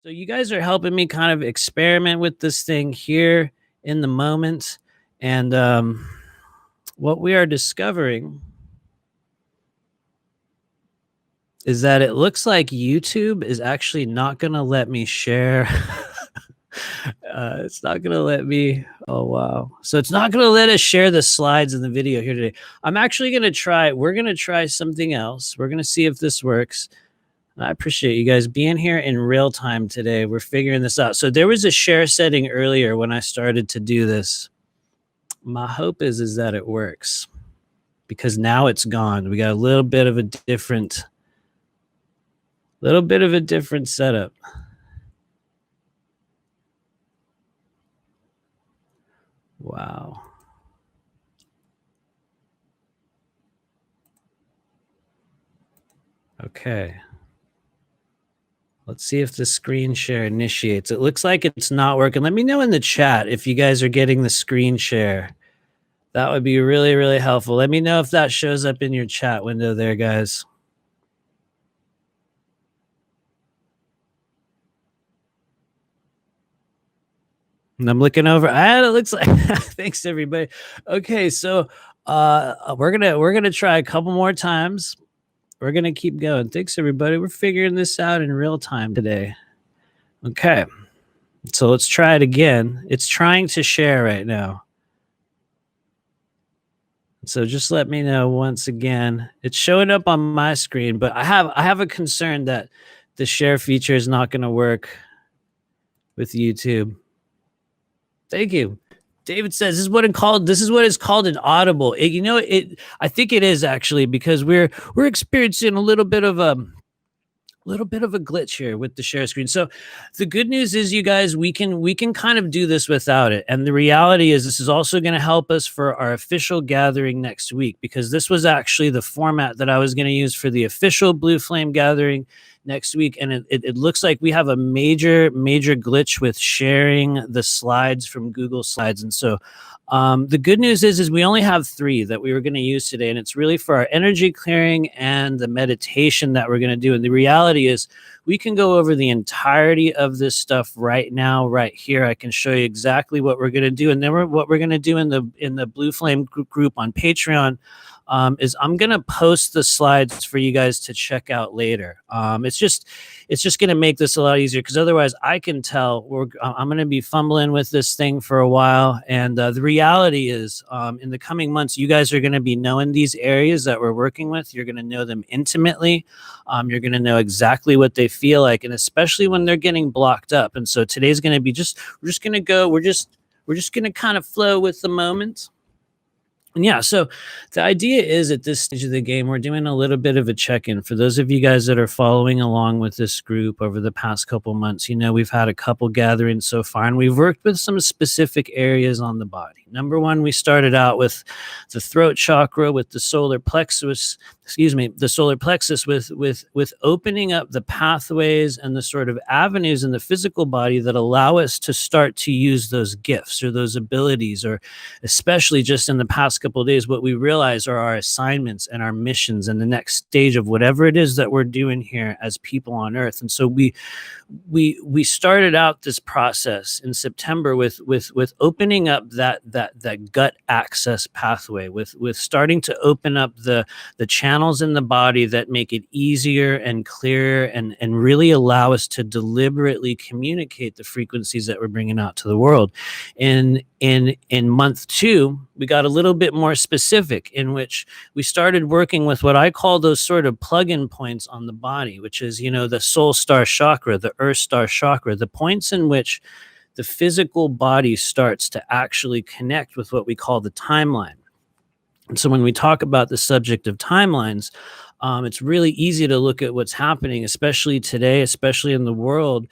So you guys are helping me kind of experiment with this thing here in the moment. And what we are discovering is that it looks like YouTube is actually not going to let me share. It's not going to let me. Oh, wow. So it's not going to let us share the slides in the video here today. I'm actually going to try. We're going to try something else. We're going to see if this works. I appreciate you guys being here in real time today. We're figuring this out. So there was a share setting earlier when I started to do this. My hope is that it works, because now it's gone. We got a little bit of a different setup. Wow. Okay. Let's see if the screen share initiates. It looks like it's not working. Let me know in the chat if you guys are getting the screen share. That would be really, really helpful. Let me know if that shows up in your chat window there, guys. And I'm looking over. It looks like thanks everybody. Okay, so we're gonna try a couple more times. We're gonna keep going. Thanks everybody. We're figuring this out in real time today. Okay, so let's try it again. It's trying to share right now. So just let me know once again. It's showing up on my screen, but I have a concern that the share feature is not going to work with YouTube. Thank you. David says this is what it's called an audible. I think it is actually, because we're experiencing a little bit of a glitch here with the share screen. So the good news is, you guys, we can kind of do this without it. And the reality is, this is also going to help us for our official gathering next week, because this was actually the format that I was going to use for the official Blue Flame gathering next week. And it looks like we have a major glitch with sharing the slides from Google Slides. And so the good news is we only have 3 that we were going to use today, and it's really for our energy clearing and the meditation that we're going to do. And the reality is, we can go over the entirety of this stuff right now, right here. I can show you exactly what we're going to do, and then what we're going to do in the Blue Flame group on Patreon. Is I'm going to post the slides for you guys to check out later. It's just going to make this a lot easier, because otherwise I can tell I'm going to be fumbling with this thing for a while. And the reality is, in the coming months, you guys are going to be knowing these areas that we're working with. You're going to know them intimately. You're going to know exactly what they feel like, and especially when they're getting blocked up. And so today's going to be we're just going to kind of flow with the moment. And yeah, so the idea is, at this stage of the game, we're doing a little bit of a check-in. For those of you guys that are following along with this group over the past couple months, we've had a couple gatherings so far, and we've worked with some specific areas on the body. Number one, we started out with the throat chakra, with the solar plexus, with opening up the pathways and the sort of avenues in the physical body that allow us to start to use those gifts or those abilities, or especially just in the past couple of days, what we realize are our assignments and our missions and the next stage of whatever it is that we're doing here as people on Earth. And so we started out this process in September with opening up that gut access pathway, with starting to open up the channels in the body that make it easier and clearer, and really allow us to deliberately communicate the frequencies that we're bringing out to the world. In month 2, we got a little bit more specific, in which we started working with what I call those sort of plug-in points on the body, which is, the soul star chakra, the earth star chakra, the points in which the physical body starts to actually connect with what we call the timeline. And so when we talk about the subject of timelines, it's really easy to look at what's happening, especially today, especially in the world,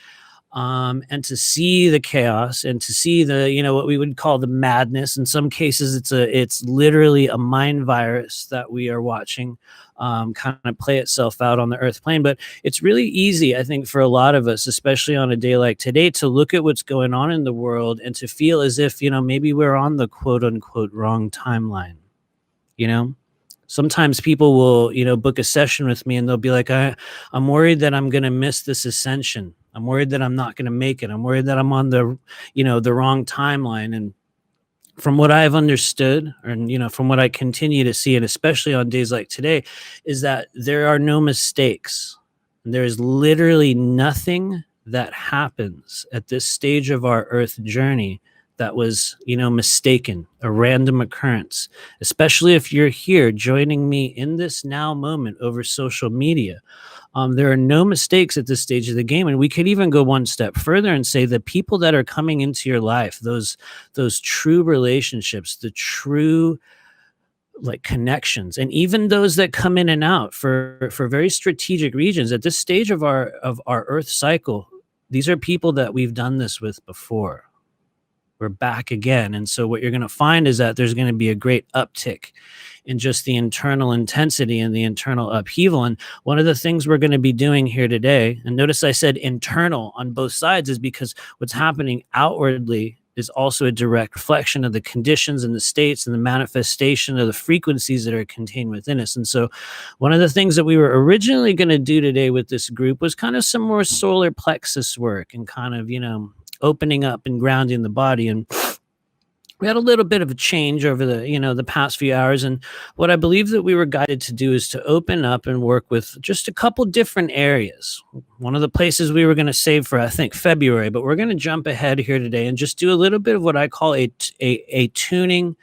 and to see the chaos, and to see the, what we would call the madness. In some cases, it's literally a mind virus that we are watching kind of play itself out on the earth plane. But it's really easy, I think, for a lot of us, especially on a day like today, to look at what's going on in the world and to feel as if, maybe we're on the quote unquote wrong timeline. Sometimes people will, book a session with me, and they'll be like, I'm worried that I'm going to miss this ascension. I'm worried that I'm not going to make it. I'm worried that I'm on the, the wrong timeline. And from what I've understood, and from what I continue to see, and especially on days like today, is that there are no mistakes. There is literally nothing that happens at this stage of our Earth journey that was, mistaken, a random occurrence. Especially if you're here joining me in this now moment over social media. There are no mistakes at this stage of the game. And we could even go one step further and say the people that are coming into your life, those true relationships, the true like connections, and even those that come in and out for very strategic regions at this stage of our Earth cycle, these are people that we've done this with before. We're back again. And so what you're going to find is that there's going to be a great uptick in just the internal intensity and the internal upheaval. And one of the things we're going to be doing here today, and notice I said internal on both sides, is because what's happening outwardly is also a direct reflection of the conditions and the states and the manifestation of the frequencies that are contained within us. And so one of the things that we were originally going to do today with this group was kind of some more solar plexus work and kind of, opening up and grounding the body. And we had a little bit of a change over the past few hours. And what I believe that we were guided to do is to open up and work with just a couple different areas. One of the places we were going to save for, I think, February, but we're going to jump ahead here today and just do a little bit of what I call a tuning,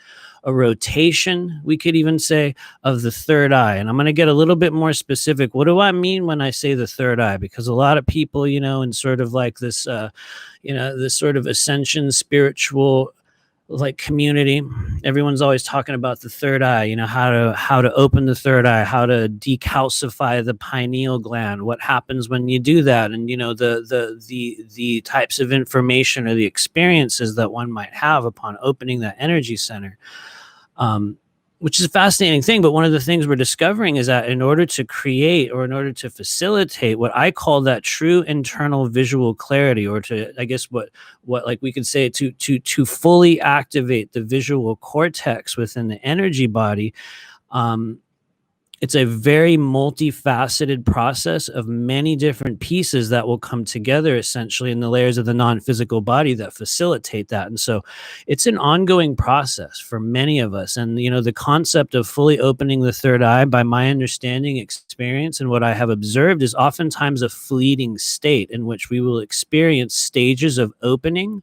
a rotation, we could even say, of the third eye. And I'm going to get a little bit more specific. What do I mean when I say the third eye? Because a lot of people, in sort of like this, this sort of ascension spiritual like community, everyone's always talking about the third eye, how to open the third eye, how to decalcify the pineal gland, what happens when you do that, and the types of information or the experiences that one might have upon opening that energy center, which is a fascinating thing. But one of the things we're discovering is that in order to create, or in order to facilitate what I call that true internal visual clarity, or to, I guess, what like we could say, to fully activate the visual cortex within the energy body, it's a very multifaceted process of many different pieces that will come together essentially in the layers of the non-physical body that facilitate that. And so it's an ongoing process for many of us. And, the concept of fully opening the third eye, by my understanding, experience, and what I have observed, is oftentimes a fleeting state in which we will experience stages of opening,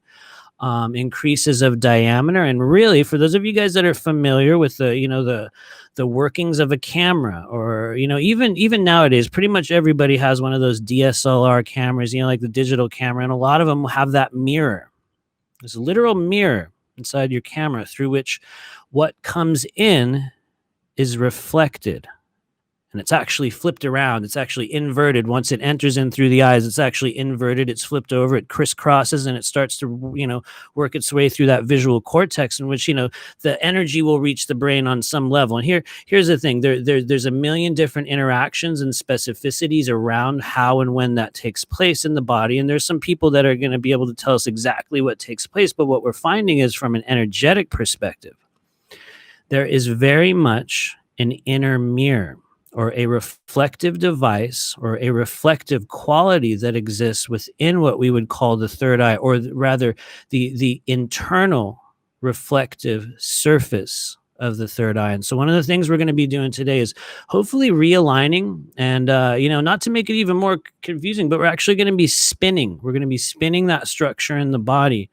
increases of diameter. And really, for those of you guys that are familiar with the workings of a camera, or even nowadays, pretty much everybody has one of those DSLR cameras, like the digital camera, and a lot of them have that mirror. There's a literal mirror inside your camera through which what comes in is reflected. And it's actually flipped around. It's actually inverted. Once it enters in through the eyes, it's actually inverted. It's flipped over. It crisscrosses, and it starts to, work its way through that visual cortex, in which, the energy will reach the brain on some level. And here's the thing. There's a million different interactions and specificities around how and when that takes place in the body. And there's some people that are going to be able to tell us exactly what takes place. But what we're finding is, from an energetic perspective, there is very much an inner mirror, or a reflective device, or a reflective quality that exists within what we would call the third eye, or rather the internal reflective surface of the third eye. And so one of the things we're going to be doing today is hopefully realigning, and not to make it even more confusing, but we're actually going to be spinning. We're going to be spinning that structure in the body.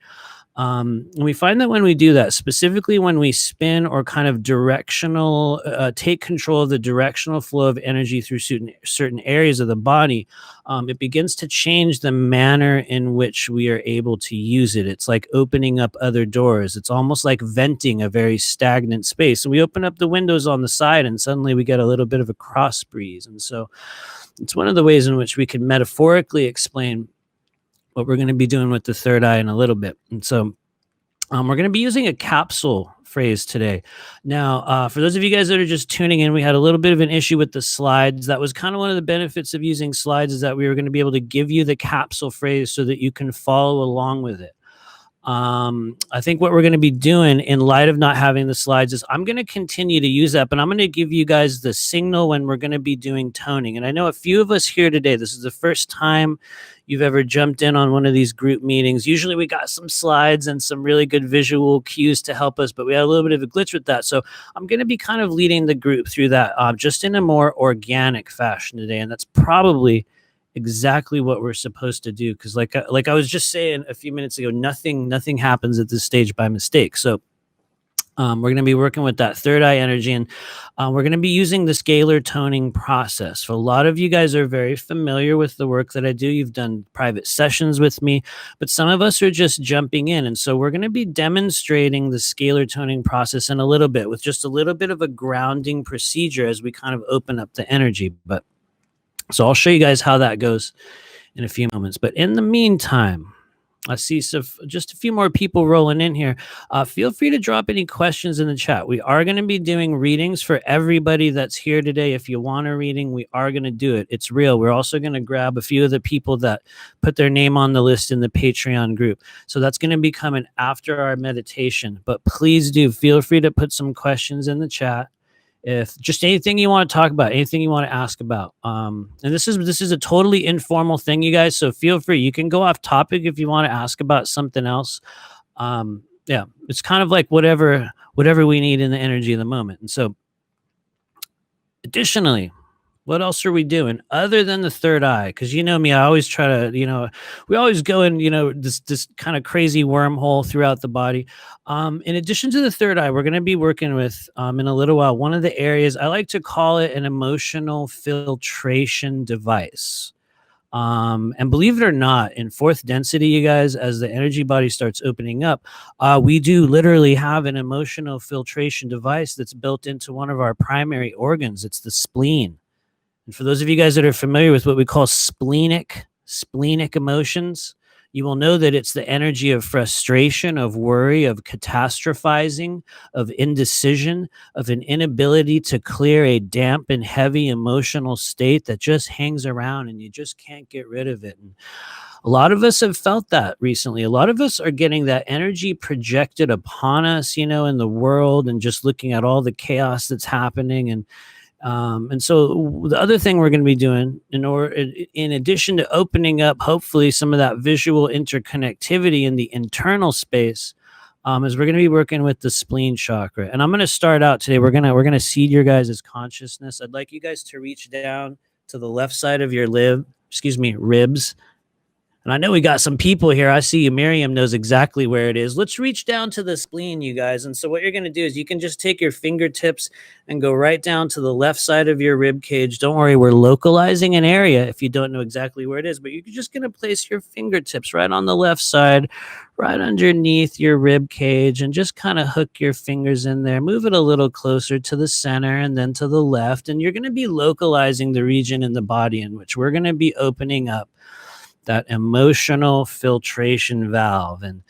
And we find that when we do that, specifically when we spin, or kind of directional, take control of the directional flow of energy through certain areas of the body, it begins to change the manner in which we are able to use it. It's like opening up other doors. It's almost like venting a very stagnant space. And we open up the windows on the side, and suddenly we get a little bit of a cross breeze. And so it's one of the ways in which we can metaphorically explain what we're going to be doing with the third eye in a little bit. And so we're going to be using a capsule phrase today. Now, for those of you guys that are just tuning in, we had a little bit of an issue with the slides. That was kind of one of the benefits of using slides, is that we were going to be able to give you the capsule phrase so that you can follow along with it. I think what we're going to be doing in light of not having the slides is I'm going to continue to use that, but I'm going to give you guys the signal when we're going to be doing toning. And I know a few of us here today, this is the first time you've ever jumped in on one of these group meetings. Usually we got some slides and some really good visual cues to help us, but we had a little bit of a glitch with that. So I'm going to be kind of leading the group through that just in a more organic fashion today. And that's probably exactly what we're supposed to do, because like I was just saying a few minutes ago, nothing happens at this stage by mistake. So we're going to be working with that third eye energy, and we're going to be using the scalar toning process. So a lot of you guys are very familiar with the work that I do. You've done private sessions with me, but some of us are just jumping in. And so we're going to be demonstrating the scalar toning process in a little bit with just a little bit of a grounding procedure as we kind of open up the energy. So I'll show you guys how that goes in a few moments. But in the meantime, I see just a few more people rolling in here. Feel free to drop any questions in the chat. We are going to be doing readings for everybody that's here today. If you want a reading, we are going to do it. It's real. We're also going to grab a few of the people that put their name on the list in the Patreon group. So that's going to be coming after our meditation. But please do feel free to put some questions in the chat. If just anything you want to talk about, anything you want to ask about. And this is a totally informal thing, you guys. So feel free. You can go off topic if you want to ask about something else. Yeah, it's kind of like whatever we need in the energy of the moment. And so additionally, what else are we doing other than the third eye? Because you know me, I always try to, we always go in, this kind of crazy wormhole throughout the body. In addition to the third eye, we're going to be working with, in a little while, one of the areas I like to call it an emotional filtration device. And believe it or not, in fourth density, you guys, as the energy body starts opening up, we do literally have an emotional filtration device that's built into one of our primary organs. It's the spleen. And for those of you guys that are familiar with what we call splenic emotions, you will know that it's the energy of frustration, of worry, of catastrophizing, of indecision, of an inability to clear a damp and heavy emotional state that just hangs around and you just can't get rid of it. And a lot of us have felt that recently. A lot of us are getting that energy projected upon us, in the world, and just looking at all the chaos that's happening. And so the other thing we're going to be doing in addition to opening up, hopefully, some of that visual interconnectivity in the internal space, is we're going to be working with the spleen chakra. And I'm going to start out today. We're going to seed your guys' consciousness. I'd like you guys to reach down to the left side of your ribs. And I know we got some people here. I see you. Miriam knows exactly where it is. Let's reach down to the spleen, you guys. And so what you're going to do is you can just take your fingertips and go right down to the left side of your rib cage. Don't worry, we're localizing an area if you don't know exactly where it is, but you're just going to place your fingertips right on the left side, right underneath your rib cage, and just kind of hook your fingers in there. Move it a little closer to the center and then to the left. And you're going to be localizing the region in the body in which we're going to be opening up that emotional filtration valve. And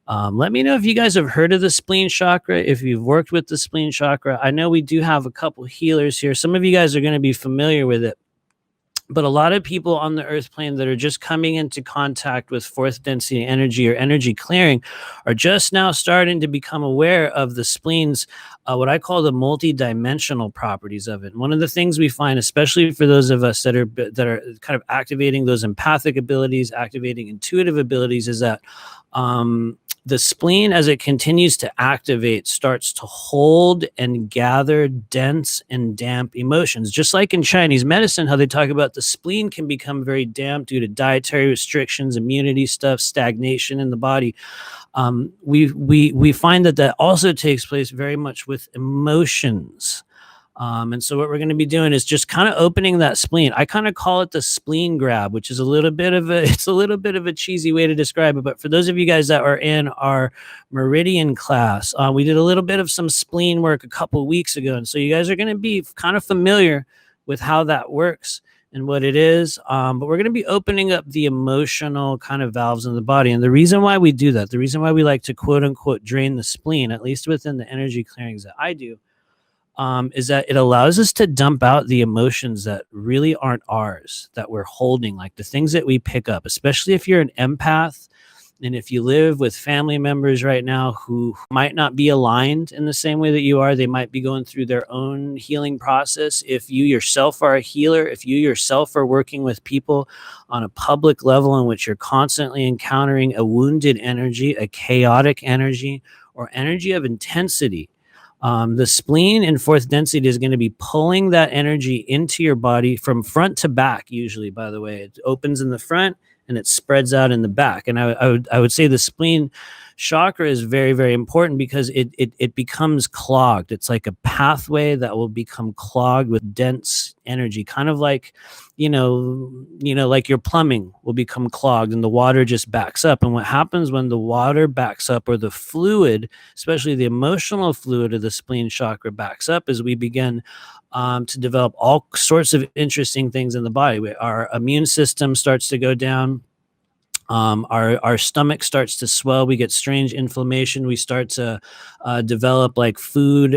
let me know if you guys have heard of the spleen chakra, if you've worked with the spleen chakra. I know we do have a couple healers here. Some of you guys are going to be familiar with it. But a lot of people on the earth plane that are just coming into contact with fourth density energy or energy clearing are just now starting to become aware of the spleen's, what I call the multidimensional properties of it. And one of the things we find, especially for those of us that are kind of activating those empathic abilities, activating intuitive abilities, is that the spleen, as it continues to activate, starts to hold and gather dense and damp emotions. Just like in Chinese medicine, how they talk about the spleen can become very damp due to dietary restrictions, immunity stuff, stagnation in the body. We find that also takes place very much with emotions. And so what we're going to be doing is just kind of opening that spleen. I kind of call it the spleen grab, which is a little bit of a cheesy way to describe it. But for those of you guys that are in our Meridian class, we did a little bit of some spleen work a couple of weeks ago. And so you guys are going to be kind of familiar with how that works and what it is. But we're going to be opening up the emotional kind of valves in the body. And the reason why we do that, the reason why we like to quote unquote drain the spleen, at least within the energy clearings that I do, is that it allows us to dump out the emotions that really aren't ours, that we're holding, like the things that we pick up, especially if you're an empath And if you live with family members right now who might not be aligned in the same way that you are, they might be going through their own healing process. If you yourself are a healer, if you yourself are working with people on a public level in which you're constantly encountering a wounded energy, a chaotic energy, or energy of intensity, the spleen in fourth density is going to be pulling that energy into your body from front to back. Usually, by the way, it opens in the front and it spreads out in the back. And I would say the spleen chakra is very, very important because it becomes clogged. It's like a pathway that will become clogged with dense energy, kind of like, like your plumbing will become clogged and the water just backs up. And what happens when the water backs up, or the fluid, especially the emotional fluid of the spleen chakra backs up, is we begin to develop all sorts of interesting things in the body. Our immune system starts to go down. Our stomach starts to swell. We get strange inflammation. We start to develop like food,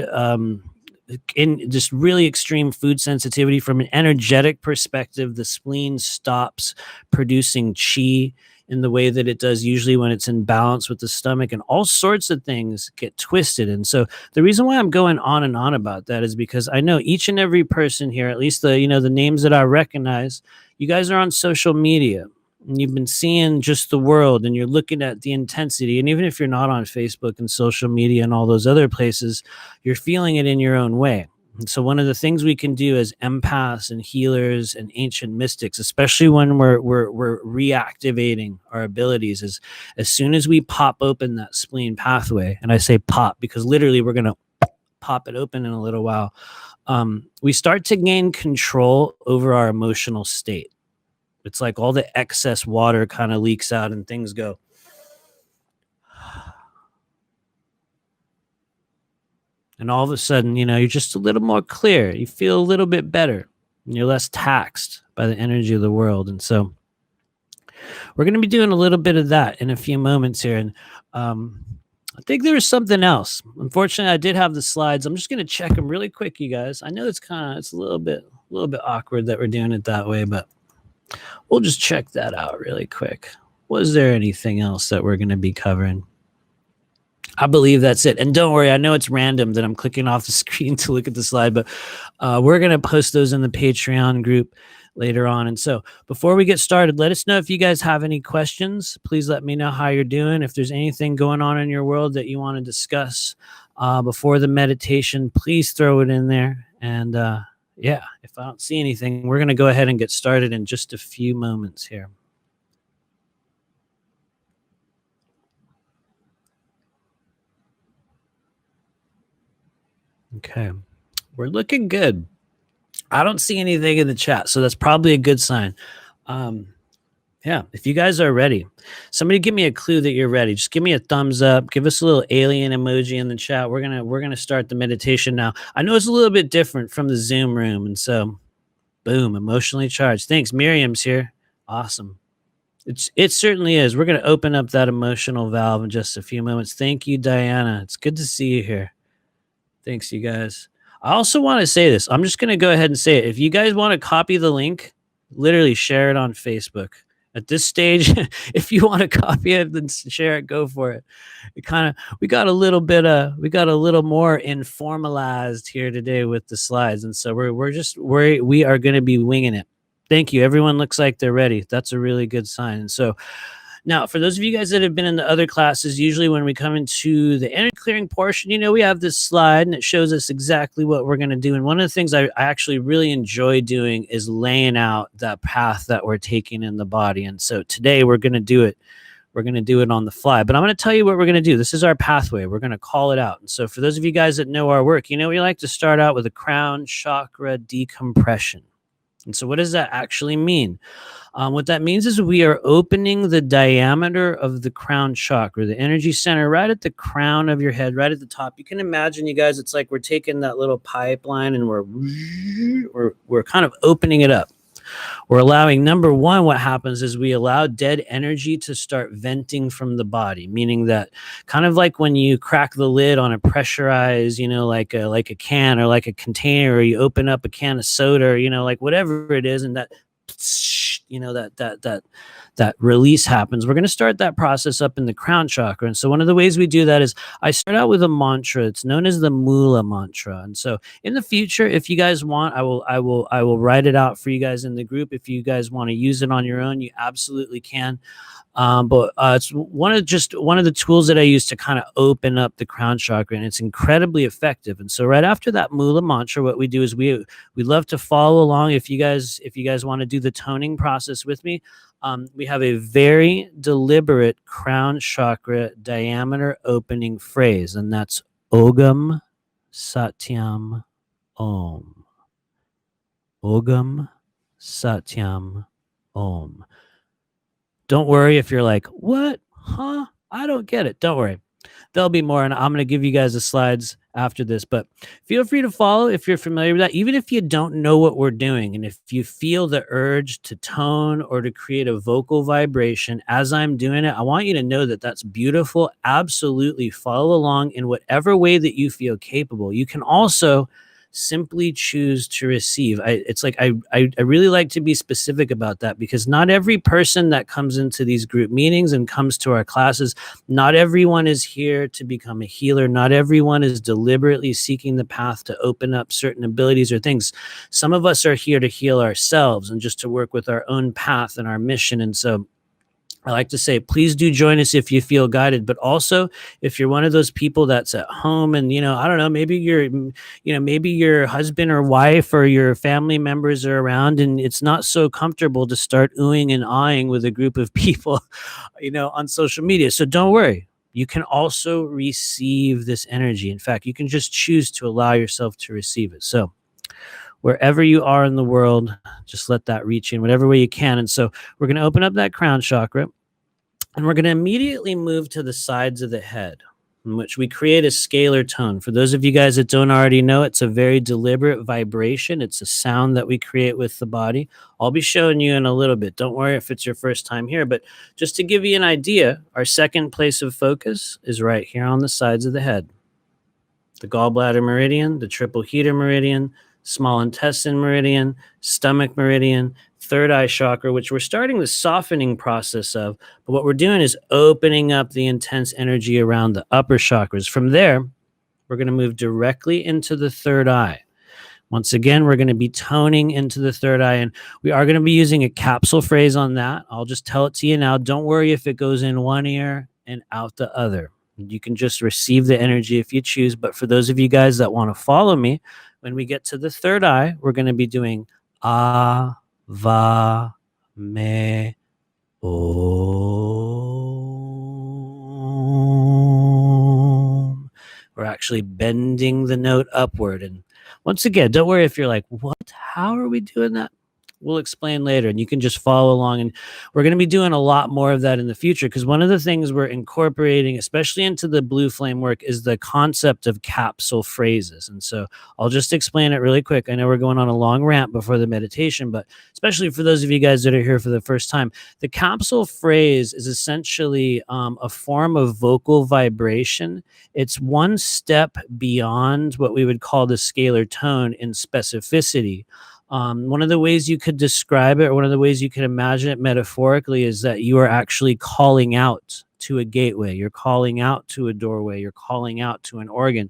in just really extreme food sensitivity. From an energetic perspective, the spleen stops producing chi in the way that it does usually when it's in balance with the stomach, and all sorts of things get twisted. And so the reason why I'm going on and on about that is because I know each and every person here, at least the names that I recognize, you guys are on social media and you've been seeing just the world and you're looking at the intensity. And even if you're not on Facebook and social media and all those other places, you're feeling it in your own way. And so one of the things we can do as empaths and healers and ancient mystics, especially when we're reactivating our abilities, is as soon as we pop open that spleen pathway, and I say pop because literally we're going to pop it open in a little while, we start to gain control over our emotional state. It's like all the excess water kind of leaks out and things go. And all of a sudden, you're just a little more clear. You feel a little bit better. And you're less taxed by the energy of the world. And so we're going to be doing a little bit of that in a few moments here. And I think there was something else. Unfortunately, I did have the slides. I'm just going to check them really quick, you guys. I know it's a little bit awkward that we're doing it that way, but we'll just check that out really quick. Was there anything else that we're going to be covering? I believe that's it. And don't worry, I know it's random that I'm clicking off the screen to look at the slide, but we're going to post those in the Patreon group later on. And so before we get started, let us know if you guys have any questions. Please let me know how you're doing. If there's anything going on in your world that you want to discuss before the meditation, please throw it in there. And if I don't see anything, we're going to go ahead and get started in just a few moments here. Okay, we're looking good. I don't see anything in the chat, so that's probably a good sign. If you guys are ready, somebody give me a clue that you're ready. Just give me a thumbs up. Give us a little alien emoji in the chat. We're gonna start the meditation now. I know it's a little bit different from the Zoom room, and so, boom, emotionally charged. Thanks, Miriam's here. Awesome. It certainly is. We're gonna open up that emotional valve in just a few moments. Thank you, Diana. It's good to see you here. Thanks, you guys. I also want to say this. I'm just going to go ahead and say it. If you guys want to copy the link, literally share it on Facebook. At this stage, if you want to copy it, then share it, go for it. We got a little more informalized here today with the slides. And so we are going to be winging it. Thank you. Everyone looks like they're ready. That's a really good sign. And so now, for those of you guys that have been in the other classes, usually when we come into the energy clearing portion, we have this slide and it shows us exactly what we're going to do. And one of the things I actually really enjoy doing is laying out that path that we're taking in the body. And so today we're going to do it. We're going to do it on the fly. But I'm going to tell you what we're going to do. This is our pathway. We're going to call it out. And so for those of you guys that know our work, we like to start out with a crown chakra decompression. And so what does that actually mean? What that means is we are opening the diameter of the crown chakra, the energy center right at the crown of your head, right at the top. You can imagine, you guys, it's like we're taking that little pipeline and we're kind of opening it up. We're allowing, number one, what happens is we allow dead energy to start venting from the body, meaning that kind of like when you crack the lid on a pressurized, like a can or like a container, or you open up a can of soda, or, like whatever it is, and that that release happens. We're going to start that process up in the crown chakra. And so one of the ways we do that is I start out with a mantra. It's known as the Mula Mantra. And so in the future, if you guys want, I will write it out for you guys in the group. If you guys want to use it on your own, you absolutely can. But it's one of the tools that I use to kind of open up the crown chakra, and it's incredibly effective. And so right after that Mula Mantra, what we do is we love to follow along. If you guys want to do the toning process with me, we have a very deliberate crown chakra diameter opening phrase, and that's Ogam Satyam Om. Ogam Satyam Om. Don't worry if you're like, what? Huh? I don't get it. Don't worry. There'll be more, and I'm going to give you guys the slides after this, but feel free to follow if you're familiar with that, even if you don't know what we're doing. And if you feel the urge to tone or to create a vocal vibration as I'm doing it, I want you to know that that's beautiful. Absolutely follow along in whatever way that you feel capable. You can also simply choose to receive. I really like to be specific about that, because not every person that comes into these group meetings and comes to our classes, not everyone is here to become a healer. Not everyone is deliberately seeking the path to open up certain abilities or things. Some of us are here to heal ourselves and just to work with our own path and our mission. And so I like to say, please do join us if you feel guided, but also if you're one of those people that's at home and, I don't know, maybe maybe your husband or wife or your family members are around and it's not so comfortable to start oohing and ahhing with a group of people, on social media. So don't worry. You can also receive this energy. In fact, you can just choose to allow yourself to receive it. So wherever you are in the world, just let that reach in whatever way you can. And so we're going to open up that crown chakra, and we're going to immediately move to the sides of the head, in which we create a scalar tone. For those of you guys that don't already know, it's a very deliberate vibration. It's a sound that we create with the body. I'll be showing you in a little bit. Don't worry if it's your first time here, but just to give you an idea, our second place of focus is right here on the sides of the head. The gallbladder meridian, the triple heater meridian, small intestine meridian, stomach meridian, third eye chakra, which we're starting the softening process of. But what we're doing is opening up the intense energy around the upper chakras. From there, we're going to move directly into the third eye. Once again, we're going to be toning into the third eye, and we are going to be using a capsule phrase on that. I'll just tell it to you now. Don't worry if it goes in one ear and out the other. You can just receive the energy if you choose. But for those of you guys that want to follow me, when we get to the third eye, we're going to be doing A, Va, Me, Om. We're actually bending the note upward. And once again, don't worry if you're like, what? How are we doing that? We'll explain later, and you can just follow along. And we're going to be doing a lot more of that in the future, because one of the things we're incorporating, especially into the blue flame work, is the concept of capsule phrases. And so I'll just explain it really quick. I know we're going on a long rant before the meditation, but especially for those of you guys that are here for the first time, the capsule phrase is essentially a form of vocal vibration. It's one step beyond what we would call the scalar tone in specificity. One of the ways you could describe it, or one of the ways you can imagine it metaphorically, is that you are actually calling out to a gateway. You're calling out to a doorway. You're calling out to an organ,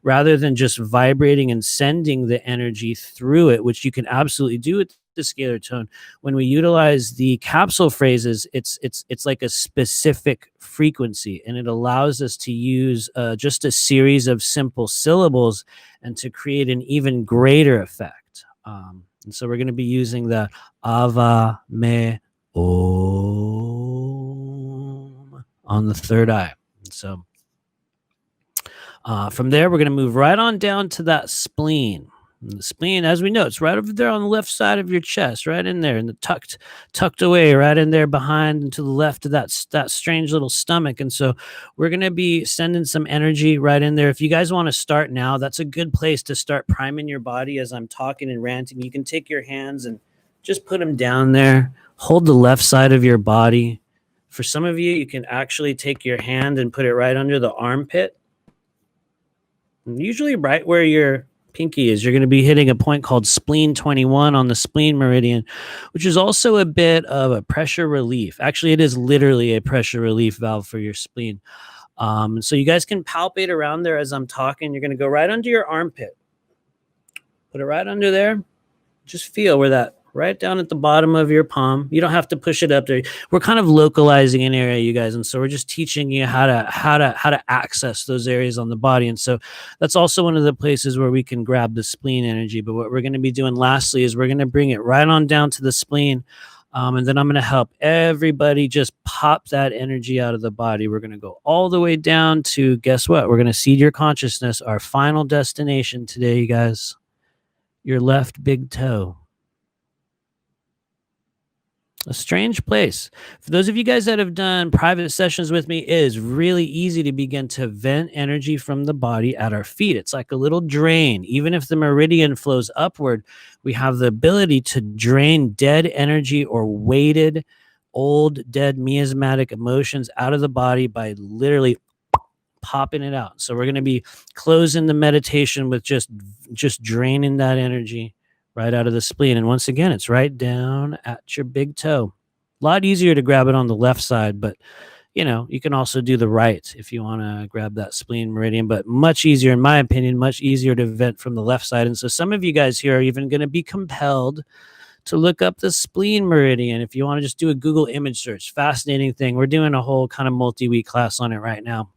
rather than just vibrating and sending the energy through it, which you can absolutely do with the scalar tone. When we utilize the capsule phrases, it's like a specific frequency, and it allows us to use just a series of simple syllables and to create an even greater effect. And so we're going to be using the Ava Me Om on the third eye. And so from there, we're going to move right on down to that spleen. And the spleen, as we know, it's right over there on the left side of your chest, right in there, and tucked away, right in there behind and to the left of that strange little stomach. And so we're going to be sending some energy right in there. If you guys want to start now, that's a good place to start priming your body as I'm talking and ranting. You can take your hands and just put them down there. Hold the left side of your body. For some of you, you can actually take your hand and put it right under the armpit. And usually right where your pinky is you're going to be hitting a point called spleen 21 on the spleen meridian, which is also a bit of a pressure relief. Actually, it is literally a pressure relief valve for your spleen. So you guys can palpate around there as I'm talking. You're going to go right under your armpit. Put it right under there. Just feel where that right down at the bottom of your palm. You don't have to push it up there. We're kind of localizing an area, you guys, and so we're just teaching you how to access those areas on the body. And so that's also one of the places where we can grab the spleen energy. But what we're going to be doing lastly is we're going to bring it right on down to the spleen. And then I'm going to help everybody just pop that energy out of the body. We're going to go all the way down to, guess what? We're going to seed your consciousness, our final destination today, you guys. Your left big toe. A strange place. For those of you guys that have done private sessions with me, it is really easy to begin to vent energy from the body at our feet. It's like a little drain. Even if the meridian flows upward, we have the ability to drain dead energy or weighted, old, dead, miasmatic emotions out of the body by literally popping it out. So we're going to be closing the meditation with just draining that energy right out of the spleen. And once again, it's right down at your big toe. A lot easier to grab it on the left side, but you know, you can also do the right if you want to grab that spleen meridian, but much easier, in my opinion, much easier to vent from the left side. And so some of you guys here are even going to be compelled to look up the spleen meridian. If you want to just do a Google image search, fascinating thing. We're doing a whole kind of multi-week class on it right now,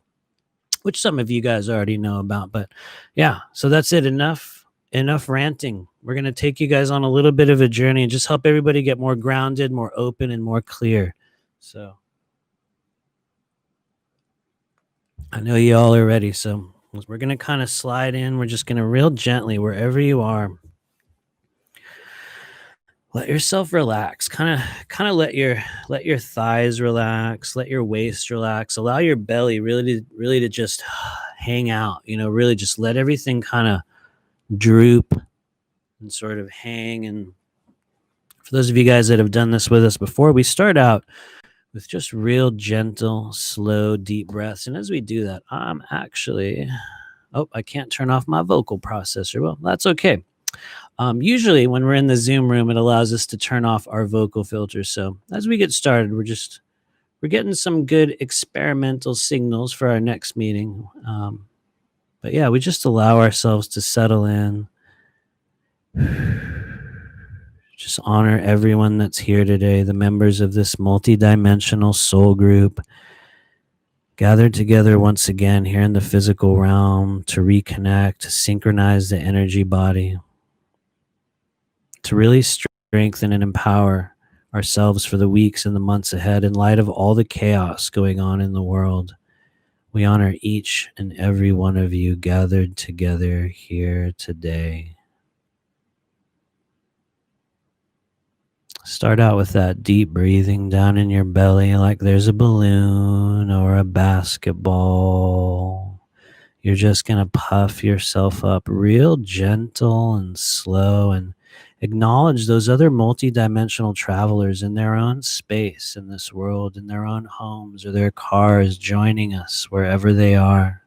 which some of you guys already know about. But yeah, so that's it. Enough ranting. We're going to take you guys on a little bit of a journey and just help everybody get more grounded, more open, and more clear. So I know you all are ready. So we're going to kind of slide in. We're just going to real gently, wherever you are, let yourself relax. Kind of let your thighs relax, let your waist relax, allow your belly really to just hang out, you know, really just let everything kind of droop and sort of hang. And for those of you guys that have done this with us before, we start out with just real gentle, slow, deep breaths. And as we do that, I'm actually, I can't turn off my vocal processor. Well, that's okay. Usually when we're in the Zoom room, it allows us to turn off our vocal filter. So as we get started, we're getting some good experimental signals for our next meeting. But yeah, we just allow ourselves to settle in. Just honor everyone that's here today, the members of this multidimensional soul group, gathered together once again here in the physical realm to reconnect, to synchronize the energy body, to really strengthen and empower ourselves for the weeks and the months ahead in light of all the chaos going on in the world. We honor each and every one of you gathered together here today. Start out with that deep breathing down in your belly like there's a balloon or a basketball. You're just going to puff yourself up real gentle and slow and acknowledge those other multidimensional travelers in their own space in this world, in their own homes or their cars, joining us wherever they are.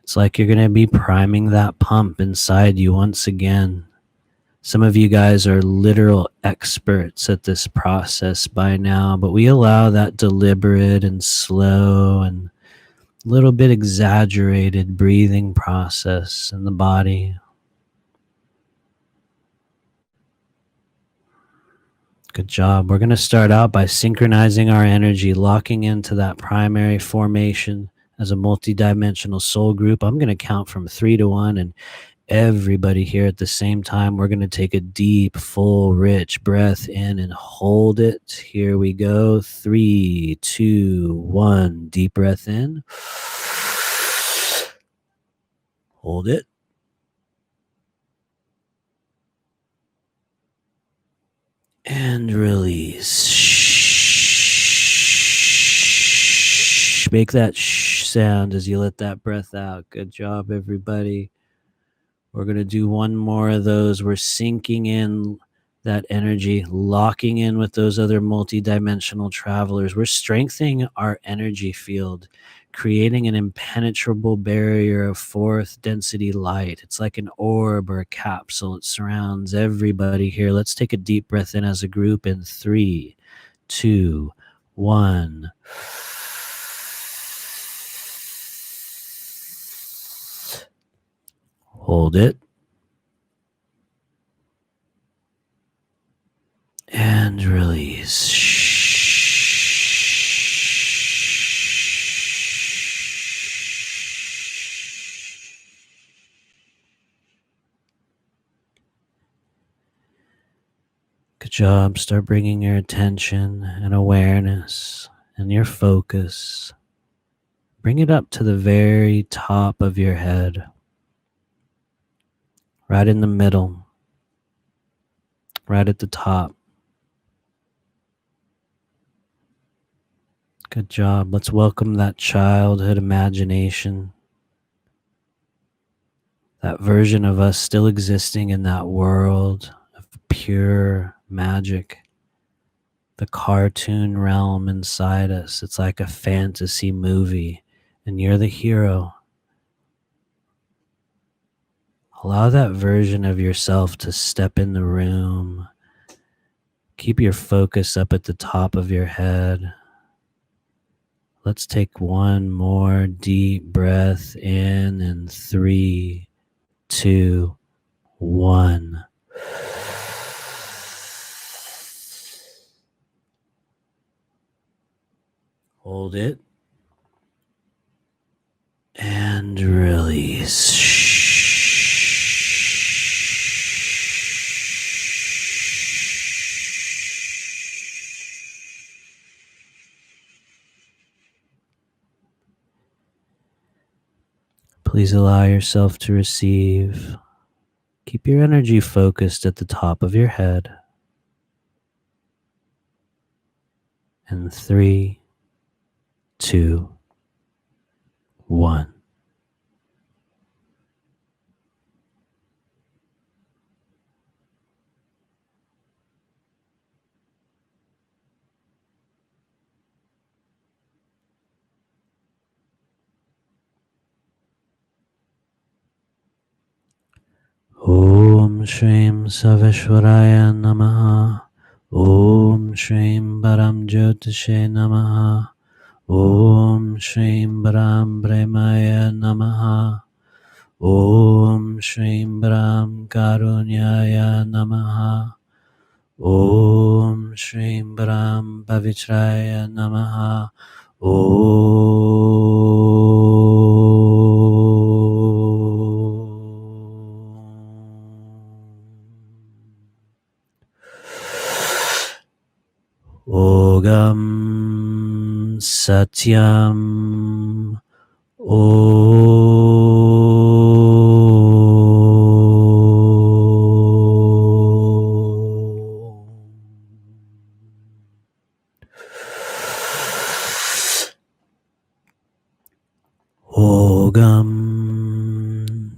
It's like you're going to be priming that pump inside you once again. Some of you guys are literal experts at this process by now, but we allow that deliberate and slow and a little bit exaggerated breathing process in the body. Good job. We're going to start out by synchronizing our energy, locking into that primary formation as a multidimensional soul group. I'm going to count from 3 to 1, and everybody here at the same time, we're going to take a deep, full, rich breath in and hold it. Here we go. 3, 2, 1. Deep breath in. Hold it. And release. Make that sound as you let that breath out. Good job, everybody. We're going to do one more of those. We're sinking in that energy, locking in with those other multidimensional travelers. We're strengthening our energy field, creating an impenetrable barrier of fourth density light. It's like an orb or a capsule. It surrounds everybody here. Let's take a deep breath in as a group in 3, 2, 1. Hold it. And release. Good job. Start bringing your attention and awareness and your focus. Bring it up to the very top of your head, right in the middle, right at the top. Good job. Let's welcome that childhood imagination, that version of us still existing in that world of pure magic, the cartoon realm inside us. It's like a fantasy movie, and you're the hero. Allow that version of yourself to step in the room. Keep your focus up at the top of your head. Let's take one more deep breath in 3, 2, 1. Hold it. And release. Please allow yourself to receive. Keep your energy focused at the top of your head. In 3, 2, 1. Om Shrim Saveshwaraya Namaha. Om Shrim Param Jyotishe Namaha. Om Shrim Param Brahmaya Namaha. Om Shrim Param Karunyaya Namaha. Om Shrim Param Pavitraya Namaha. Ogam Satyam Ogam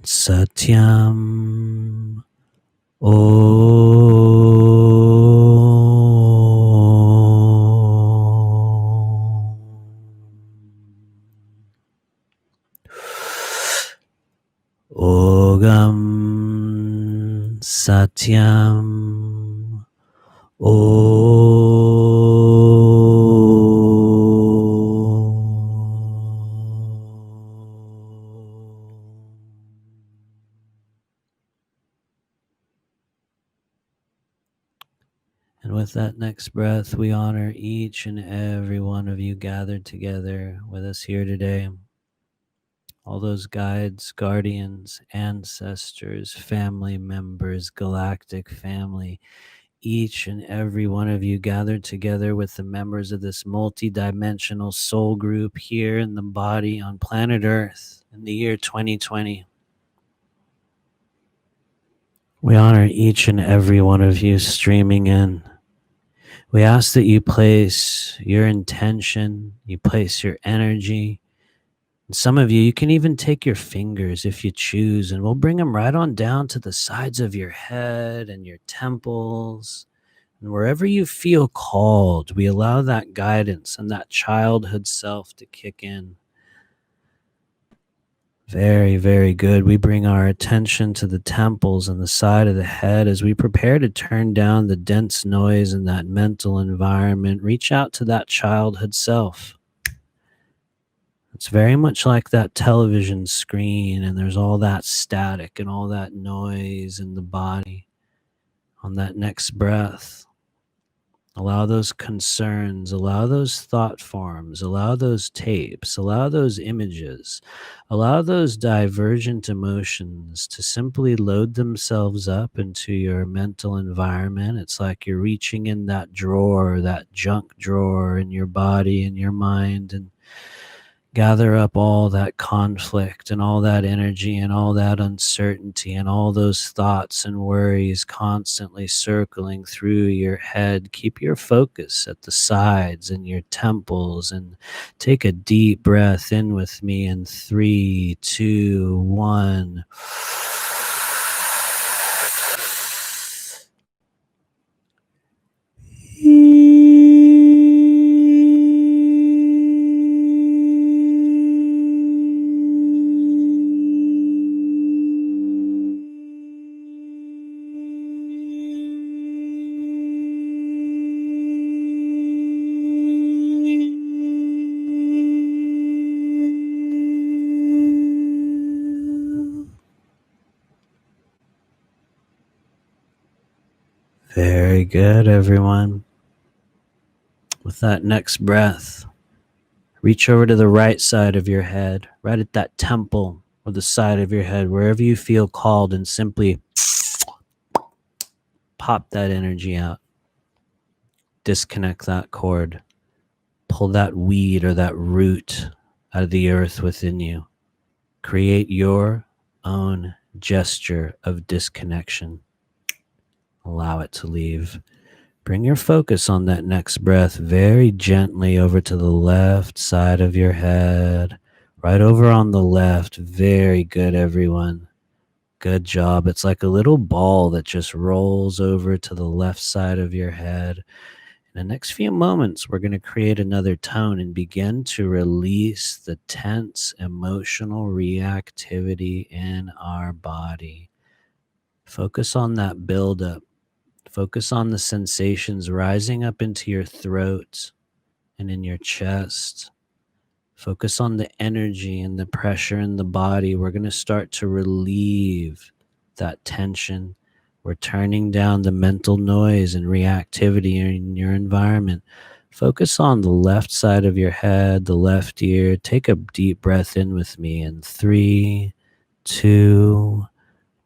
Satyam Ogam Satyam And with that next breath, we honor each and every one of you gathered together with us here today. All those guides, guardians, ancestors, family members, galactic family, each and every one of you gathered together with the members of this multi-dimensional soul group here in the body on planet Earth in the year 2020. We honor each and every one of you streaming in. We ask that you place your intention, you place your energy. And some of you, you can even take your fingers if you choose, and we'll bring them right on down to the sides of your head and your temples. And wherever you feel called, we allow that guidance and that childhood self to kick in. Very, very good. We bring our attention to the temples and the side of the head as we prepare to turn down the dense noise in that mental environment. Reach out to that childhood self. It's very much like that television screen, and there's all that static and all that noise in the body. On that next breath, allow those concerns, allow those thought forms, allow those tapes, allow those images, allow those divergent emotions to simply load themselves up into your mental environment. It's like you're reaching in that drawer, that junk drawer in your body and your mind, and gather up all that conflict and all that energy and all that uncertainty and all those thoughts and worries constantly circling through your head. Keep your focus at the sides and your temples, and take a deep breath in with me in 3, 2, 1. Very good, everyone. With that next breath, reach over to the right side of your head, right at that temple or the side of your head, wherever you feel called, and simply pop that energy out. Disconnect that cord. Pull that weed or that root out of the earth within you. Create your own gesture of disconnection. Allow it to leave. Bring your focus on that next breath very gently over to the left side of your head. Right over on the left. Very good, everyone. Good job. It's like a little ball that just rolls over to the left side of your head. In the next few moments, we're going to create another tone and begin to release the tense emotional reactivity in our body. Focus on that buildup. Focus on the sensations rising up into your throat and in your chest. Focus on the energy and the pressure in the body. We're going to start to relieve that tension. We're turning down the mental noise and reactivity in your environment. Focus on the left side of your head, the left ear. Take a deep breath in with me in 3, 2,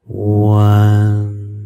1.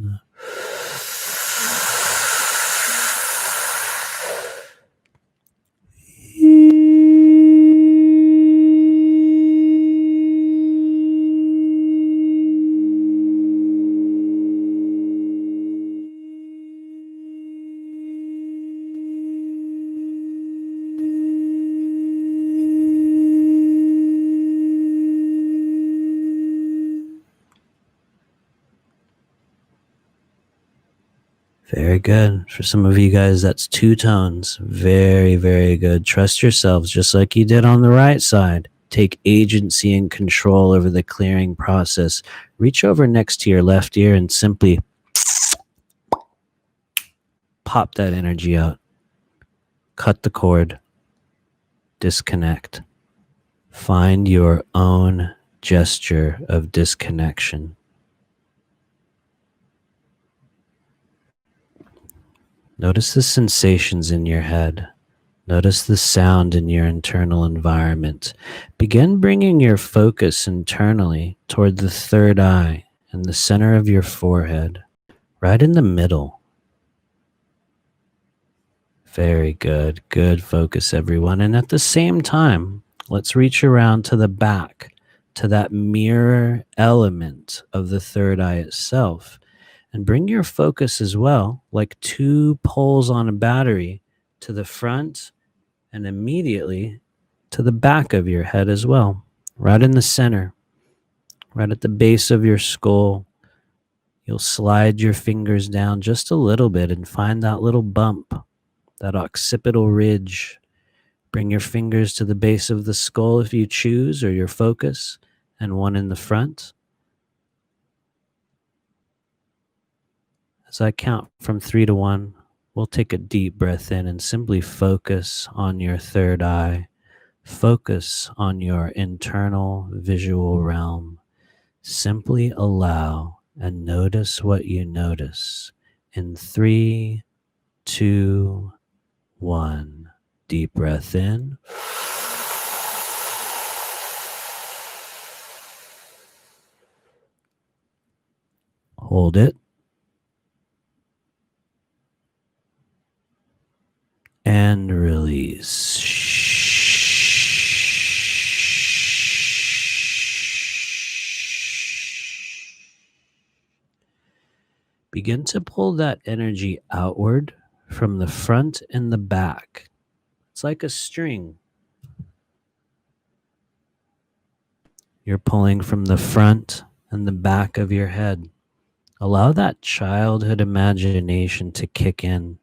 Very good. For some of you guys, that's 2 tones. Very, very good. Trust yourselves, just like you did on the right side. Take agency and control over the clearing process. Reach over next to your left ear and simply pop that energy out. Cut the cord. Disconnect. Find your own gesture of disconnection. Notice the sensations in your head. Notice the sound in your internal environment. Begin bringing your focus internally toward the third eye and the center of your forehead, right in the middle. Very good. Good focus, everyone. And at the same time, let's reach around to the back, to that mirror element of the third eye itself. And bring your focus as well, like 2 poles on a battery, to the front and immediately to the back of your head as well, right in the center, right at the base of your skull. You'll slide your fingers down just a little bit and find that little bump, that occipital ridge. Bring your fingers to the base of the skull if you choose, or your focus, and one in the front. As I count from 3 to 1, we'll take a deep breath in and simply focus on your third eye. Focus on your internal visual realm. Simply allow and notice what you notice. In 3, 2, 1. Deep breath in. Hold it. And release. Begin to pull that energy outward from the front and the back. It's like a string. You're pulling from the front and the back of your head. Allow that childhood imagination to kick in.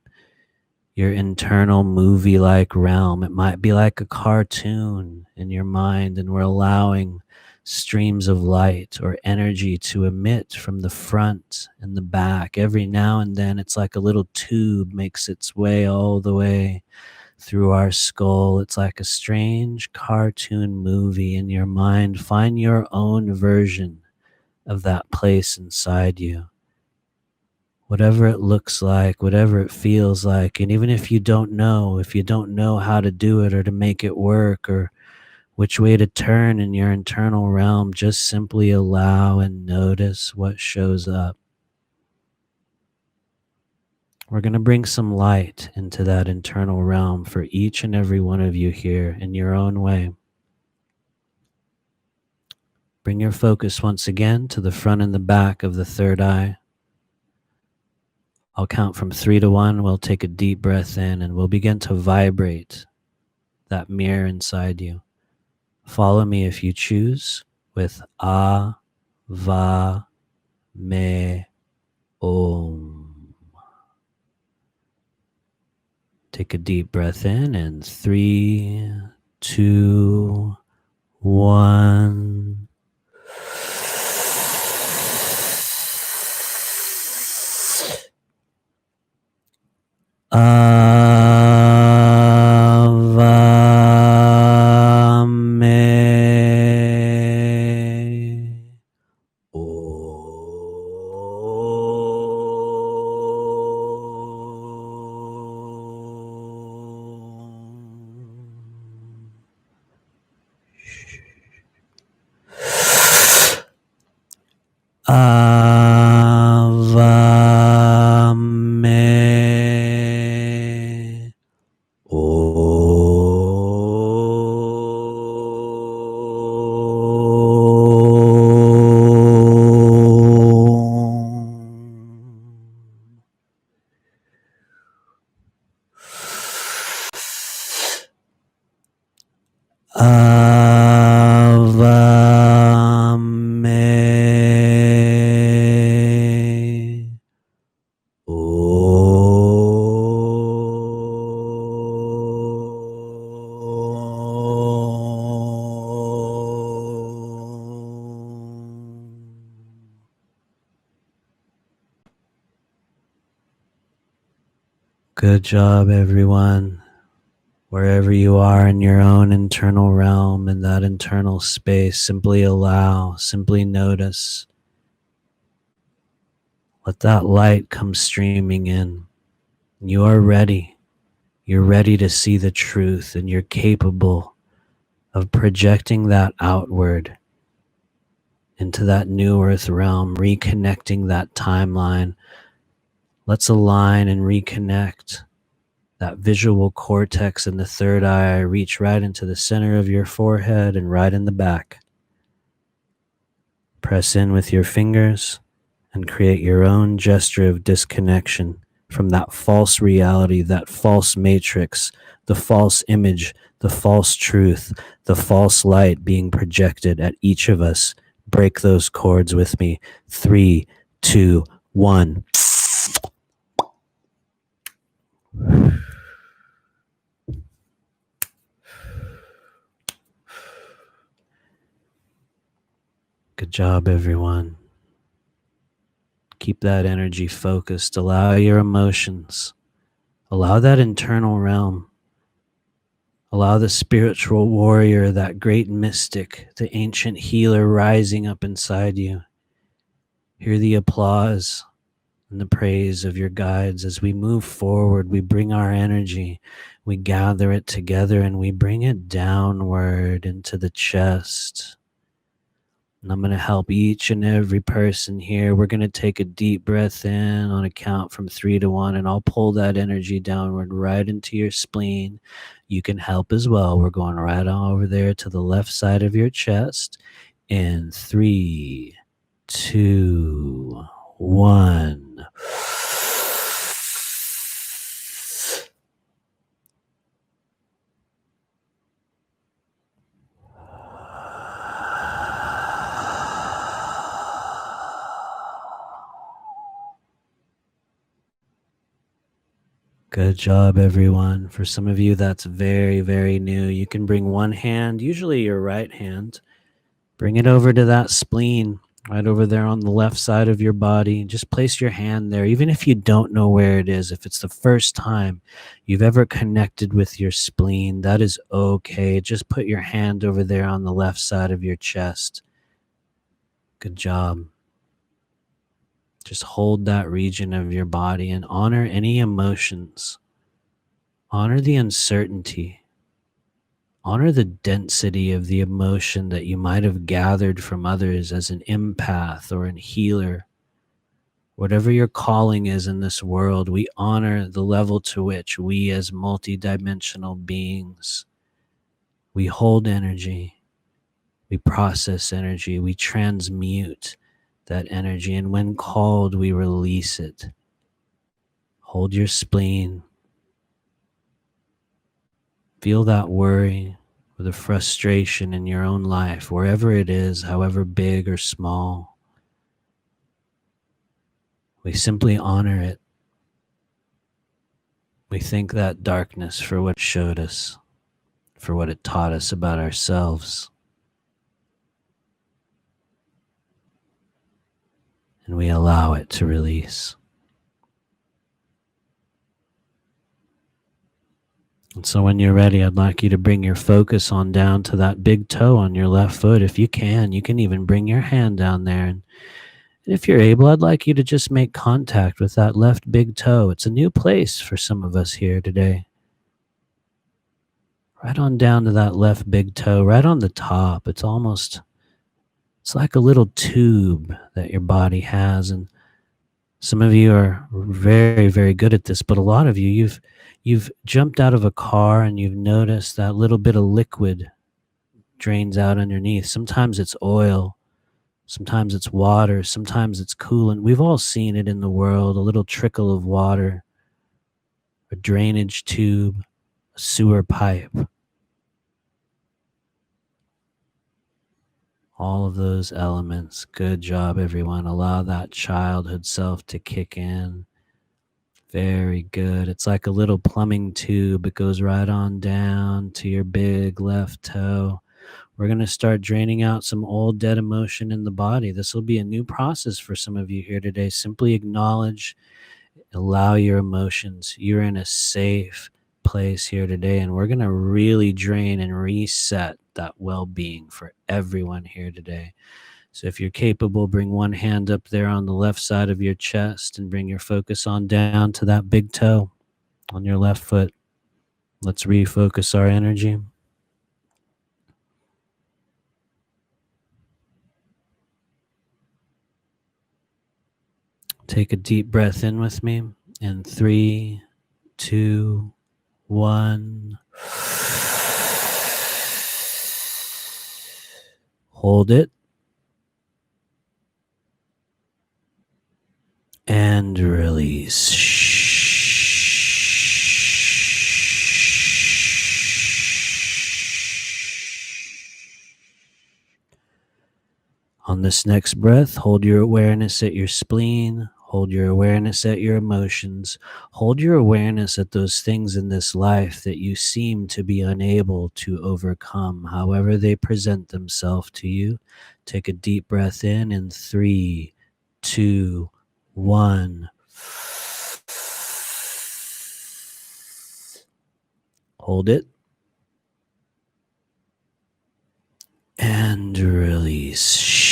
Your internal movie-like realm. It might be like a cartoon in your mind, and we're allowing streams of light or energy to emit from the front and the back. Every now and then, it's like a little tube makes its way all the way through our skull. It's like a strange cartoon movie in your mind. Find your own version of that place inside you. Whatever it looks like, whatever it feels like. And even if you don't know how to do it or to make it work or which way to turn in your internal realm, just simply allow and notice what shows up. We're going to bring some light into that internal realm for each and every one of you here in your own way. Bring your focus once again to the front and the back of the third eye. I'll count from 3 to 1. We'll take a deep breath in and we'll begin to vibrate that mirror inside you. Follow me if you choose with A, Va, Me, Om. Take a deep breath in and 3, 2, 1. Good job, everyone. Wherever you are in your own internal realm, in that internal space, simply allow, simply notice. Let that light come streaming in. You are ready. You're ready to see the truth, and you're capable of projecting that outward into that new earth realm, reconnecting that timeline. Let's align and reconnect. That visual cortex in the third eye, reach right into the center of your forehead and right in the back. Press in with your fingers and create your own gesture of disconnection from that false reality, that false matrix, the false image, the false truth, the false light being projected at each of us. Break those cords with me. 3, 2, 1. Good job, everyone. Keep that energy focused. Allow your emotions. Allow that internal realm. Allow the spiritual warrior, that great mystic, the ancient healer rising up inside you. Hear the applause and the praise of your guides. As we move forward, we bring our energy, we gather it together, and we bring it downward into the chest. And I'm going to help each and every person here. We're going to take a deep breath in on a count from 3 to 1, and I'll pull that energy downward right into your spleen. You can help as well. We're going right on over there to the left side of your chest. In 3, 2, 1. Good job, everyone. For some of you, that's very, very new. You can bring one hand, usually your right hand, bring it over to that spleen right over there on the left side of your body. Just place your hand there, even if you don't know where it is. If it's the first time you've ever connected with your spleen, that is okay. Just put your hand over there on the left side of your chest. Good job. Just hold that region of your body and honor any emotions. Honor the uncertainty. Honor the density of the emotion that you might have gathered from others as an empath or a healer. Whatever your calling is in this world, we honor the level to which we as multidimensional beings, we hold energy, we process energy, we transmute that energy, and when called, we release it. Hold your spleen. Feel that worry or the frustration in your own life, wherever it is, however big or small. We simply honor it. We thank that darkness for what it showed us, for what it taught us about ourselves. And we allow it to release. And so when you're ready, I'd like you to bring your focus on down to that big toe on your left foot. If you can even bring your hand down there. And if you're able, I'd like you to just make contact with that left big toe. It's a new place for some of us here today. Right on down to that left big toe, right on the top. It's like a little tube that your body has. And some of you are very, very good at this, but a lot of you've jumped out of a car and you've noticed that little bit of liquid drains out underneath. Sometimes it's oil, sometimes it's water, sometimes it's coolant. We've all seen it in the world, a little trickle of water, a drainage tube, a sewer pipe. All of those elements. Good job, everyone. Allow that childhood self to kick in. Very good. It's like a little plumbing tube. It goes right on down to your big left toe. We're going to start draining out some old dead emotion in the body. This will be a new process for some of you here today. Simply acknowledge, allow your emotions. You're in a safe place here today, and we're going to really drain and reset that well-being for everyone here today. So if you're capable, bring one hand up there on the left side of your chest and bring your focus on down to that big toe on your left foot. Let's refocus our energy. Take a deep breath in with me. In 3, 2, 1. Hold it. And release. On this next breath, hold your awareness at your spleen. Hold your awareness at your emotions. Hold your awareness at those things in this life that you seem to be unable to overcome, however they present themselves to you. Take a deep breath in 3, 2, 1. Hold it. And release.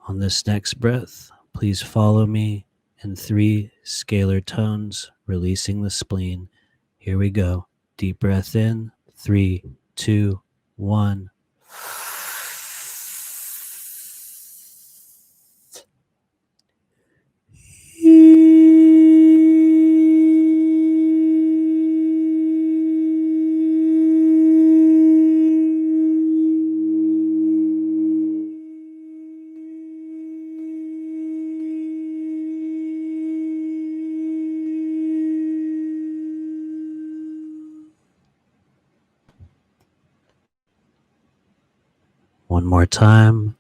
On this next breath, please follow me in 3 scalar tones, releasing the spleen. Here we go. Deep breath in. 3, 2, 1. One more time.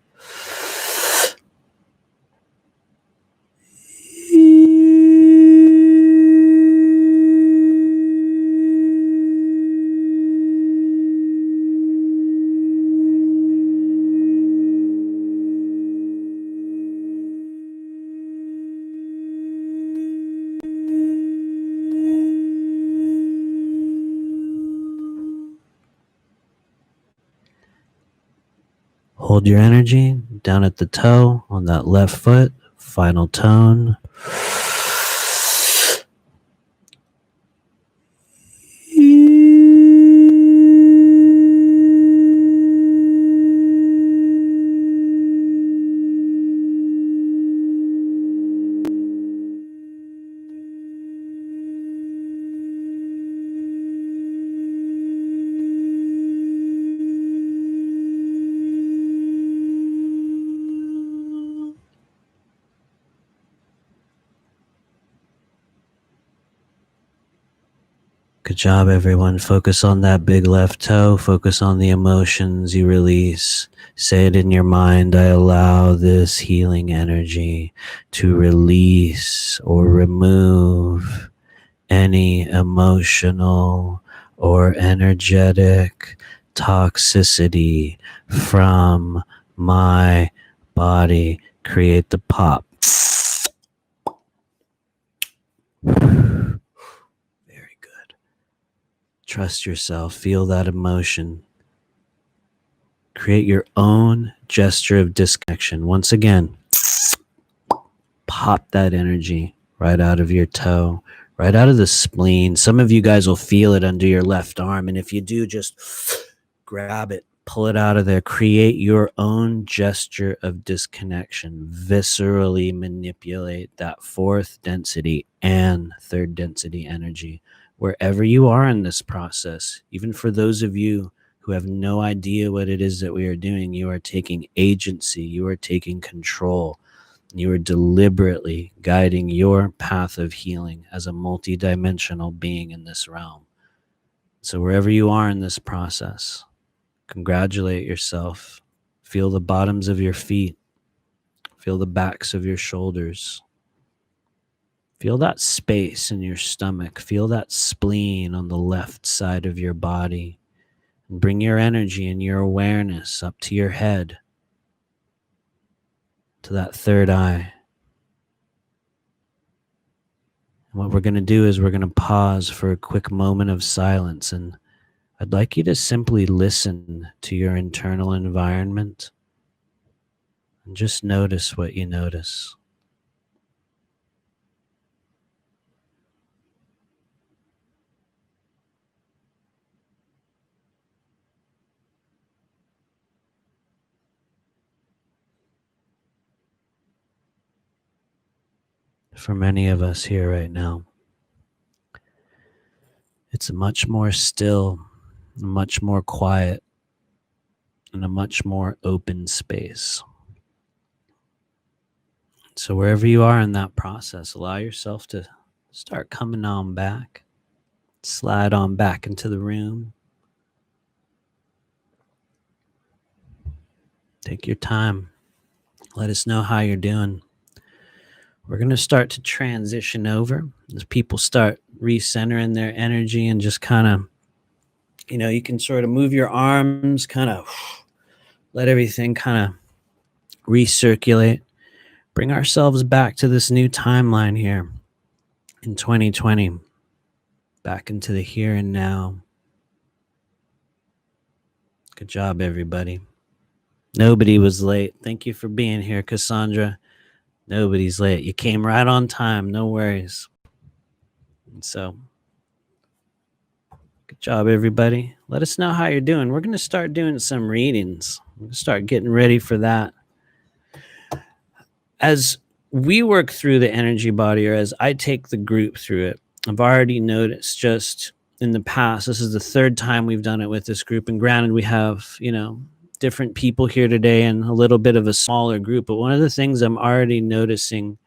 Hold your energy down at the toe on that left foot. Final tone. Good job, everyone. Focus on that big left toe. Focus on the emotions you release. Say it in your mind. I allow this healing energy to release or remove any emotional or energetic toxicity from my body. Create the pop. Trust yourself. Feel that emotion. Create your own gesture of disconnection. Once again, pop that energy right out of your toe, right out of the spleen. Some of you guys will feel it under your left arm. And if you do, just grab it, pull it out of there. Create your own gesture of disconnection. Viscerally manipulate that 4th density and 3rd density energy. Wherever you are in this process, even for those of you who have no idea what it is that we are doing, you are taking agency, you are taking control, you are deliberately guiding your path of healing as a multidimensional being in this realm. So wherever you are in this process, congratulate yourself. Feel the bottoms of your feet, feel the backs of your shoulders. Feel that space in your stomach. Feel that spleen on the left side of your body. And bring your energy and your awareness up to your head, to that 3rd eye. And what we're going to do is we're going to pause for a quick moment of silence. And I'd like you to simply listen to your internal environment and just notice what you notice. For many of us here right now, it's a much more still, much more quiet, and a much more open space. So wherever you are in that process, allow yourself to start coming on back. Slide on back into the room. Take your time. Let us know how you're doing. We're going to start to transition over as people start recentering their energy and just kind of, you can sort of move your arms, kind of let everything kind of recirculate. Bring ourselves back to this new timeline here in 2020, back into the here and now. Good job, everybody. Nobody was late. Thank you for being here, Cassandra. Nobody's late. You came right on time. No worries. And so, good job, everybody. Let us know how you're doing. We're going to start doing some readings. We're going to start getting ready for that. As we work through the energy body, or as I take the group through it, I've already noticed just in the past, this is the third time we've done it with this group. And granted, we have, different people here today and a little bit of a smaller group. But one of the things I'm already noticing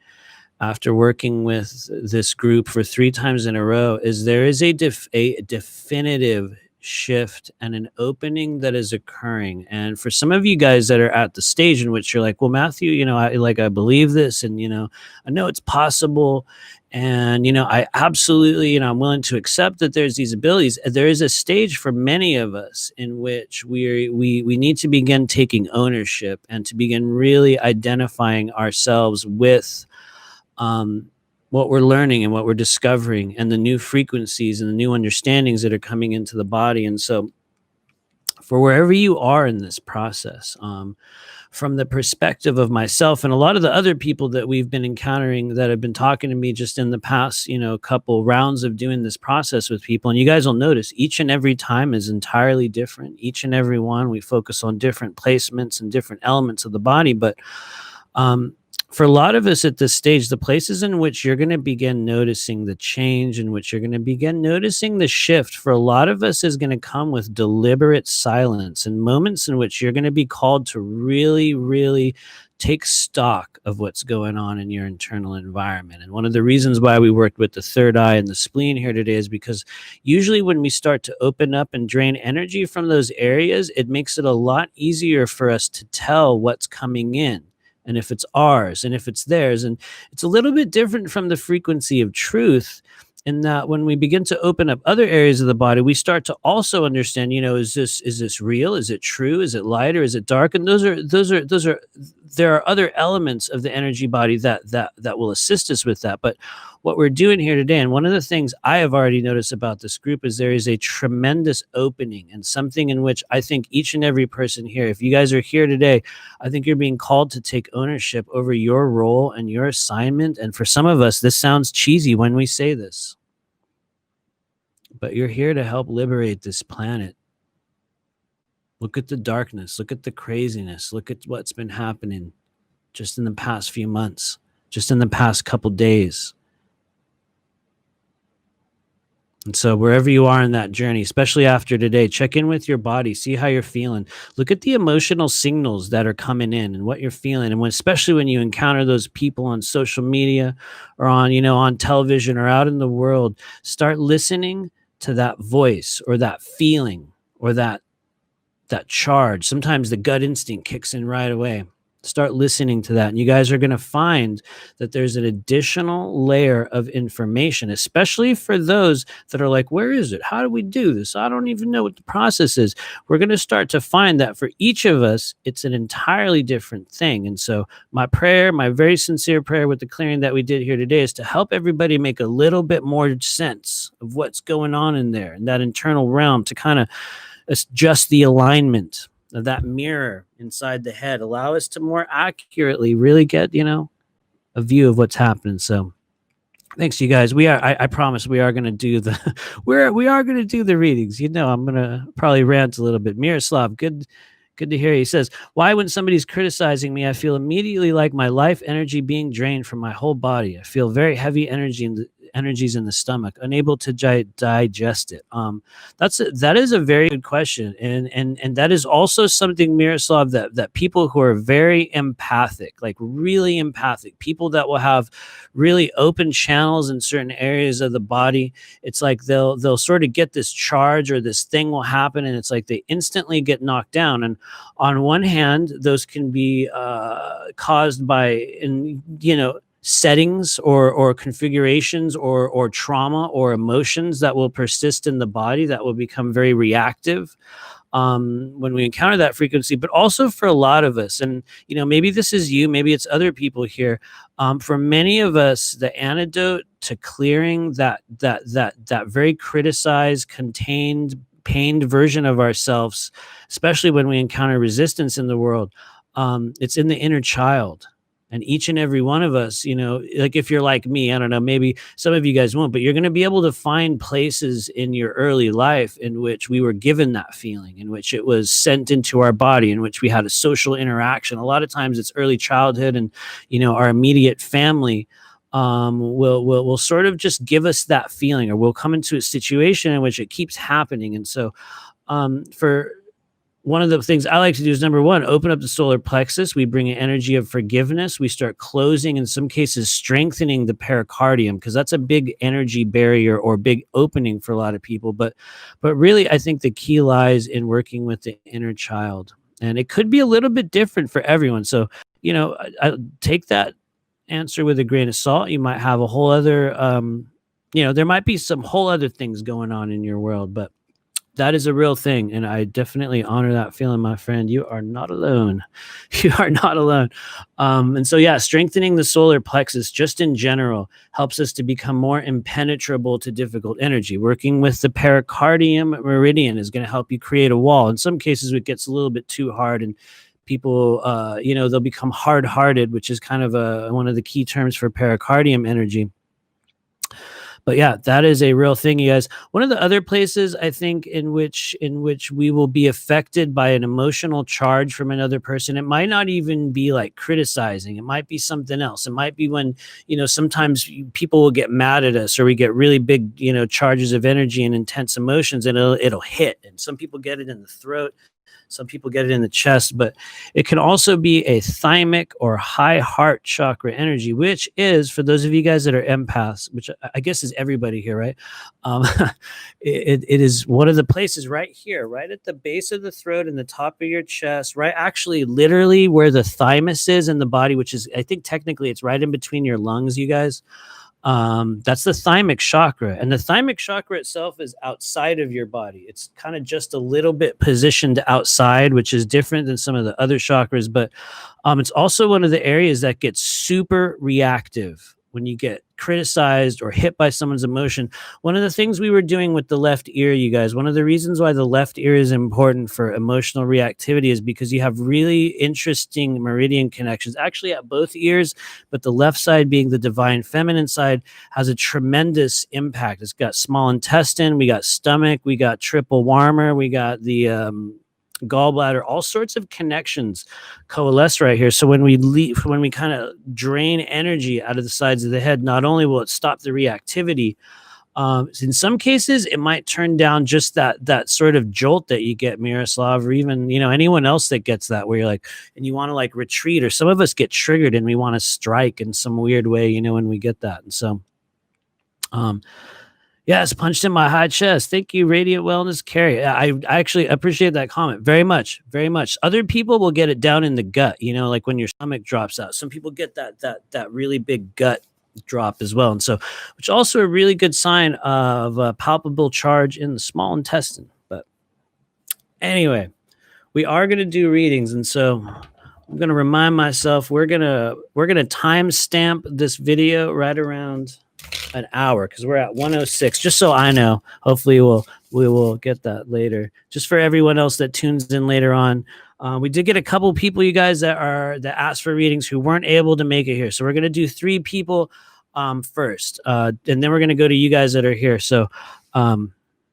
after working with this group for 3 times in a row is there is a definitive shift and an opening that is occurring. And for some of you guys that are at the stage in which you're like, well, Matthew, I believe this, and I know it's possible, and I absolutely, I'm willing to accept that there's these abilities. There is a stage for many of us in which we need to begin taking ownership and to begin really identifying ourselves with what we're learning and what we're discovering and the new frequencies and the new understandings that are coming into the body. And so for wherever you are in this process, from the perspective of myself and a lot of the other people that we've been encountering that have been talking to me just in the past, couple rounds of doing this process with people, and you guys will notice each and every time is entirely different. Each and every one, we focus on different placements and different elements of the body. But for a lot of us at this stage, the places in which you're going to begin noticing the change, in which you're going to begin noticing the shift, for a lot of us is going to come with deliberate silence and moments in which you're going to be called to really, really take stock of what's going on in your internal environment. And one of the reasons why we worked with the third eye and the spleen here today is because usually when we start to open up and drain energy from those areas, it makes it a lot easier for us to tell what's coming in, and if it's ours and if it's theirs. And it's a little bit different from the frequency of truth in that when we begin to open up other areas of the body, we start to also understand, is this real? Is it true? Is it light or is it dark? And there are other elements of the energy body that will assist us with that. But what we're doing here today, and one of the things I have already noticed about this group, is there is a tremendous opening and something in which I think each and every person here, if you guys are here today, I think you're being called to take ownership over your role and your assignment. And for some of us, this sounds cheesy when we say this, but you're here to help liberate this planet. Look at the darkness, look at the craziness, look at what's been happening just in the past few months, just in the past couple days. And so wherever you are in that journey, especially after today, check in with your body, see how you're feeling. Look at the emotional signals that are coming in and what you're feeling. And especially when you encounter those people on social media or on television or out in the world, start listening to that voice or that feeling or that charge. Sometimes the gut instinct kicks in right away. Start listening to that. And you guys are going to find that there's an additional layer of information, especially for those that are like, where is it? How do we do this? I don't even know what the process is. We're going to start to find that for each of us, it's an entirely different thing. And so my prayer, my very sincere prayer with the clearing that we did here today is to help everybody make a little bit more sense of what's going on in there, in that internal realm, to kind of adjust the alignment of that mirror inside the head, allow us to more accurately really get, a view of what's happening. So thanks, you guys. I promise we are going to do the, we are going to do the readings. I'm going to probably rant a little bit. Miroslav, good to hear you. He says, why when somebody's criticizing me, I feel immediately like my life energy being drained from my whole body. I feel very heavy energy energies in the stomach, unable to digest it. That is a very good question, and that is also something, Miroslav, that people who are very empathic, like really empathic, people that will have really open channels in certain areas of the body, it's like they'll sort of get this charge, or this thing will happen, and it's like they instantly get knocked down. And on one hand, those can be caused by, settings or configurations or trauma or emotions that will persist in the body, that will become very reactive when we encounter that frequency. But also for a lot of us, and maybe this is you, maybe it's other people here, for many of us, the antidote to clearing that very criticized, contained, pained version of ourselves, especially when we encounter resistance in the world, it's in the inner child. And each and every one of us, like if you're like me, I don't know, maybe some of you guys won't, but you're going to be able to find places in your early life in which we were given that feeling, in which it was sent into our body, in which we had a social interaction. A lot of times it's early childhood, and our immediate family will sort of just give us that feeling, or we'll come into a situation in which it keeps happening. And so for one of the things I like to do is, number one, open up the solar plexus. We bring an energy of forgiveness. We start closing, in some cases, strengthening the pericardium, because that's a big energy barrier or big opening for a lot of people. But really, I think the key lies in working with the inner child. And it could be a little bit different for everyone. So, I take that answer with a grain of salt. You might have a whole other, there might be some whole other things going on in your world, but that is a real thing, and I definitely honor that feeling, my friend. You are not alone. You are not alone. And so, yeah, strengthening the solar plexus just in general helps us to become more impenetrable to difficult energy. Working with the pericardium meridian is going to help you create a wall. In some cases, it gets a little bit too hard, and people, they'll become hard-hearted, which is kind of one of the key terms for pericardium energy. But yeah, that is a real thing, you guys. One of the other places, I think, in which we will be affected by an emotional charge from another person, it might not even be like criticizing. It might be something else. It might be when, sometimes people will get mad at us, or we get really big, charges of energy and intense emotions, and it'll hit. And some people get it in the throat. Some people get it in the chest, but it can also be a thymic or high heart chakra energy, which is, for those of you guys that are empaths, which I guess is everybody here, right? It is one of the places right here, right at the base of the throat and the top of your chest, right? Actually, literally where the thymus is in the body, which is, I think technically it's right in between your lungs, you guys. That's the thymic chakra, and the thymic chakra itself is outside of your body. It's kind of just a little bit positioned outside, which is different than some of the other chakras, but it's also one of the areas that gets super reactive when you get criticized or hit by someone's emotion. One of the things we were doing with the left ear, you guys, one of the reasons why the left ear is important for emotional reactivity is because you have really interesting meridian connections, actually at both ears, but the left side, being the divine feminine side, has a tremendous impact. It's got small intestine, we got stomach, we got triple warmer, we got the gallbladder, all sorts of connections coalesce right here. So when we kind of drain energy out of the sides of the head, not only will it stop the reactivity, in some cases it might turn down just that sort of jolt that you get, Miroslav, or even anyone else that gets that, where you're like, and you want to like retreat, or some of us get triggered and we want to strike in some weird way, when we get that. And so yes, punched in my high chest. Thank you, Radiant Wellness Carrie. I actually appreciate that comment very much, very much. Other people will get it down in the gut, like when your stomach drops out. Some people get that really big gut drop as well. And so, which also a really good sign of a palpable charge in the small intestine. But anyway, we are going to do readings. And so I'm going to remind myself, we're going to time stamp this video right around an hour, because we're at 106, just so I know. Hopefully we will get that later, just for everyone else that tunes in later on. We did get a couple people, you guys, that asked for readings who weren't able to make it here, so we're going to do 3 people first, and then we're going to go to you guys that are here. So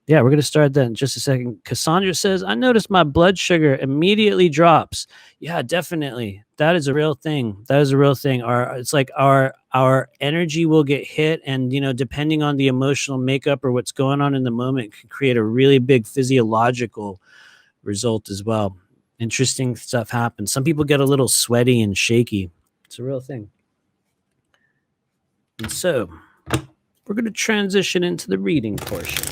Yeah, we're going to start that in just a second. Cassandra says, I noticed my blood sugar immediately drops. Yeah, definitely. That is a real thing. That is a real thing. It's like our energy will get hit, and depending on the emotional makeup or what's going on in the moment, can create a really big physiological result as well. Interesting stuff happens. Some people get a little sweaty and shaky. It's a real thing. And so we're going to transition into the reading portion.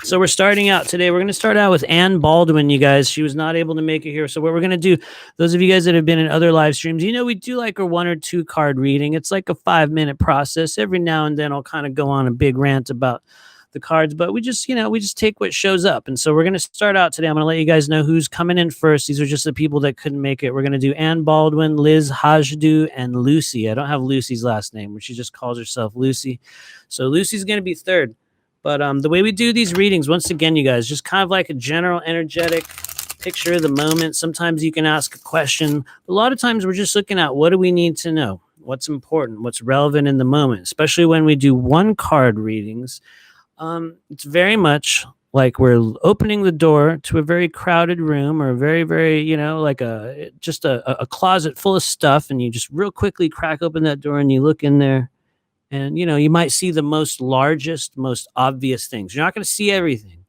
So we're starting out today. We're going to start out with Anne Baldwin, you guys. She was not able to make it here. So what we're going to do, those of you guys that have been in other live streams, we do like a 1 or 2 card reading. It's like a 5-minute process. Every now and then I'll kind of go on a big rant about the cards, but we just take what shows up. And so we're going to start out today. I'm going to let you guys know who's coming in first. These are just the people that couldn't make it. We're going to do Anne Baldwin, Liz Hajdu, and Lucy. I don't have Lucy's last name, but she just calls herself Lucy. So Lucy's going to be third. But the way we do these readings, once again, you guys, just kind of like a general energetic picture of the moment. Sometimes you can ask a question. A lot of times we're just looking at what do we need to know, what's important, what's relevant in the moment, especially when we do 1 card readings. It's very much like we're opening the door to a very crowded room, or a very, very, like a closet full of stuff. And you just real quickly crack open that door and you look in there. And, you might see the most obvious things. You're not going to see everything,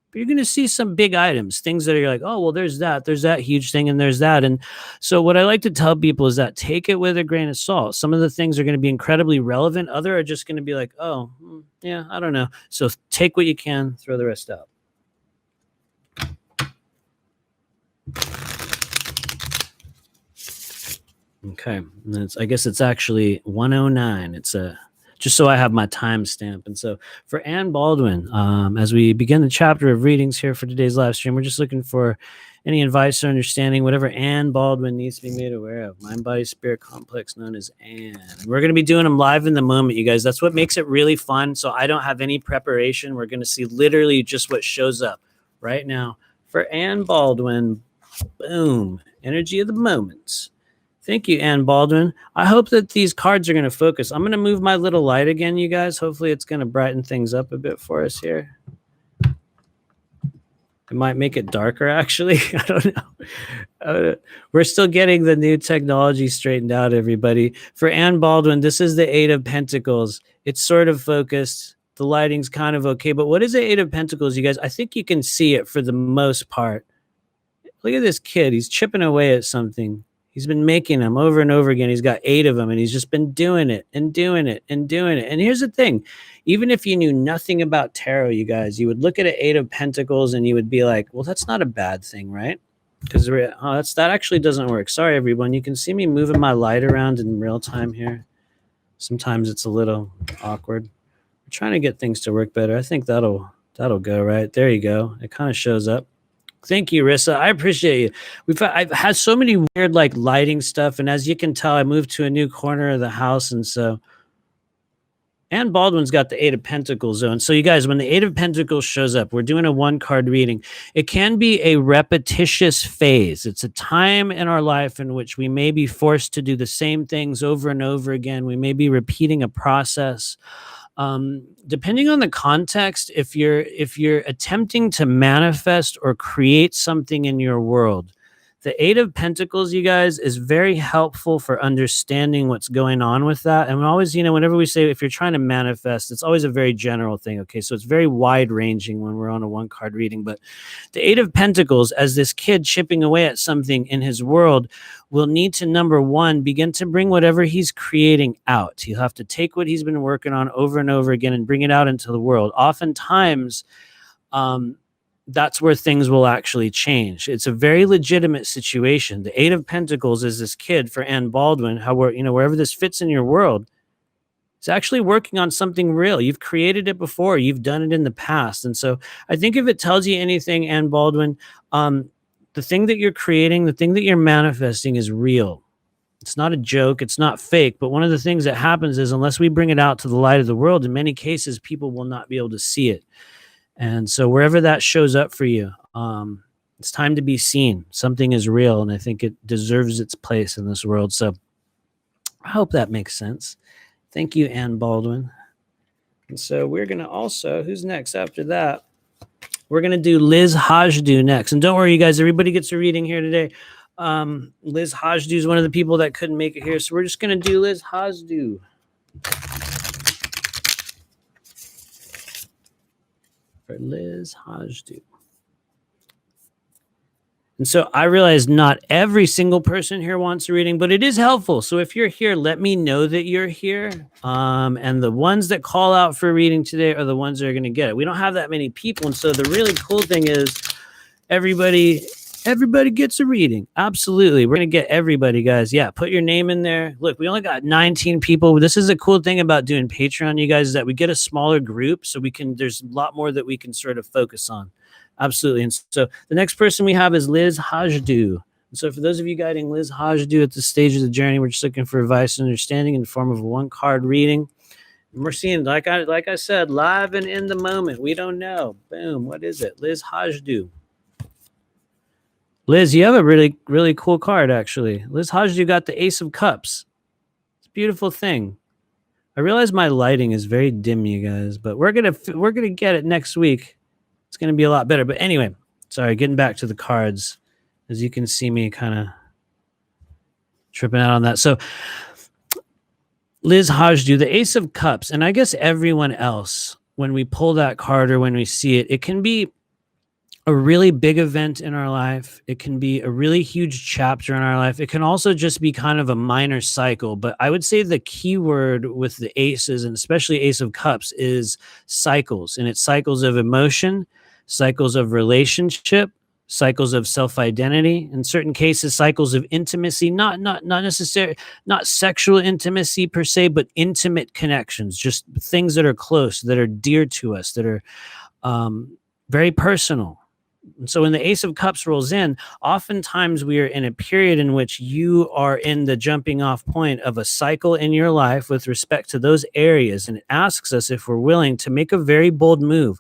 but you're going to see some big items, things that are like, oh, well, there's that huge thing, and there's that. And so what I like to tell people is that take it with a grain of salt. Some of the things are going to be incredibly relevant. Other are just going to be like, oh, yeah, I don't know. So take what you can, throw the rest out. Okay. I guess it's actually 1:09. It's just so I have my timestamp. And so for Anne Baldwin, as we begin the chapter of readings here for today's live stream, we're just looking for any advice or understanding, whatever Anne Baldwin needs to be made aware of. Mind, body, spirit complex known as Anne. We're going to be doing them live in the moment, you guys. That's what makes it really fun. So I don't have any preparation. We're going to see literally just what shows up right now. For Anne Baldwin, boom, energy of the moments. Thank you, Anne Baldwin. I hope that these cards are going to focus. I'm going to move my little light again, you guys. Hopefully it's going to brighten things up a bit for us here. It might make it darker, actually. I don't know. We're still getting the new technology straightened out, everybody. For Anne Baldwin, this is the 8 of Pentacles. It's sort of focused. The lighting's kind of okay. But what is the 8 of Pentacles, you guys? I think you can see it for the most part. Look at this kid. He's chipping away at something. He's been making them over and over again. He's got 8 of them, and he's just been doing it and doing it and doing it. And here's the thing. Even if you knew nothing about tarot, you guys, you would look at an 8 of Pentacles and you would be like, well, that's not a bad thing, right? Because that actually doesn't work. Sorry, everyone. You can see me moving my light around in real time here. Sometimes it's a little awkward. We're trying to get things to work better. I think that'll go, right? There you go. It kind of shows up. Thank you, Rissa. I appreciate you. I've had so many weird lighting stuff, and as you can tell, I moved to a new corner of the house, and so Anne Baldwin's got the 8 of Pentacles zone. So you guys, when the 8 of Pentacles shows up, we're doing a 1-card reading. It can be a repetitious phase. It's a time in our life in which we may be forced to do the same things over and over again. We may be repeating a process. Depending on the context, if you're attempting to manifest or create something in your world, the 8 of Pentacles, you guys, is very helpful for understanding what's going on with that. And always, whenever we say if you're trying to manifest, it's always a very general thing. Okay, so it's very wide ranging when we're on a 1-card reading. But the 8 of Pentacles, as this kid chipping away at something in his world, will need to, number 1, begin to bring whatever he's creating out. He'll have to take what he's been working on over and over again and bring it out into the world. Oftentimes, that's where things will actually change. It's a very legitimate situation. The 8 of Pentacles is this kid for Anne Baldwin. Wherever this fits in your world, it's actually working on something real. You've created it before. You've done it in the past. And so I think if it tells you anything, Anne Baldwin, the thing that you're creating, the thing that you're manifesting is real. It's not a joke. It's not fake. But one of the things that happens is unless we bring it out to the light of the world, in many cases, people will not be able to see it. And so wherever that shows up for you, it's time to be seen. Something is real, and I think it deserves its place in this world. So I hope that makes sense. Thank you, Anne Baldwin. And so we're going to also, who's next after that? We're going to do Liz Hajdu next. And don't worry, you guys, everybody gets a reading here today. Liz Hajdu is one of the people that couldn't make it here. So we're just going to do Liz Hajdu. For Liz Hajdu. And so I realize not every single person here wants a reading, but it is helpful. So if you're here, let me know that you're here. And the ones that call out for a reading today are the ones that are going to get it. We don't have that many people. And so the really cool thing is everybody gets a reading. Absolutely. We're going to get everybody, guys. Yeah, put your name in there. Look, we only got 19 people. This is a cool thing about doing Patreon, you guys, is that we get a smaller group. So there's a lot more that we can sort of focus on. Absolutely. And so the next person we have is Liz Hajdu. And so for those of you guiding Liz Hajdu at this stage of the journey, we're just looking for advice and understanding in the form of a 1-card reading. And we're seeing, like I said, live and in the moment. We don't know. Boom. What is it? Liz Hajdu. Liz, you have a really, really cool card, actually. Liz Hajdu got the Ace of Cups. It's a beautiful thing. I realize my lighting is very dim, you guys, but we're gonna get it next week. It's going to be a lot better. But anyway, sorry, getting back to the cards. As you can see me kind of tripping out on that. So Liz Hajdu, the Ace of Cups, and I guess everyone else, when we pull that card or when we see it, it can be a really big event in our life. It can be a really huge chapter in our life. It can also just be kind of a minor cycle. But I would say the key word with the aces, and especially Ace of Cups, is cycles. And it's cycles of emotion, cycles of relationship, cycles of self-identity, in certain cases, cycles of intimacy, not necessarily, not sexual intimacy per se, but intimate connections, just things that are close, that are dear to us, that are very personal. And so when the Ace of Cups rolls in, oftentimes we are in a period in which you are in the jumping off point of a cycle in your life with respect to those areas. And it asks us if we're willing to make a very bold move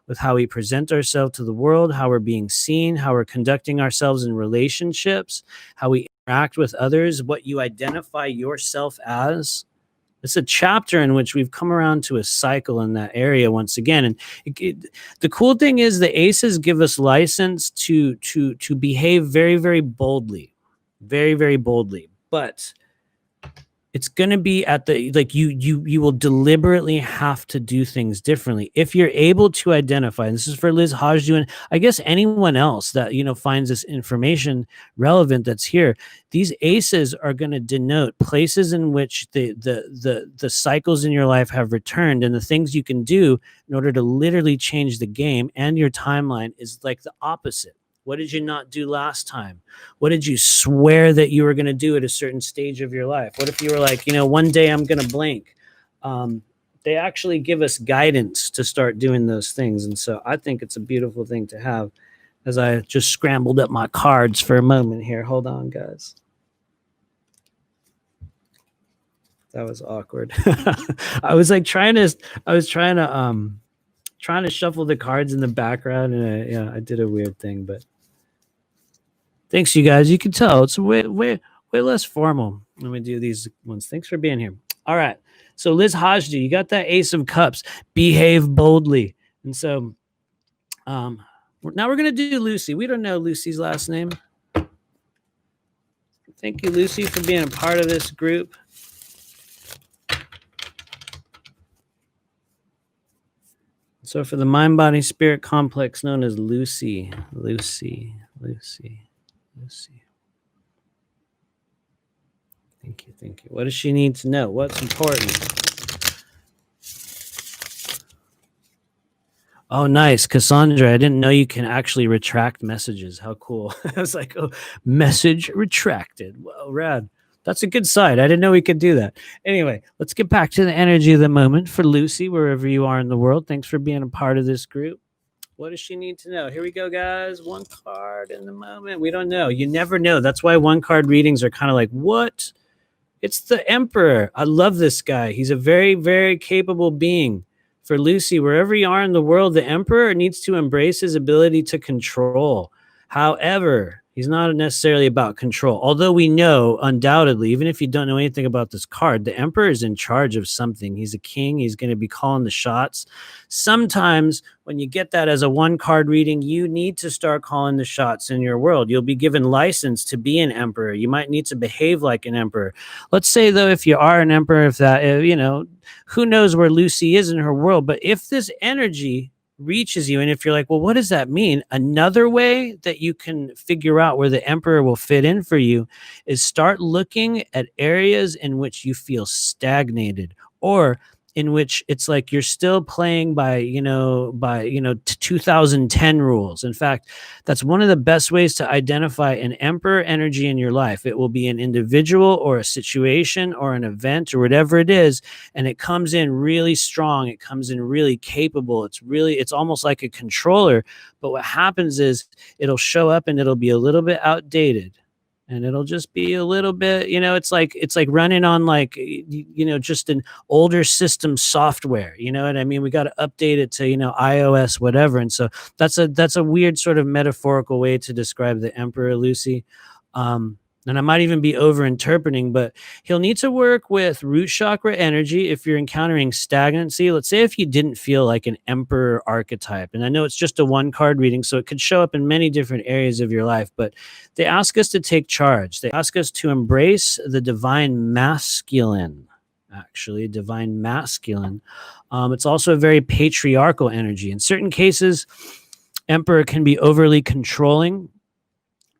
with how we present ourselves to the world, how we're being seen, how we're conducting ourselves in relationships, how we interact with others, what you identify yourself as. It's a chapter in which we've come around to a cycle in that area once again. And the cool thing is the aces give us license to behave very, very boldly, very, very boldly. But it's going to be at the, like, you will deliberately have to do things differently if you're able to identify. And this is for Liz Hajdu, and I guess anyone else that, finds this information relevant that's here. These aces are going to denote places in which the cycles in your life have returned, and the things you can do in order to literally change the game and your timeline is like the opposite. What did you not do last time? What did you swear that you were going to do at a certain stage of your life? What if you were like, one day I'm going to blank? They actually give us guidance to start doing those things. And so I think it's a beautiful thing to have. As I just scrambled up my cards for a moment here. Hold on, guys. That was awkward. I was trying to shuffle the cards in the background, and I did a weird thing, but thanks, you guys. You can tell it's way less formal when we do these ones. Thanks for being here. All right. So Liz Hajdu, you got that Ace of Cups. Behave boldly. And so now we're going to do Lucy. We don't know Lucy's last name. Thank you, Lucy, for being a part of this group. So for the mind-body-spirit complex known as Lucy. Thank you. What does she need to know? What's important? Oh, nice. Cassandra, I didn't know you can actually retract messages. How cool. I was like, oh, message retracted. Well, rad. That's a good side. I didn't know we could do that. Anyway, let's get back to the energy of the moment for Lucy, wherever you are in the world. Thanks for being a part of this group. What does she need to know? Here we go, guys. One card in the moment. We don't know. You never know. That's why 1-card readings are kind of like, what? It's the Emperor. I love this guy. He's a very, very capable being. For Lucy, wherever you are in the world, the Emperor needs to embrace his ability to control. However, He's not necessarily about control. Although we know undoubtedly, even if you don't know anything about this card, the Emperor is in charge of something. He's a king. He's going to be calling the shots. Sometimes when you get that as a one card reading, you need to start calling the shots in your world. You'll be given license to be an emperor. You might need to behave like an emperor. Let's say though, if you are an emperor, if that, who knows where Lucy is in her world, but if this energy reaches you, and if you're like, well, what does that mean? Another way that you can figure out where the Emperor will fit in for you is start looking at areas in which you feel stagnated, or in which it's like you're still playing by 2010 rules. In fact, that's one of the best ways to identify an emperor energy in your life. It will be an individual or a situation or an event or whatever it is, and it comes in really strong. It comes in really capable. It's almost like a controller. But what happens is it'll show up and it'll be a little bit outdated. And it'll just be a little bit, it's like running on just an older system software. You know what I mean? We got to update it to, iOS, whatever. And so that's a weird sort of metaphorical way to describe the Emperor, Lucy. And I might even be over interpreting, but he'll need to work with root chakra energy if you're encountering stagnancy. Let's say if you didn't feel like an emperor archetype, and I know it's just a one card reading, so it could show up in many different areas of your life, but they ask us to take charge. They ask us to embrace the divine masculine, actually, divine masculine. It's also a very patriarchal energy. In certain cases, emperor can be overly controlling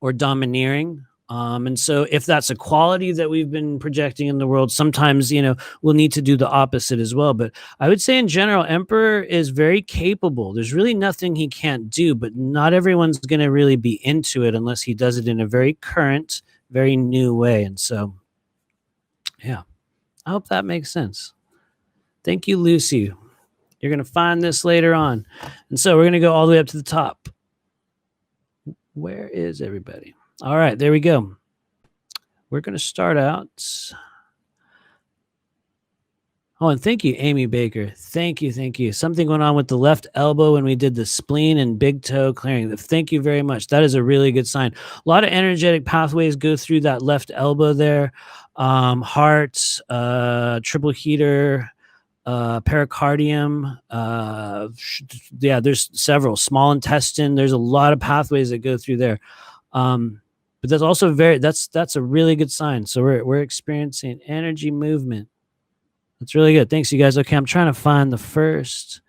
or domineering. And so if that's a quality that we've been projecting in the world, sometimes, we'll need to do the opposite as well. But I would say in general, Emperor is very capable. There's really nothing he can't do, but not everyone's going to really be into it unless he does it in a very current, very new way. And so, yeah, I hope that makes sense. Thank you, Lucy. You're going to find this later on. And so we're going to go all the way up to the top. Where is everybody? All right, there we go. We're going to start out. Oh, and thank you, Amy Baker. Thank you, thank you. Something going on with the left elbow when we did the spleen and big toe clearing. Thank you very much. That is a really good sign. A lot of energetic pathways go through that left elbow there. Heart, triple heater, pericardium. There's several. Small intestine. There's a lot of pathways that go through there. But that's also that's a really good sign. So we're experiencing energy movement. That's really good. Thanks, you guys. Okay, I'm trying to find the first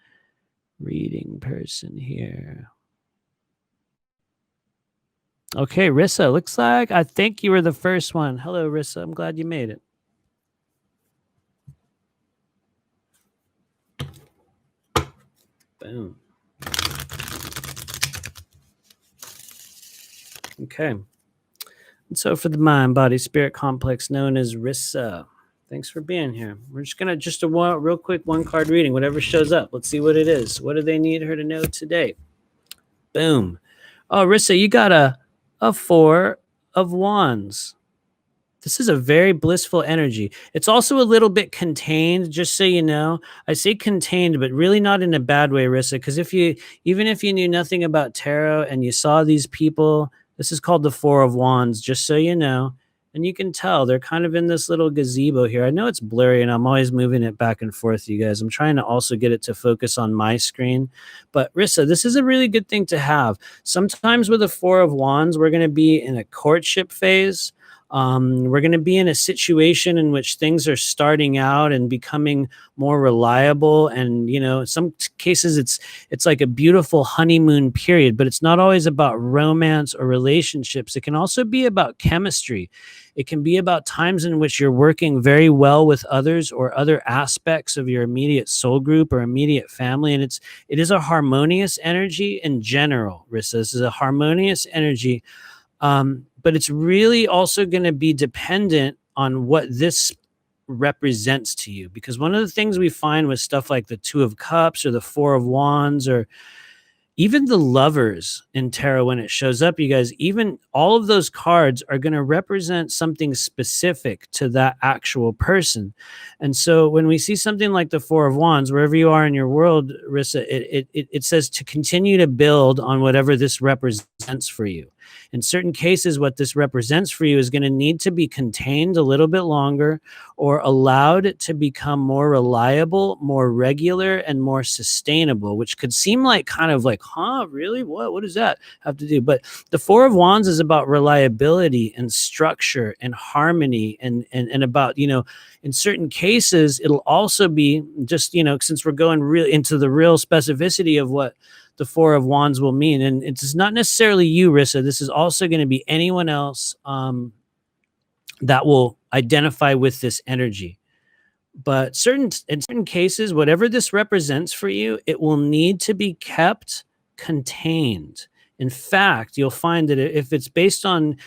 reading person here. Okay, Rissa, looks like I think you were the first one. Hello, Rissa. I'm glad you made it. Boom. Okay. And so for the mind, body, spirit complex known as Rissa, thanks for being here. We're just going to a real quick one card reading, whatever shows up. Let's see what it is. What do they need her to know today? Boom. Oh, Rissa, you got a 4 of Wands. This is a very blissful energy. It's also a little bit contained, just so you know. I say contained, but really not in a bad way, Rissa, because even if you knew nothing about tarot and you saw these people, this is called the 4 of Wands, just so you know. And you can tell they're kind of in this little gazebo here. I know it's blurry and I'm always moving it back and forth, you guys. I'm trying to also get it to focus on my screen. But Rissa, this is a really good thing to have. Sometimes with the 4 of Wands, we're going to be in a courtship phase. We're going to be in a situation in which things are starting out and becoming more reliable. And, in some cases it's like a beautiful honeymoon period, but it's not always about romance or relationships. It can also be about chemistry. It can be about times in which you're working very well with others or other aspects of your immediate soul group or immediate family. And it is a harmonious energy in general, Rissa. This is a harmonious energy. But it's really also going to be dependent on what this represents to you. Because one of the things we find with stuff like the 2 of Cups or the 4 of Wands or even the Lovers in tarot, when it shows up, you guys, even all of those cards are going to represent something specific to that actual person. And so when we see something like the 4 of Wands, wherever you are in your world, Rissa, it says to continue to build on whatever this represents for you. In certain cases, what this represents for you is going to need to be contained a little bit longer or allowed to become more reliable, more regular, and more sustainable, which could seem like kind of like, huh, really? What does that have to do? But the Four of Wands is about reliability and structure and harmony and about, in certain cases, it'll also be just, since we're going real into the real specificity of what the Four of Wands will mean. And it's not necessarily you, Rissa. This is also going to be anyone else that will identify with this energy. But in certain cases, whatever this represents for you, it will need to be kept contained. In fact, you'll find that if it's based on,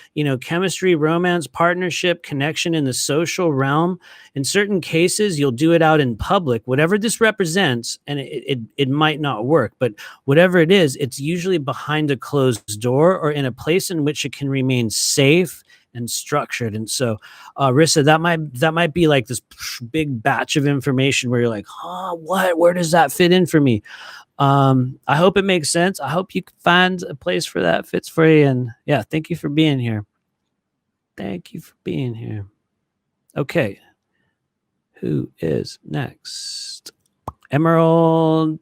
chemistry, romance, partnership, connection in the social realm, in certain cases, you'll do it out in public, whatever this represents, and it might not work, but whatever it is, it's usually behind a closed door or in a place in which it can remain safe and structured. And so, Rissa, that might be like this big batch of information where you're like, where does that fit in for me? I hope it makes sense. I hope you find a place for that fits for you. And yeah, thank you for being here. Thank you for being here. Okay. Who is next? Emerald.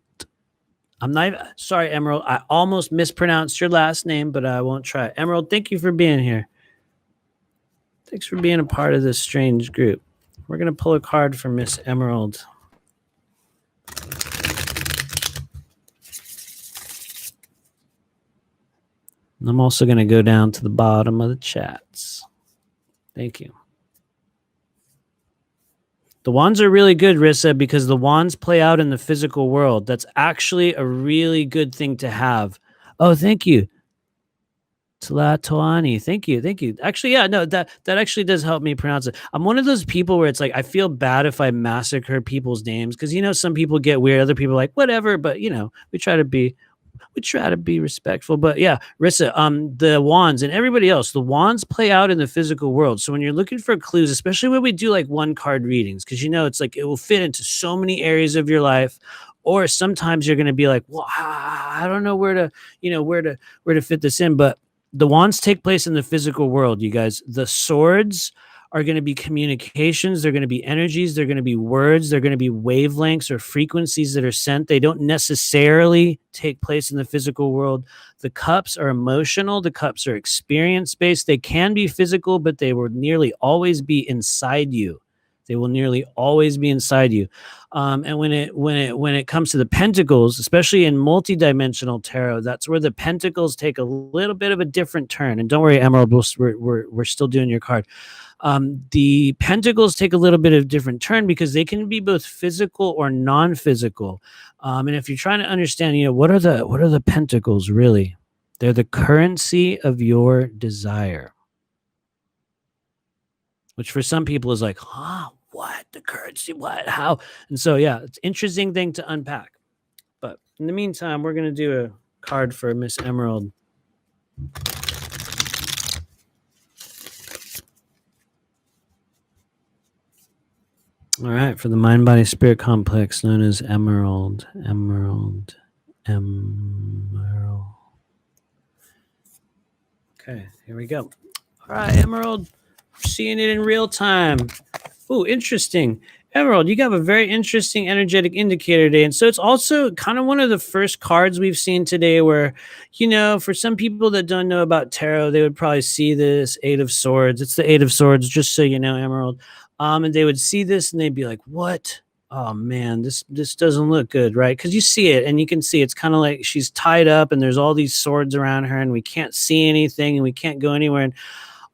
Sorry, Emerald. I almost mispronounced your last name, but I won't try. Emerald, thank you for being here. Thanks for being a part of this strange group. We're going to pull a card for Miss Emerald. I'm also going to go down to the bottom of the chats. Thank you. The wands are really good, Rissa, because the wands play out in the physical world. That's actually a really good thing to have. Oh, thank you. Tlatoani. Thank you. Thank you. Actually, yeah, no, that actually does help me pronounce it. I'm one of those people where it's like, I feel bad if I massacre people's names because, some people get weird. Other people are like, whatever. But, we try to be respectful. But yeah, Rissa, the wands and everybody else, the wands play out in the physical world. So when you're looking for clues, especially when we do like one card readings, because it's like it will fit into so many areas of your life. Or sometimes you're going to be like, well, I don't know where to fit this in. But the wands take place in the physical world, you guys. The swords are going to be communications. They're going to be energies. They're going to be words. They're going to be wavelengths or frequencies that are sent. They don't necessarily take place in the physical world. The cups are emotional. The cups are experience-based. They can be physical, but they will nearly always be inside you. They will nearly always be inside you. And when it comes to the pentacles, especially in multidimensional tarot, that's where the pentacles take a little bit of a different turn. And don't worry, Emerald, we're still doing your card. The pentacles take a little bit of different turn because they can be both physical or non-physical. And if you're trying to understand, what are the pentacles really? They're the currency of your desire. Which for some people is like, what? The currency? What? How? And so, yeah, it's an interesting thing to unpack. But in the meantime, we're going to do a card for Miss Emerald. All right, for the mind-body-spirit complex known as Emerald. Okay, here we go. All right, Emerald. Seeing it in real time. Ooh, interesting. Emerald, you have a very interesting energetic indicator today. And so it's also kind of one of the first cards we've seen today where, for some people that don't know about tarot, they would probably see this Eight of Swords. It's the Eight of Swords, just so you know, Emerald. And they would see this and they'd be like, what? Oh, man, this doesn't look good, right? Because you see it and you can see it's kind of like she's tied up and there's all these swords around her and we can't see anything and we can't go anywhere. And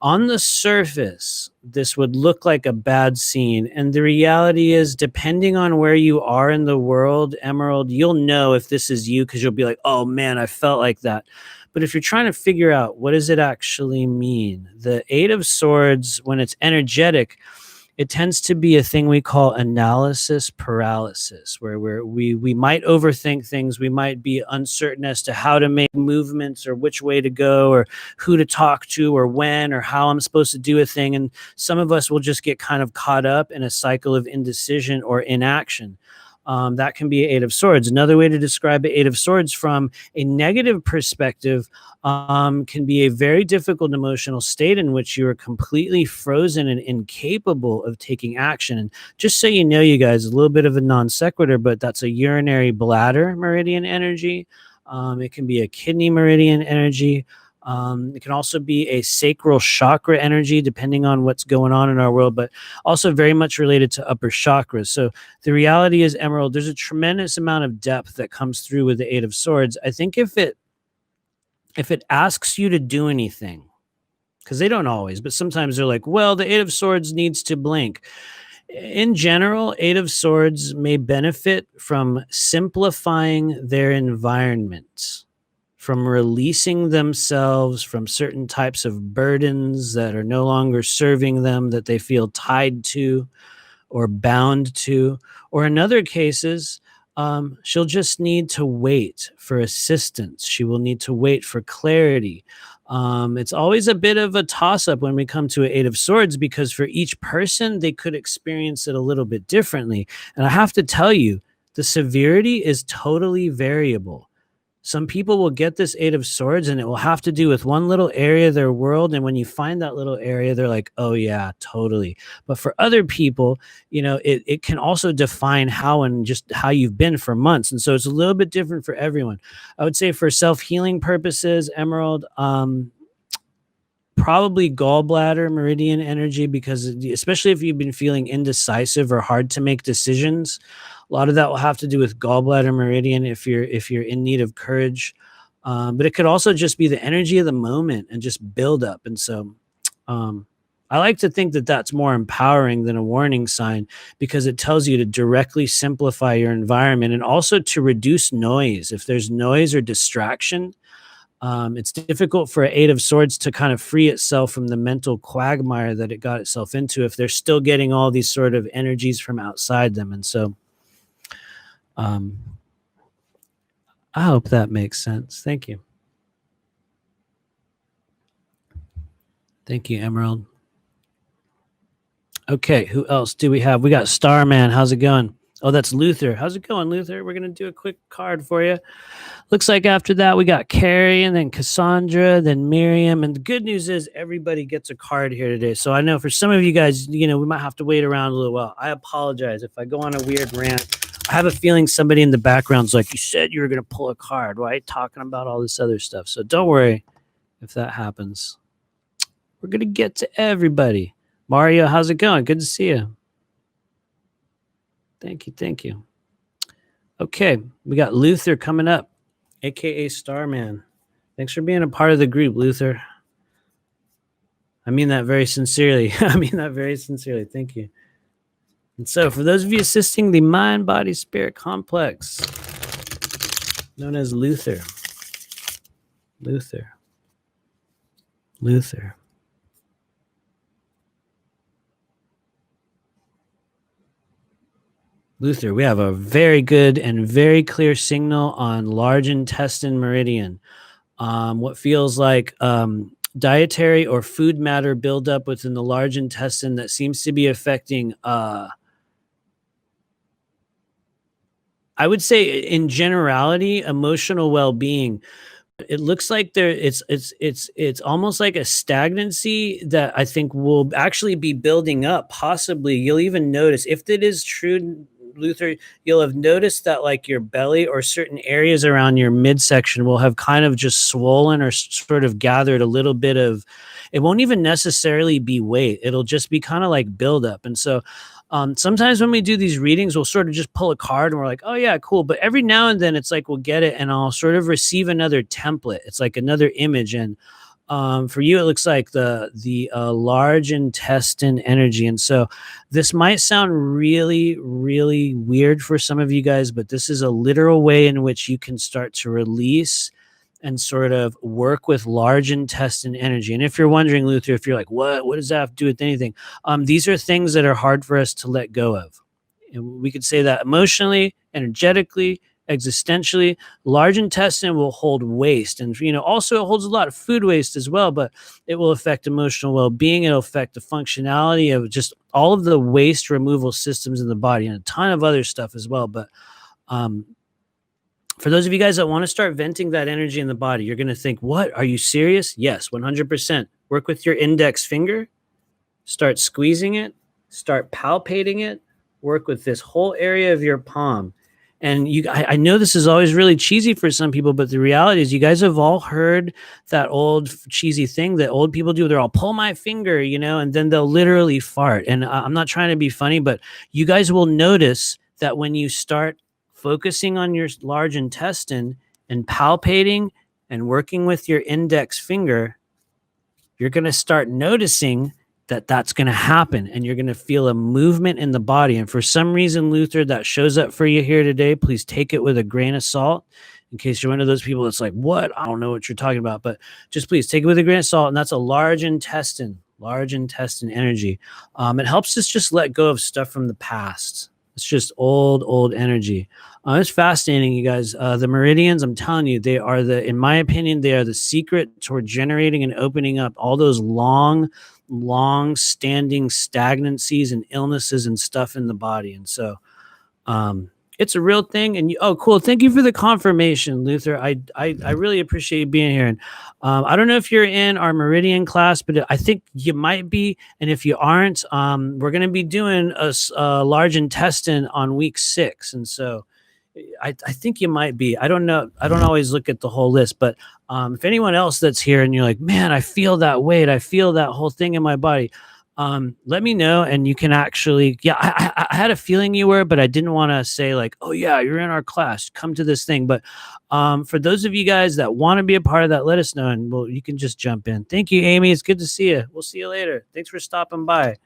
on the surface, this would look like a bad scene. And the reality is, depending on where you are in the world, Emerald, you'll know if this is you because you'll be like, oh, man, I felt like that. But if you're trying to figure out what does it actually mean, the Eight of Swords, when it's energetic, it tends to be a thing we call analysis paralysis, where we might overthink things. We might be uncertain as to how to make movements or which way to go or who to talk to or when or how I'm supposed to do a thing. And some of us will just get kind of caught up in a cycle of indecision or inaction. That can be Eight of Swords. Another way to describe an Eight of Swords from a negative perspective can be a very difficult emotional state in which you are completely frozen and incapable of taking action. And just so you know, you guys, a little bit of a non sequitur, but that's a urinary bladder meridian energy. It can be a kidney meridian energy. It can also be a sacral chakra energy, depending on what's going on in our world, but also very much related to upper chakras. So the reality is, Emerald, there's a tremendous amount of depth that comes through with the Eight of Swords. I think if it asks you to do anything, because they don't always, but sometimes they're like, well, the Eight of Swords needs to blink. In general, Eight of Swords may benefit from simplifying their environment, from releasing themselves from certain types of burdens that are no longer serving them, that they feel tied to or bound to. Or in other cases, she'll just need to wait for assistance. She will need to wait for clarity. It's always a bit of a toss-up when we come to an Eight of Swords, because for each person, they could experience it a little bit differently. And I have to tell you, the severity is totally variable. Some people will get this Eight of Swords and it will have to do with one little area of their world. And when you find that little area, they're like, oh yeah, totally. But for other people, you know, it can also define how and just how you've been for months. And so it's a little bit different for everyone. I would say for self-healing purposes, Emerald, probably gallbladder meridian energy, because especially if you've been feeling indecisive or hard to make decisions, a lot of that will have to do with gallbladder meridian if you're in need of courage. But it could also just be the energy of the moment and just build up. And so I like to think that that's more empowering than a warning sign, because it tells you to directly simplify your environment and also to reduce noise. If there's noise or distraction, it's difficult for an Eight of Swords to kind of free itself from the mental quagmire that it got itself into if they're still getting all these sort of energies from outside them. And so I hope that makes sense. Thank you. Thank you, Emerald. Okay, who else do we have? We got Starman. How's it going? Oh, that's Luther. How's it going, Luther? We're going to do a quick card for you. Looks like after that, we got Carrie, and then Cassandra, then Miriam. And the good news is everybody gets a card here today. So I know for some of you guys, you know, we might have to wait around a little while. I apologize if I go on a weird rant. I have a feeling somebody in the background's like, you said you were going to pull a card, right? Talking about all this other stuff. So don't worry if that happens. We're going to get to everybody. Mario, how's it going? Good to see you. Thank you. Thank you. Okay, we got Luther coming up, a.k.a. Starman. Thanks for being a part of the group, Luther. I mean that very sincerely. Thank you. And so for those of you assisting the mind, body, spirit complex, known as Luther. Luther. Luther, we have a very good and very clear signal on large intestine meridian. What feels like dietary or food matter buildup within the large intestine that seems to be affecting, I would say in generality, emotional well-being. It looks like it's almost like a stagnancy that I think will actually be building up. Possibly, you'll even notice, if it is true, Luther, you'll have noticed that like your belly or certain areas around your midsection will have kind of just swollen or sort of gathered a little bit of, it won't even necessarily be weight. It'll just be kind of like buildup. And so sometimes when we do these readings, we'll sort of just pull a card and we're like, oh yeah, cool. But every now and then it's like, we'll get it and I'll sort of receive another template. It's like another image. And for you, it looks like the large intestine energy. And so this might sound really, really weird for some of you guys, but this is a literal way in which you can start to release and sort of work with large intestine energy. And if you're wondering, Luther, if you're like, what does that have to do with anything? These are things that are hard for us to let go of. And we could say that emotionally, energetically, existentially. Large intestine will hold waste, and also it holds a lot of food waste as well, but it will affect emotional well-being. It'll affect the functionality of just all of the waste removal systems in the body, and a ton of other stuff as well. But for those of you guys that want to start venting that energy in the body, you're going to think, what, are you serious? Yes, 100%. Work with your index finger, start squeezing it, start palpating it, work with this whole area of your palm. And I know this is always really cheesy for some people, but the reality is you guys have all heard that old cheesy thing that old people do. They're all, pull my finger, and then they'll literally fart. And I'm not trying to be funny, but you guys will notice that when you start focusing on your large intestine and palpating and working with your index finger, you're going to start noticing that that's going to happen, and you're going to feel a movement in the body. And for some reason, Luther, that shows up for you here today. Please take it with a grain of salt, in case you're one of those people that's like, what? I don't know what you're talking about, but just please take it with a grain of salt. And that's a large intestine energy. It helps us just let go of stuff from the past. It's just old energy. It's fascinating, you guys. The meridians, I'm telling you, they are in my opinion, they are the secret toward generating and opening up all those long standing stagnancies and illnesses and stuff in the body. And so it's a real thing. And cool. Thank you for the confirmation, Luther. I really appreciate you being here. And I don't know if you're in our Meridian class, but I think you might be. And if you aren't, we're going to be doing a large intestine on week 6. And so I think you might be. I don't know. I don't always look at the whole list, but if anyone else that's here and you're like, man, I feel that weight, I feel that whole thing in my body, let me know. And you can actually, I had a feeling you were, but I didn't want to say like, oh yeah, you're in our class, come to this thing. But for those of you guys that want to be a part of that, let us know, and you can just jump in. Thank you, Amy. It's good to see you. We'll see you later. Thanks for stopping by.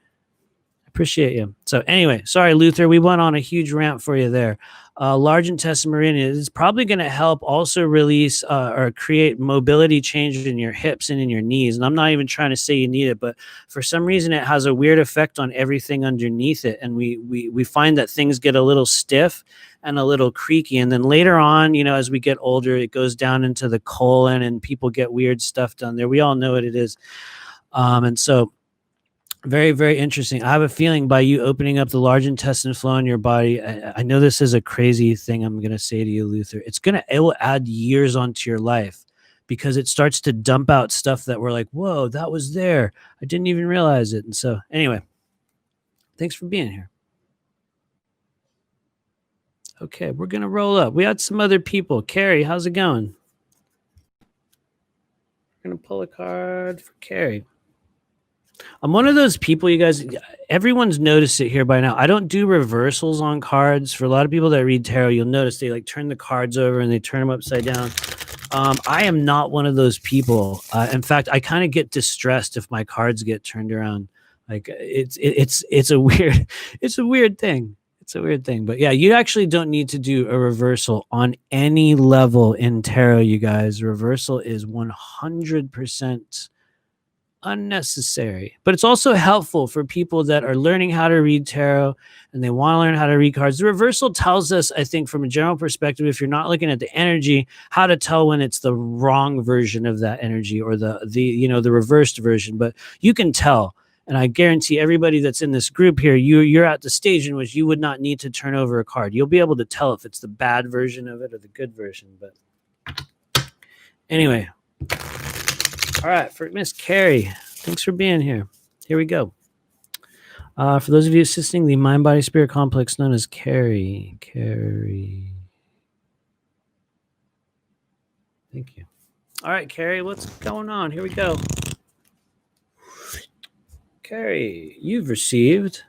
Appreciate you. So anyway, sorry, Luther, we went on a huge rant for you there. Large intestine meridian is probably going to help also release or create mobility change in your hips and in your knees. And I'm not even trying to say you need it, but for some reason it has a weird effect on everything underneath it. And we find that things get a little stiff and a little creaky. And then later on, as we get older, it goes down into the colon and people get weird stuff done there. We all know what it is. And so very, very interesting. I have a feeling by you opening up the large intestine flow in your body, I know this is a crazy thing I'm going to say to you, Luther. It will add years onto your life because it starts to dump out stuff that we're like, whoa, that was there. I didn't even realize it. And so anyway, thanks for being here. Okay, we're going to roll up. We had some other people. Carrie, how's it going? We're going to pull a card for Carrie. I'm one of those people, you guys, everyone's noticed it here by now. I don't do reversals on cards. For a lot of people that read tarot, you'll notice they like turn the cards over and they turn them upside down. I am not one of those people. In fact, I kind of get distressed if my cards get turned around. Like it's a weird thing. It's a weird thing. But yeah, you actually don't need to do a reversal on any level in tarot, you guys. Reversal is 100% unnecessary, but it's also helpful for people that are learning how to read tarot and they want to learn how to read cards. The reversal tells us, I think, from a general perspective, if you're not looking at the energy, how to tell when it's the wrong version of that energy or the reversed version. But you can tell, and I guarantee everybody that's in this group here, you're at the stage in which you would not need to turn over a card. You'll be able to tell if it's the bad version of it or the good version. But anyway. All right, for Miss Carrie, thanks for being here. Here we go. For those of you assisting the mind, body, spirit complex known as Carrie. Thank you. All right, Carrie, what's going on? Here we go. Carrie, you've received,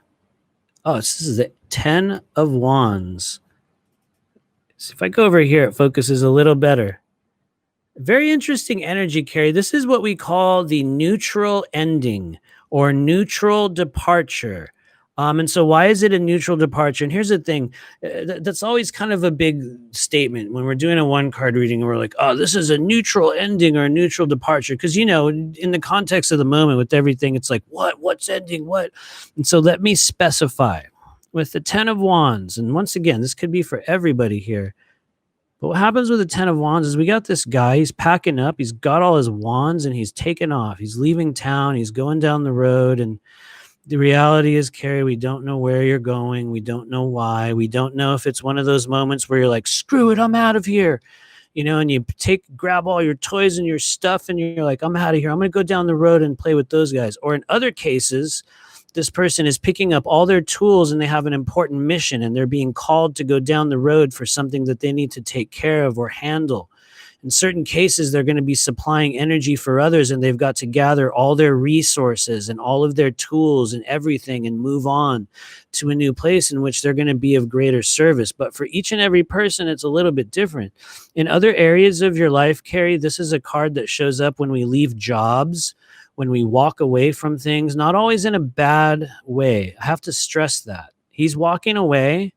this is the 10 of Wands. So if I go over here, it focuses a little better. Very interesting energy, Carrie. This is what we call the neutral ending or neutral departure. And so why is it a neutral departure? And here's the thing. That's always kind of a big statement when we're doing a one card reading and we're like, oh, this is a neutral ending or a neutral departure. Because, in the context of the moment with everything, it's like, what's ending? What? And so let me specify with the 10 of Wands. And once again, this could be for everybody here. But what happens with the 10 of Wands is we got this guy, he's packing up, he's got all his wands and he's taking off. He's leaving town, he's going down the road. And the reality is, Carrie, we don't know where you're going. We don't know why. We don't know if it's one of those moments where you're like, screw it, I'm out of here. And you grab all your toys and your stuff and you're like, I'm out of here. I'm going to go down the road and play with those guys. Or in other cases, this person is picking up all their tools and they have an important mission and they're being called to go down the road for something that they need to take care of or handle. In certain cases, they're going to be supplying energy for others and they've got to gather all their resources and all of their tools and everything and move on to a new place in which they're going to be of greater service. But for each and every person, it's a little bit different. In other areas of your life, Carrie, this is a card that shows up when we leave jobs, when we walk away from things, not always in a bad way. I have to stress that. He's walking away,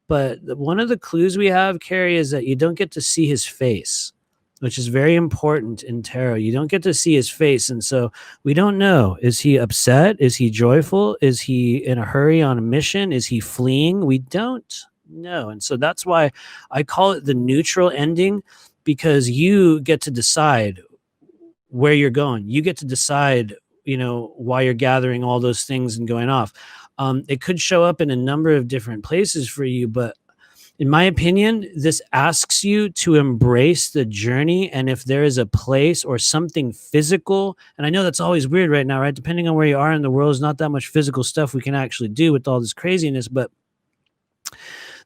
but one of the clues we have, Carrie, is that you don't get to see his face, which is very important in tarot. You don't get to see his face. And so we don't know. Is he upset? Is he joyful? Is he in a hurry on a mission? Is he fleeing? We don't know. And so that's why I call it the neutral ending, because you get to decide where you're going. You get to decide, why you're gathering all those things and going off. It could show up in a number of different places for you, but in my opinion, this asks you to embrace the journey. And if there is a place or something physical, and I know that's always weird right now, right? Depending on where you are in the world, there's not that much physical stuff we can actually do with all this craziness. But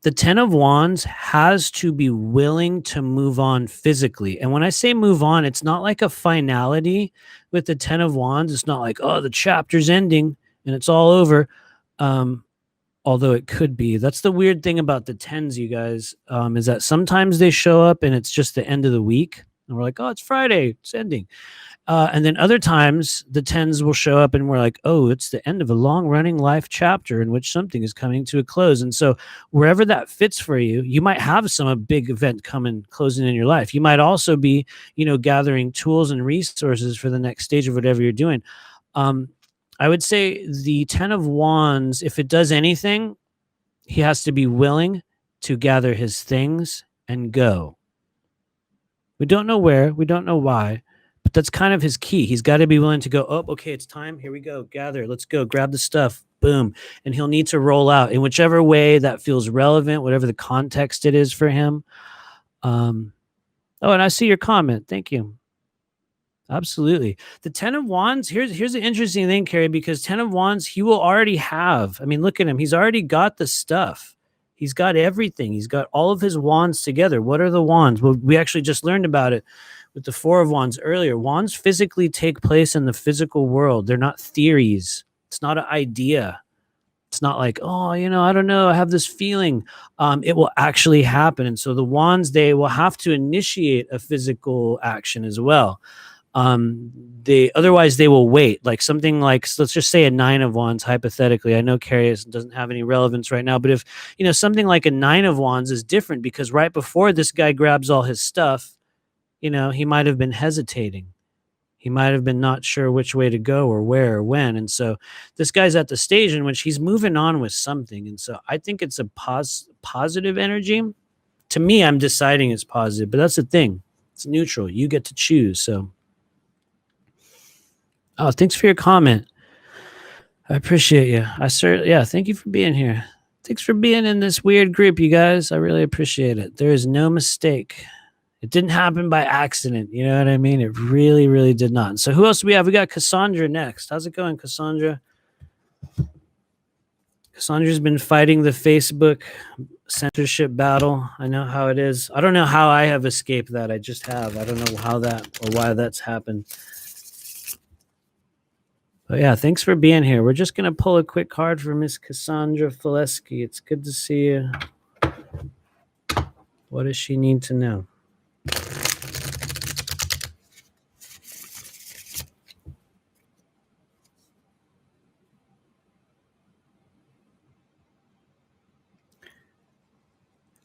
the 10 of Wands has to be willing to move on physically. And when I say move on, it's not like a finality with the 10 of Wands. It's not like, oh, the chapter's ending and it's all over. Although it could be. That's the weird thing about the 10s, you guys, is that sometimes they show up and it's just the end of the week. And we're like, oh, it's Friday, it's ending. And then other times the 10s will show up and we're like, oh, it's the end of a long-running life chapter in which something is coming to a close. And so wherever that fits for you, you might have some big event coming, closing in your life. You might also be, gathering tools and resources for the next stage of whatever you're doing. I would say the 10 of Wands, if it does anything, he has to be willing to gather his things and go. We don't know where, we don't know why, but that's kind of his key. He's got to be willing to go, oh, okay, it's time. Here we go. Gather. Let's go. Grab the stuff. Boom. And he'll need to roll out in whichever way that feels relevant, whatever the context it is for him. Oh, and I see your comment. Thank you. Absolutely. The 10 of Wands, here's the interesting thing, Carrie, because 10 of Wands, he will already have. I mean, look at him. He's already got the stuff. He's got everything. He's got all of his wands together. What are the wands? Well, we actually just learned about it with the 4 of Wands earlier. Wands physically take place in the physical world. They're not theories. It's not an idea. It's not like, oh, I don't know, I have this feeling. It will actually happen. And so the wands, they will have to initiate a physical action as well. Otherwise they will wait, like something like, let's just say a 9 of Wands, hypothetically. I know Carrie doesn't have any relevance right now, but if something like a 9 of Wands is different, because right before this guy grabs all his stuff, he might have been hesitating. He might have been not sure which way to go or where or when. And so this guy's at the stage in which he's moving on with something. And so I think it's a positive energy. To me, I'm deciding it's positive, but that's the thing. It's neutral. You get to choose. So oh, thanks for your comment. I appreciate you. Thank you for being here. Thanks for being in this weird group, you guys. I really appreciate it. There is no mistake. It didn't happen by accident. You know what I mean? It really, really did not. So who else do we have? We got Cassandra next. How's it going, Cassandra? Cassandra's been fighting the Facebook censorship battle. I know how it is. I don't know how I have escaped that. I just have. I don't know how that or why that's happened. But yeah, thanks for being here. We're just going to pull a quick card for Miss Cassandra Fileski. It's good to see you. What does she need to know?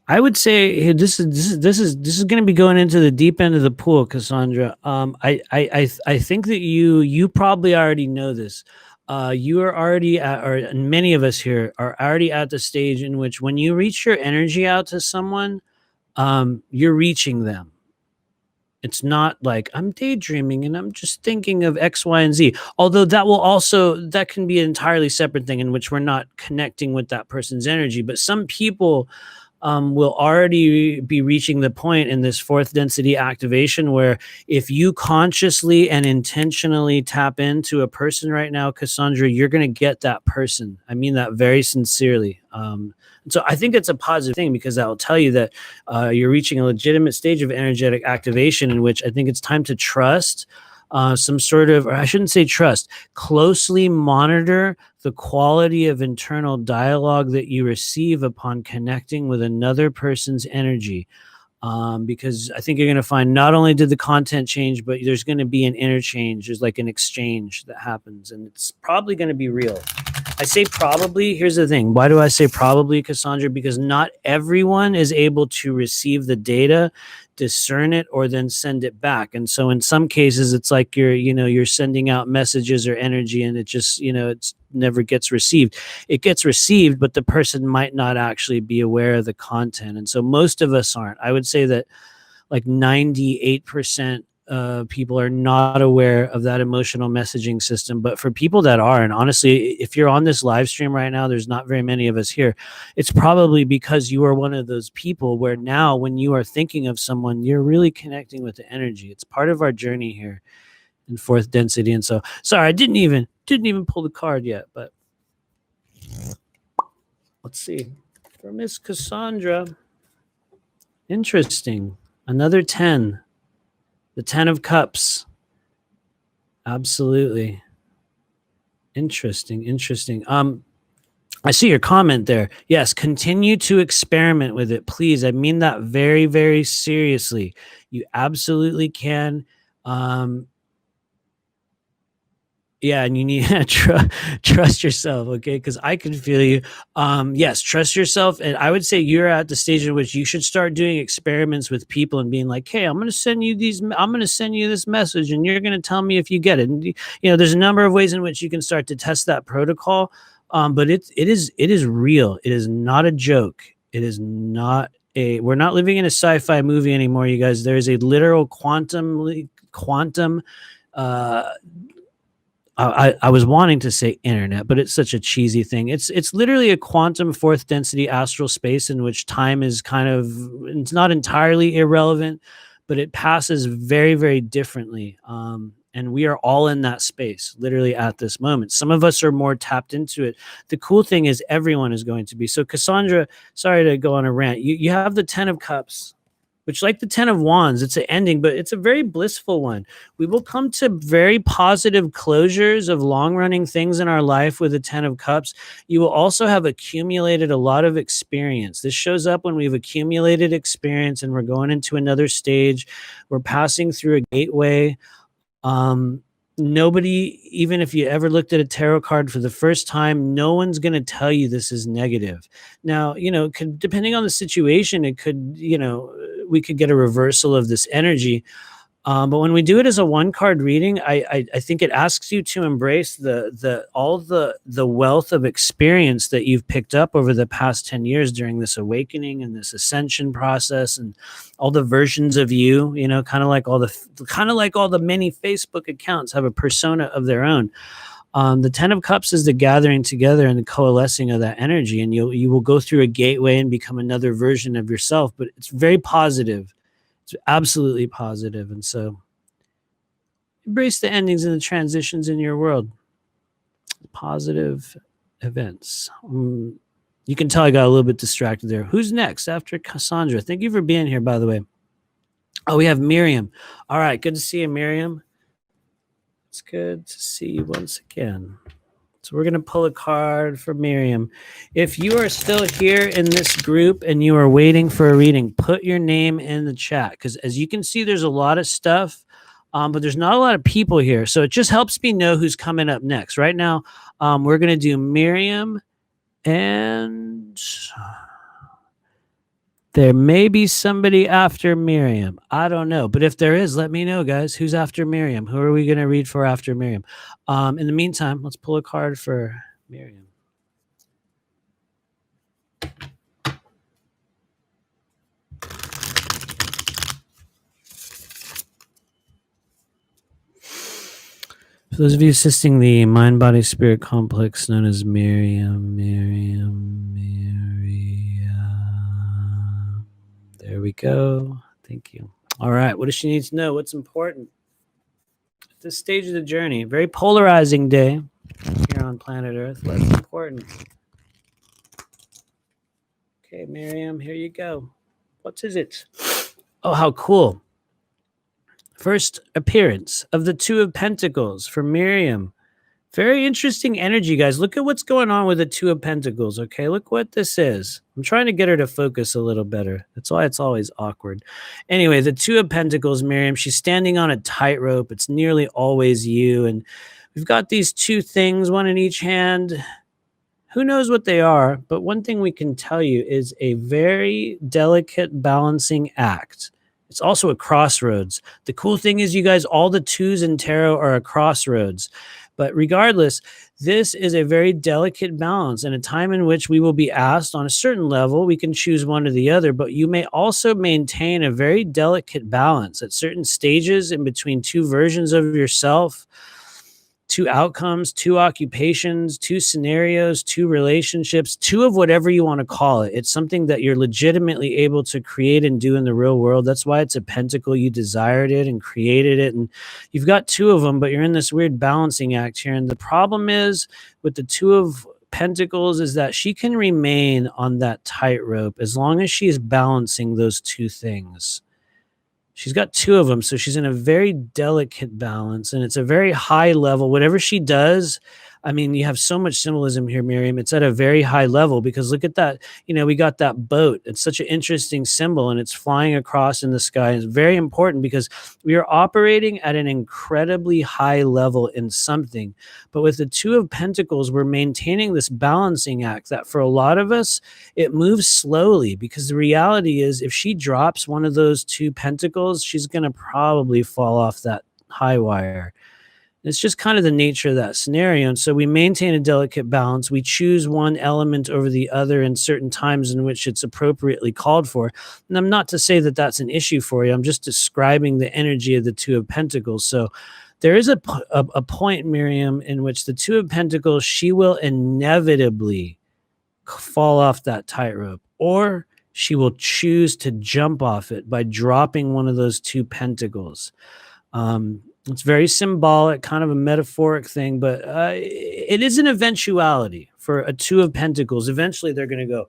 I would say this is going to be going into the deep end of the pool, Cassandra. I think that you probably already know this. You are already at, or many of us here are already at the stage in which when you reach your energy out to someone, you're reaching them. It's not like I'm daydreaming and I'm just thinking of X, Y, and Z. Although that can be an entirely separate thing in which we're not connecting with that person's energy. But some people will already be reaching the point in this fourth density activation where if you consciously and intentionally tap into a person right now, Cassandra, you're going to get that person. I mean that very sincerely. So I think it's a positive thing because that will tell you that you're reaching a legitimate stage of energetic activation in which I think it's time to trust some sort of, or I shouldn't say trust, closely monitor the quality of internal dialogue that you receive upon connecting with another person's energy. Because I think you're going to find not only did the content change, but there's going to be an interchange. There's like an exchange that happens, and it's probably going to be real. I say probably. Here's the thing. Why do I say probably, Cassandra? Because not everyone is able to receive the data, discern it, or then send it back. And so in some cases, it's like you're sending out messages or energy and it just, it's never gets received. It gets received, but the person might not actually be aware of the content. And so most of us aren't. I would say that like 98% people are not aware of that emotional messaging system. But for people that are, and honestly, if you're on this live stream right now, there's not very many of us here. It's probably because you are one of those people where now when you are thinking of someone, you're really connecting with the energy. It's part of our journey here in fourth density. And so, sorry, I didn't even pull the card yet, but let's see. For Miss Cassandra, interesting. Another 10. The 10 of Cups. Absolutely. Interesting. I see your comment there. Yes, continue to experiment with it, please. I mean that very, very seriously. You absolutely can. Yeah, and you need to trust yourself, okay? Because I can feel you. Yes, trust yourself. And I would say you're at the stage in which you should start doing experiments with people and being like, hey, I'm going to send you this message and you're going to tell me if you get it. And, there's a number of ways in which you can start to test that protocol. But it is real. It is not a joke. It is not we're not living in a sci-fi movie anymore, you guys. There is a literal quantum, I was wanting to say internet, but it's such a cheesy thing. It's literally a quantum fourth density astral space in which time is it's not entirely irrelevant, but it passes very, very differently. And we are all in that space, literally at this moment. Some of us are more tapped into it. The cool thing is everyone is going to be. So Cassandra, sorry to go on a rant. You have the 10 of Cups, which, like the 10 of Wands, it's an ending, but it's a very blissful one. We will come to very positive closures of long-running things in our life with the 10 of Cups. You will also have accumulated a lot of experience. This shows up when we've accumulated experience and we're going into another stage. We're passing through a gateway. Nobody, even if you ever looked at a tarot card for the first time, no one's going to tell you this is negative. Now, depending on the situation, it could, we could get a reversal of this energy. But when we do it as a one-card reading, I think it asks you to embrace all the wealth of experience that you've picked up over the past 10 years during this awakening and this ascension process, and all the versions of you. Kind of like all the many Facebook accounts have a persona of their own. The 10 of Cups is the gathering together and the coalescing of that energy, and you will go through a gateway and become another version of yourself. But it's very positive. It's absolutely positive. And so embrace the endings and the transitions in your world. Positive events. You can tell I got a little bit distracted there. Who's next after Cassandra? Thank you for being here, by the way. Oh, we have Miriam. All right. Good to see you, Miriam. It's good to see you once again. So we're going to pull a card for Miriam. If you are still here in this group and you are waiting for a reading, put your name in the chat. Because as you can see, there's a lot of stuff, but there's not a lot of people here. So it just helps me know who's coming up next. Right now, we're going to do Miriam, and there may be somebody after Miriam. I don't know. But if there is, let me know, guys. Who's after Miriam? Who are we going to read for after Miriam? In the meantime, let's pull a card for Miriam. For those of you assisting the mind-body-spirit complex known as Miriam. There we go. Thank you. All right. What does she need to know? What's important? At this stage of the journey, very polarizing day here on planet Earth. What's important? Okay, Miriam, here you go. What is it? Oh, how cool. First appearance of the Two of Pentacles for Miriam. Very interesting energy, guys. Look at what's going on with the Two of Pentacles, okay? Look what this is. I'm trying to get her to focus a little better. That's why it's always awkward. Anyway, the Two of Pentacles, Miriam, she's standing on a tightrope. It's nearly always you. And we've got these two things, one in each hand. Who knows what they are? But one thing we can tell you is a very delicate balancing act. It's also a crossroads. The cool thing is, you guys, all the twos in tarot are a crossroads. But regardless, this is a very delicate balance and a time in which we will be asked on a certain level. We can choose one or the other, but you may also maintain a very delicate balance at certain stages in between two versions of yourself, two outcomes, two occupations, two scenarios, two relationships, two of whatever you want to call it. It's something that you're legitimately able to create and do in the real world. That's why it's a pentacle. You desired it and created it. And you've got two of them, but you're in this weird balancing act here. And the problem is with the Two of Pentacles is that she can remain on that tightrope as long as she is balancing those two things. She's got two of them, so she's in a very delicate balance, and it's a very high level. Whatever she does, I mean, you have so much symbolism here, Miriam. It's at a very high level because look at that. You know, we got that boat. It's such an interesting symbol, and it's flying across in the sky. It's very important because we are operating at an incredibly high level in something. But with the Two of Pentacles, we're maintaining this balancing act that for a lot of us, it moves slowly because the reality is if she drops one of those two pentacles, she's going to probably fall off that high wire. It's just kind of the nature of that scenario. And so we maintain a delicate balance. We choose one element over the other in certain times in which it's appropriately called for. And I'm not to say that that's an issue for you. I'm just describing the energy of the Two of Pentacles. So there is a point, Miriam, in which the Two of Pentacles, she will inevitably fall off that tightrope, or she will choose to jump off it by dropping one of those two pentacles. It's very symbolic, kind of a metaphoric thing, but it is an eventuality for a Two of Pentacles. Eventually, they're going to go,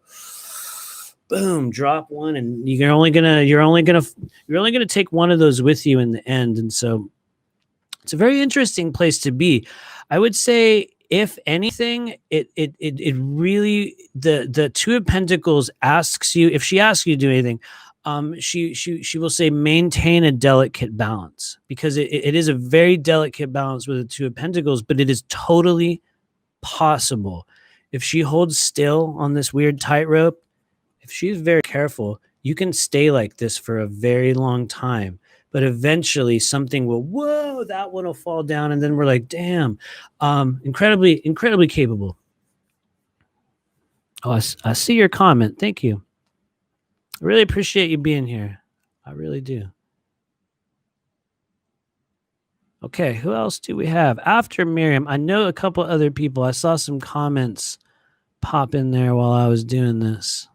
boom, drop one, and you're only gonna take one of those with you in the end. And so, it's a very interesting place to be. I would say, if anything, it really the Two of Pentacles asks you, if she asks you to do anything, she will say maintain a delicate balance, because it is a very delicate balance with the Two of Pentacles, but it is totally possible if she holds still on this weird tightrope. If she's very careful, you can stay like this for a very long time, but eventually something will, whoa, that one will fall down, and then we're like, damn, incredibly capable. Oh, I see your comment. Thank you. I really appreciate you being here. I really do. Okay, who else do we have? After Miriam, I know a couple other people. I saw some comments pop in there while I was doing this.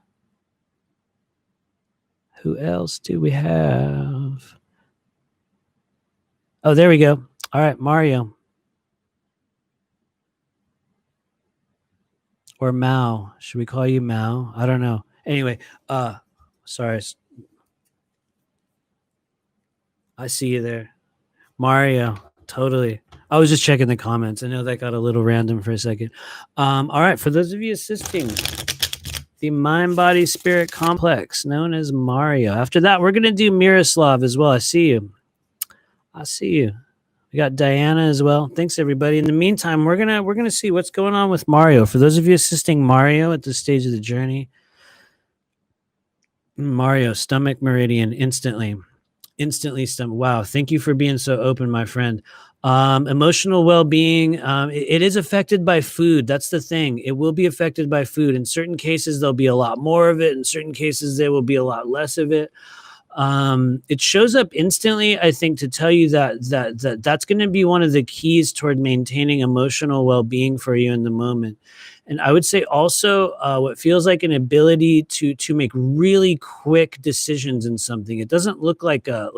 Who else do we have? Oh, there we go. All right, Mario. Or Mao. Should we call you Mao? I don't know. Anyway, sorry. I see you there. Mario, totally. I was just checking the comments. I know that got a little random for a second. All right, for those of you assisting the mind, body, spirit complex known as Mario. After that, we're going to do Miroslav as well. I see you. We got Diana as well. Thanks, everybody. In the meantime, we're gonna see what's going on with Mario. For those of you assisting Mario at this stage of the journey, Mario, stomach meridian, instantly stomach. Wow, thank you for being so open, my friend. Emotional well-being, it is affected by food. That's the thing. It will be affected by food. In certain cases, there'll be a lot more of it. In certain cases, there will be a lot less of it. It shows up instantly, I think, to tell you that's going to be one of the keys toward maintaining emotional well-being for you in the moment. And I would say also what feels like an ability to make really quick decisions in something. It doesn't look like a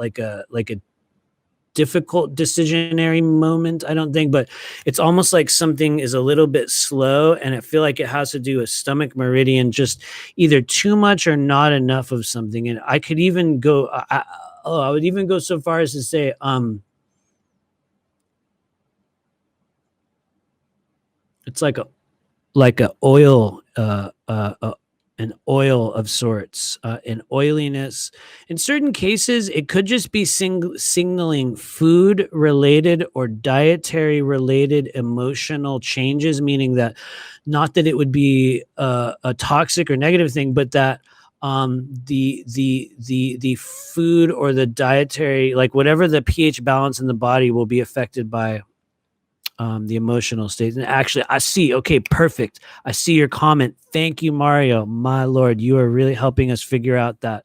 difficult decisionary moment, I don't think, but it's almost like something is a little bit slow, and I feel like it has to do with stomach meridian, just either too much or not enough of something. And I could even go, I would even go so far as to say, it's like a oil, an oil of sorts, an oiliness. In certain cases, it could just be signaling food related or dietary related emotional changes, meaning that not that it would be a toxic or negative thing, but that the food or the dietary, like whatever the pH balance in the body, will be affected by the emotional state. And actually, I see. Okay, perfect. I see your comment. Thank you, Mario. My Lord, you are really helping us figure out that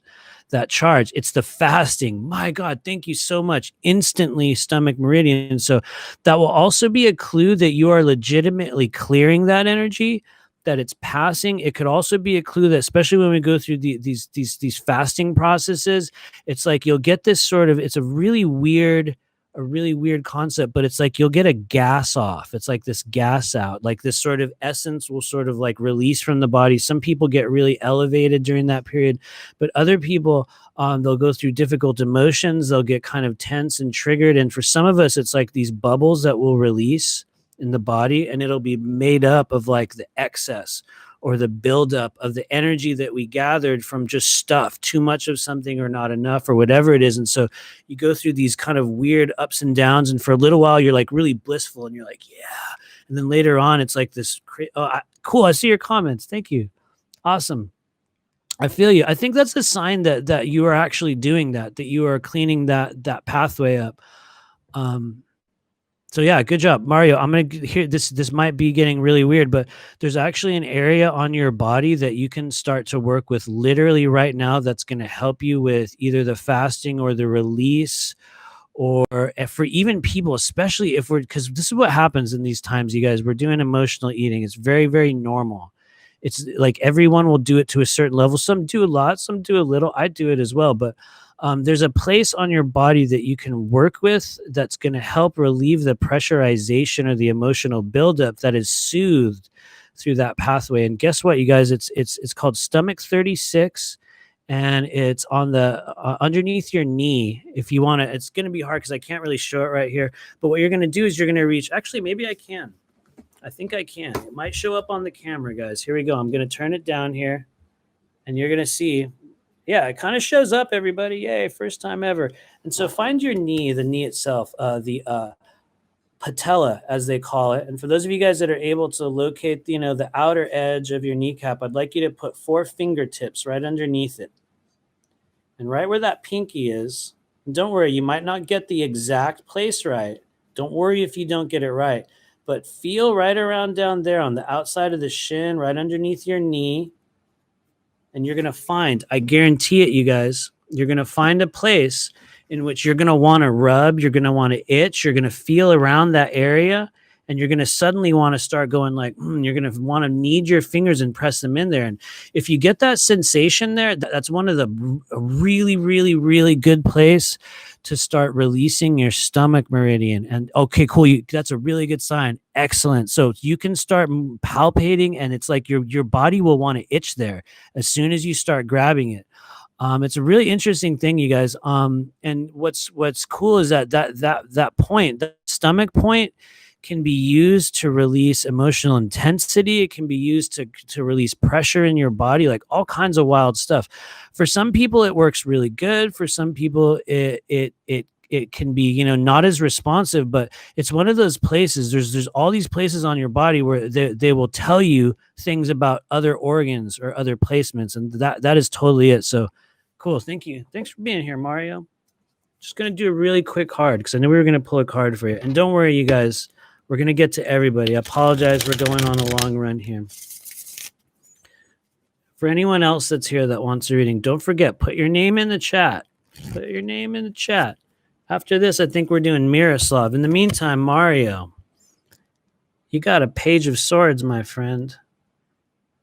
charge. It's the fasting. My God, thank you so much. Instantly stomach meridian. So that will also be a clue that you are legitimately clearing that energy, that it's passing. It could also be a clue that, especially when we go through these fasting processes, it's like you'll get this sort of, it's a really weird concept, but it's like you'll get a gas off. It's like this gas out, like this sort of essence will sort of like release from the body. Some people get really elevated during that period, but other people, they'll go through difficult emotions. They'll get kind of tense and triggered. And for some of us, it's like these bubbles that will release in the body, and it'll be made up of like the excess or the buildup of the energy that we gathered from just stuff, too much of something or not enough or whatever it is. And so you go through these kind of weird ups and for a little while, you're like really blissful and you're like, yeah. And then later on, it's like this, cool. I see your comments. Thank you. Awesome. I feel you. I think that's a sign that you are actually doing that you are cleaning that pathway up. So yeah, good job, Mario. I'm going to hear this. This might be getting really weird, but there's actually an area on your body that you can start to work with literally right now. That's going to help you with either the fasting or the release, or for even people, especially if because this is what happens in these times, you guys, we're doing emotional eating. It's very, very normal. It's like everyone will do it to a certain level. Some do a lot, some do a little. I do it as well, but there's a place on your body that you can work with that's going to help relieve the pressurization or the emotional buildup that is soothed through that pathway. And guess what, you guys? It's called Stomach 36, and it's on the underneath your knee. If you want to, it's going to be hard because I can't really show it right here. But what you're going to do is you're going to reach. Actually, maybe I can. I think I can. It might show up on the camera, guys. Here we go. I'm going to turn it down here, and you're going to see. Yeah, it kind of shows up, everybody. Yay, first time ever. And so find your knee, the knee itself, the patella, as they call it. And for those of you guys that are able to locate, the outer edge of your kneecap, I'd like you to put 4 fingertips right underneath it. And right where that pinky is, and don't worry, you might not get the exact place right. Don't worry if you don't get it right. But feel right around down there on the outside of the shin, right underneath your knee. And you're going to find, I guarantee it, you guys, you're going to find a place in which you're going to want to rub, you're going to want to itch, you're going to feel around that area, and you're going to suddenly want to start going like, you're going to want to knead your fingers and press them in there. And if you get that sensation there, that's one of the really, really, really good place to start releasing your stomach meridian. And okay, cool. That's a really good sign. Excellent. So you can start palpating, and it's like your body will want to itch there as soon as you start grabbing it. It's a really interesting thing, you guys. And what's cool is that point, the stomach point, can be used to release emotional intensity. It can be used to release pressure in your body, like all kinds of wild stuff. For some people, it works really good. For some people, it can be, not as responsive, but it's one of those places. There's all these places on your body where they will tell you things about other organs or other placements. And that is totally it. So cool. Thank you. Thanks for being here, Mario. Just going to do a really quick card because I know we were going to pull a card for you. And don't worry, you guys, we're going to get to everybody. I apologize. We're going on a long run here. For anyone else that's here that wants a reading, don't forget, put your name in the chat. Put your name in the chat. After this, I think we're doing Miroslav. In the meantime, Mario, you got a Page of Swords, my friend.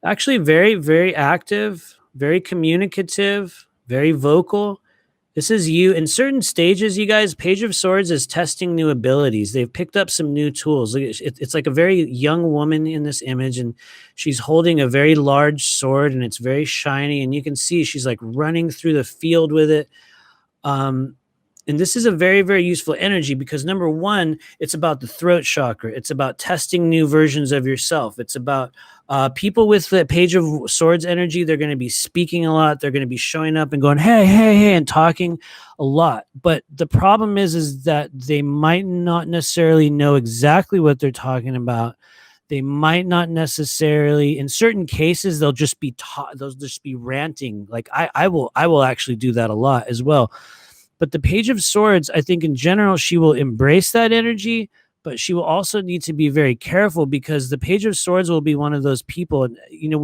Actually, very, very active, very communicative, very vocal. This is you in certain stages, you guys. Page of Swords is testing new abilities. They've picked up some new tools. It's like a very young woman in this image, and she's holding a very large sword, and it's very shiny. And you can see she's like running through the field with it. And this is a very, very useful energy because number one, it's about the throat chakra. It's about testing new versions of yourself. It's about people with the Page of Swords energy. They're going to be speaking a lot. They're going to be showing up and going, hey, hey, hey, and talking a lot. But the problem is that they might not necessarily know exactly what they're talking about. They might not necessarily, in certain cases, they'll just be ranting. Like I will actually do that a lot as well. But the Page of Swords, I think in general, she will embrace that energy, but she will also need to be very careful because the Page of Swords will be one of those people. You know,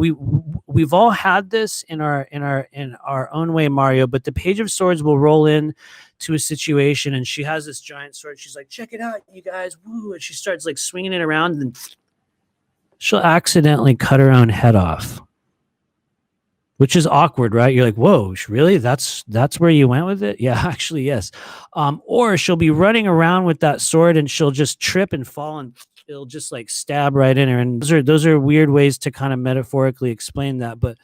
we've all had this in our own way, Mario. But the Page of Swords will roll in to a situation, and she has this giant sword. She's like, "Check it out, you guys!" Woo! And she starts like swinging it around, and she'll accidentally cut her own head off. Which is awkward, right? You're like, whoa, really? That's where you went with it? Yeah, actually, yes. Or she'll be running around with that sword and she'll just trip and fall and it'll just like stab right in her. And those are weird ways to kind of metaphorically explain that. But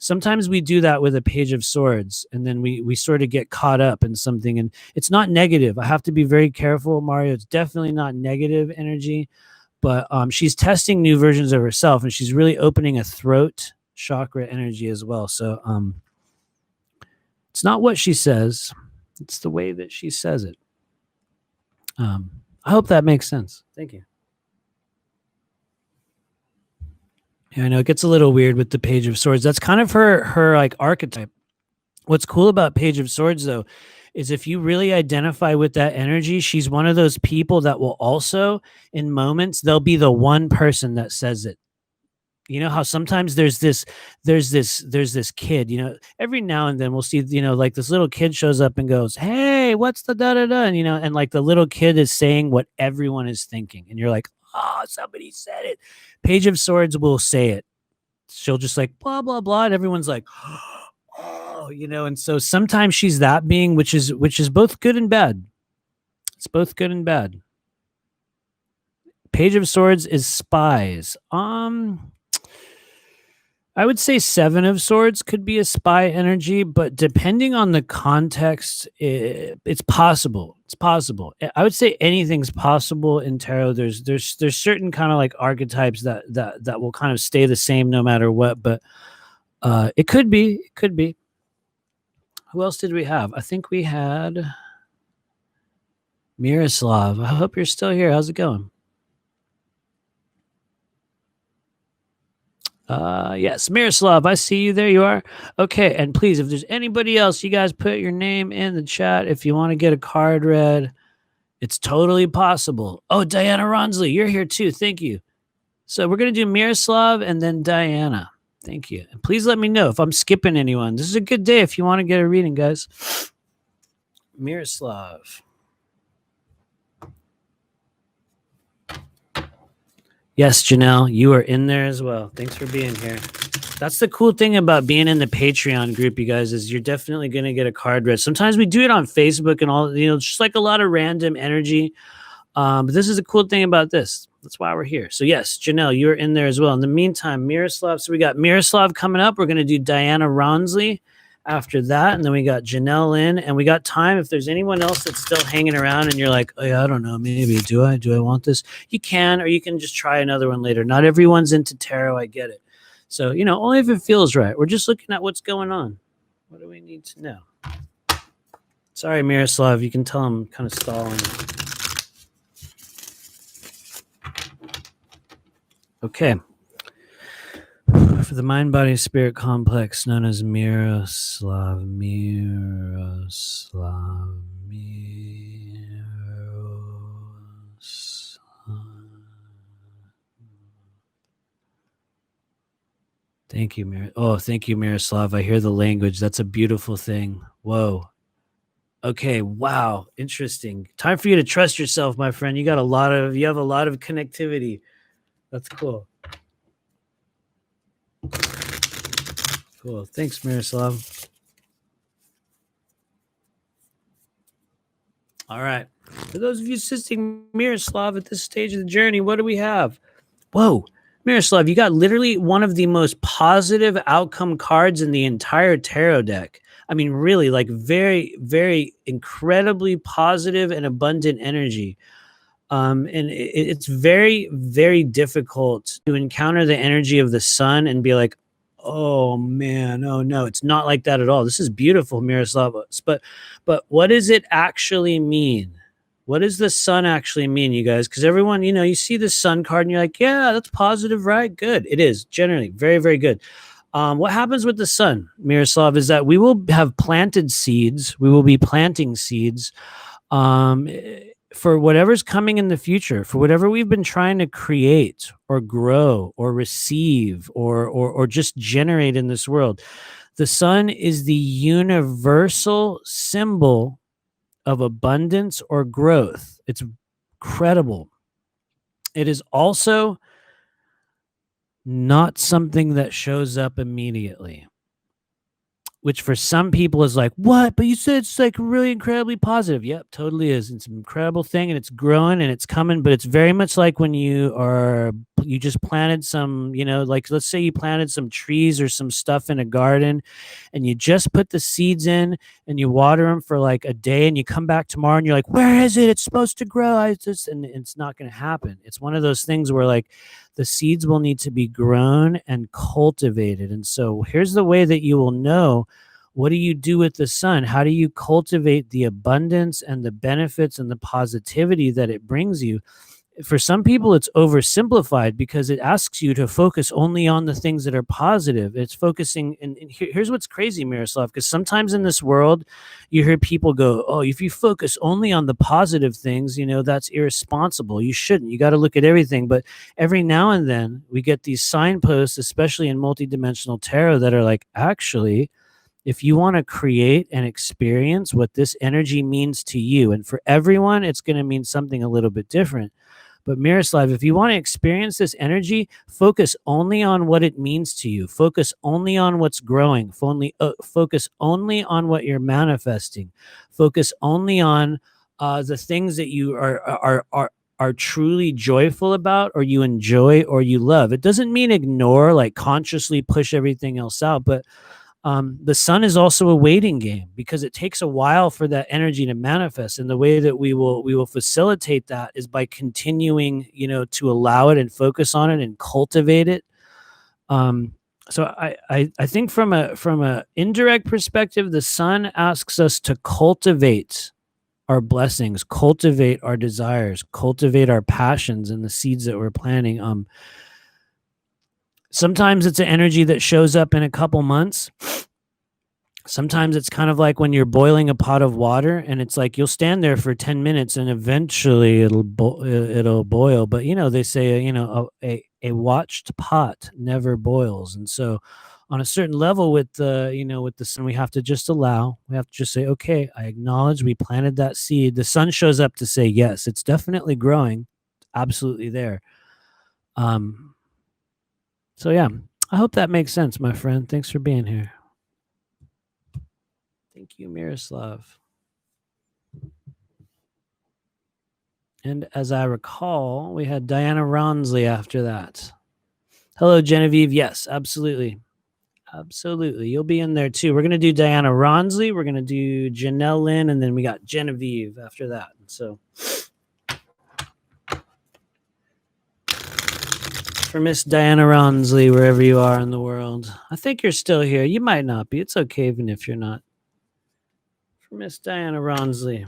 sometimes we do that with a Page of Swords and then we sort of get caught up in something. And it's not negative. I have to be very careful, Mario. It's definitely not negative energy. But she's testing new versions of herself and she's really opening a throat chakra energy as well. So it's not what she says, it's the way that she says it. I hope that makes sense. Thank you. Yeah, I know it gets a little weird with the Page of Swords. That's kind of her like archetype. What's cool about Page of Swords though is if you really identify with that energy, she's one of those people that will also in moments they'll be the one person that says it. You know how sometimes there's this kid, you know, every now and then we'll see, you know, like this little kid shows up and goes, hey, what's the da da da? And, you know, and like the little kid is saying what everyone is thinking. And you're like, oh, somebody said it. Page of Swords will say it. She'll just like blah, blah, blah. And everyone's like, oh, you know, and so sometimes she's that being, which is both good and bad. It's both good and bad. Page of Swords is spies. I would say Seven of Swords could be a spy energy, but depending on the context, it's possible. It's possible. I would say anything's possible in tarot. There's certain kind of like archetypes that will kind of stay the same no matter what, but it could be. It could be. Who else did we have? I think we had Miroslav. I hope you're still here. How's it going? Yes, Miroslav, I see you. There you are. Okay, and please, if there's anybody else, you guys put your name in the chat if you want to get a card read. It's totally possible. Oh, Diana Ronsley, you're here too. Thank you. So we're going to do Miroslav and then Diana. Thank you. And please let me know if I'm skipping anyone. This is a good day if you want to get a reading, guys. Miroslav. Yes, Janelle, you are in there as well. Thanks for being here. That's the cool thing about being in the Patreon group, you guys, is you're definitely going to get a card read. Sometimes we do it on Facebook and all, you know, just like a lot of random energy. But this is the cool thing about this. That's why we're here. So yes, Janelle, you're in there as well. In the meantime, Miroslav. So we got Miroslav coming up. We're going to do Diana Ronsley after that. And then we got Janelle in, and we got time. If there's anyone else that's still hanging around and you're like, oh yeah, I don't know, maybe do I want this? You can, or you can just try another one later. Not everyone's into tarot. I get it. So, you know, only if it feels right. We're just looking at what's going on. What do we need to know? Sorry, Miroslav. You can tell I'm kind of stalling. Okay. For the mind-body-spirit complex known as Miroslav. Thank you, thank you, Miroslav. I hear the language. That's a beautiful thing. Whoa. Okay, wow, interesting. Time for you to trust yourself, my friend. You have a lot of connectivity. That's cool. Cool. Thanks, Miroslav. All right. For those of you assisting Miroslav at this stage of the journey, what do we have? Whoa, Miroslav, you got literally one of the most positive outcome cards in the entire tarot deck. I mean, really, like very, very incredibly positive and abundant energy. And it's very, very difficult to encounter the energy of the sun and be like, oh man, oh no, it's not like that at all. This is beautiful, Miroslav. But what does it actually mean? What does the sun actually mean, you guys? Because everyone, you see the sun card and you're like, yeah, that's positive, right? Good. It is generally very, very good. What happens with the sun, Miroslav, is that we will have planted seeds. We will be planting seeds. For whatever's coming in the future, for whatever we've been trying to create or grow or receive or just generate in this world. The sun is the universal symbol of abundance or growth. It's incredible. It is also not something that shows up immediately, which for some people is like, what? But you said it's like really incredibly positive. Yep, totally is. It's an incredible thing and it's growing and it's coming, but it's very much like when you just planted some, like let's say you planted some trees or some stuff in a garden and you just put the seeds in and you water them for like a day and you come back tomorrow and you're like, where is it? It's supposed to grow. And it's not going to happen. It's one of those things where like the seeds will need to be grown and cultivated. And so here's the way that you will know. What do you do with the sun? How do you cultivate the abundance and the benefits and the positivity that it brings you? For some people, it's oversimplified because it asks you to focus only on the things that are positive. It's focusing, and here's what's crazy, Miroslav, because sometimes in this world, you hear people go, oh, if you focus only on the positive things, that's irresponsible. You shouldn't. You got to look at everything. But every now and then, we get these signposts, especially in multidimensional tarot, that are like, actually, if you want to create and experience what this energy means to you, and for everyone, it's going to mean something a little bit different. But Miroslav, if you want to experience this energy, focus only on what it means to you. Focus only on what's growing. Focus only on what you're manifesting. Focus only on the things that you are truly joyful about, or you enjoy, or you love. It doesn't mean ignore, like consciously push everything else out, but the sun is also a waiting game because it takes a while for that energy to manifest. And the way that we will facilitate that is by continuing, to allow it and focus on it and cultivate it. So I think from a indirect perspective, the sun asks us to cultivate our blessings, cultivate our desires, cultivate our passions and the seeds that we're planting. Sometimes it's an energy that shows up in a couple months. Sometimes it's kind of like when you're boiling a pot of water and it's like you'll stand there for 10 minutes and eventually it'll boil. But, they say, a watched pot never boils. And so on a certain level with the sun, we have to just say, okay, I acknowledge we planted that seed. The sun shows up to say, yes, it's definitely growing. Absolutely there. So yeah, I hope that makes sense, my friend. Thanks for being here. Thank you, Miroslav. And as I recall, we had Diana Ronsley after that. Hello, Genevieve. Yes, absolutely. Absolutely. You'll be in there too. We're going to do Diana Ronsley. We're going to do Janelle Lynn. And then we got Genevieve after that. So for Miss Diana Ronsley, wherever you are in the world, I think you're still here. You might not be. It's okay even if you're not. For Miss Diana Ronsley.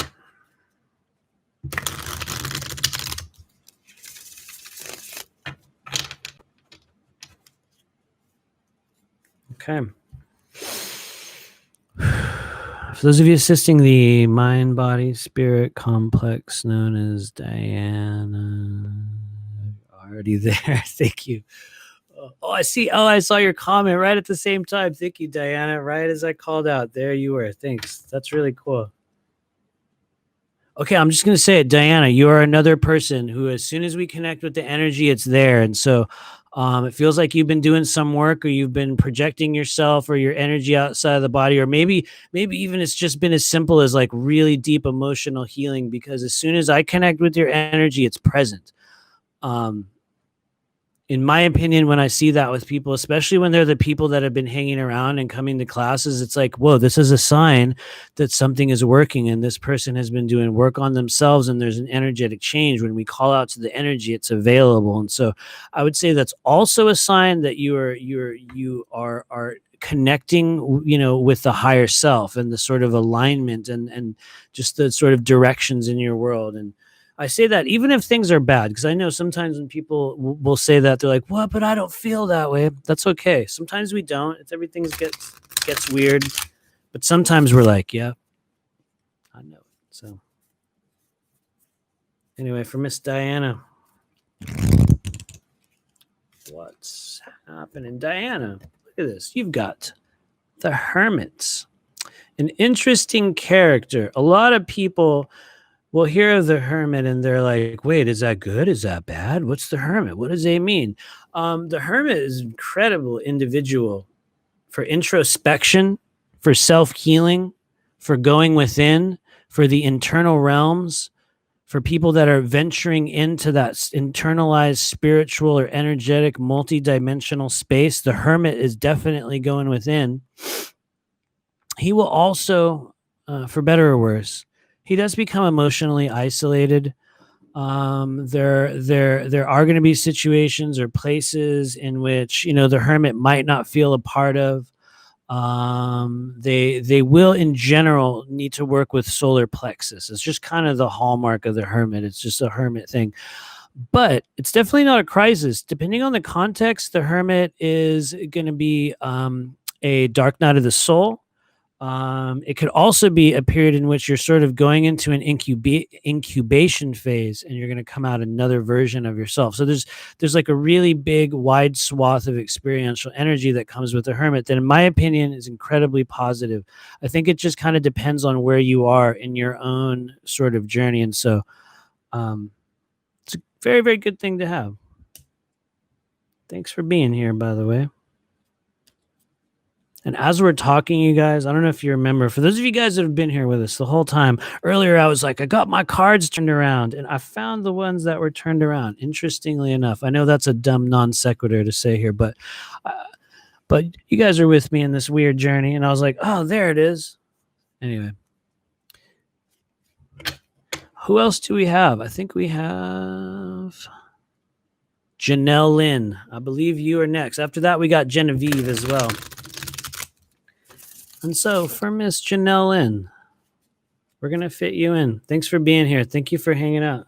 Okay. For those of you assisting the mind, body, spirit complex known as Diana, already there. Thank you. Oh, I see. Oh, I saw your comment right at the same time. Thank you, Diana. Right as I called out. There you were. Thanks. That's really cool. Okay, I'm just going to say it, Diana. You are another person who, as soon as we connect with the energy, it's there. And so it feels like you've been doing some work, or you've been projecting yourself or your energy outside of the body, or maybe even it's just been as simple as like really deep emotional healing, because as soon as I connect with your energy, it's present. In my opinion, when I see that with people, especially when they're the people that have been hanging around and coming to classes, it's like, whoa, this is a sign that something is working, and this person has been doing work on themselves, and there's an energetic change. When we call out to the energy, it's available. And so I would say that's also a sign that you are connecting, with the higher self, and the sort of alignment, and just the sort of directions in your world. And I say that even if things are bad, because I know sometimes when people will say that, they're like, "What? But I don't feel that way." That's okay. Sometimes we don't. It's everything gets weird, but sometimes we're like, "Yeah, I know it." So anyway, for Miss Diana, what's happening, Diana? Look at this. You've got the Hermits, an interesting character. A lot of people will hear of the Hermit and they're like, wait, is that good? Is that bad? What's the Hermit? What does they mean? The Hermit is an incredible individual for introspection, for self-healing, for going within, for the internal realms, for people that are venturing into that internalized spiritual or energetic multi-dimensional space. The Hermit is definitely going within. He will also, for better or worse, he does become emotionally isolated. There are going to be situations or places in which, the Hermit might not feel a part of. They will in general need to work with solar plexus. It's just kind of the hallmark of the Hermit. It's just a Hermit thing. But it's definitely not a crisis. Depending on the context, the Hermit is going to be a dark night of the soul. It could also be a period in which you're sort of going into an incubation phase, and you're going to come out another version of yourself. So there's like a really big, wide swath of experiential energy that comes with the Hermit that, in my opinion, is incredibly positive. I think it just kind of depends on where you are in your own sort of journey. And so it's a very, very good thing to have. Thanks for being here, by the way. And as we're talking, you guys, I don't know if you remember, for those of you guys that have been here with us the whole time, earlier I was like, I got my cards turned around, and I found the ones that were turned around, interestingly enough. I know that's a dumb non sequitur to say here, but you guys are with me in this weird journey, and I was like, oh, there it is. Anyway. Who else do we have? I think we have Janelle Lynn. I believe you are next. After that, we got Genevieve as well. And so for Miss Janelle Lynn, we're going to fit you in. Thanks for being here. Thank you for hanging out.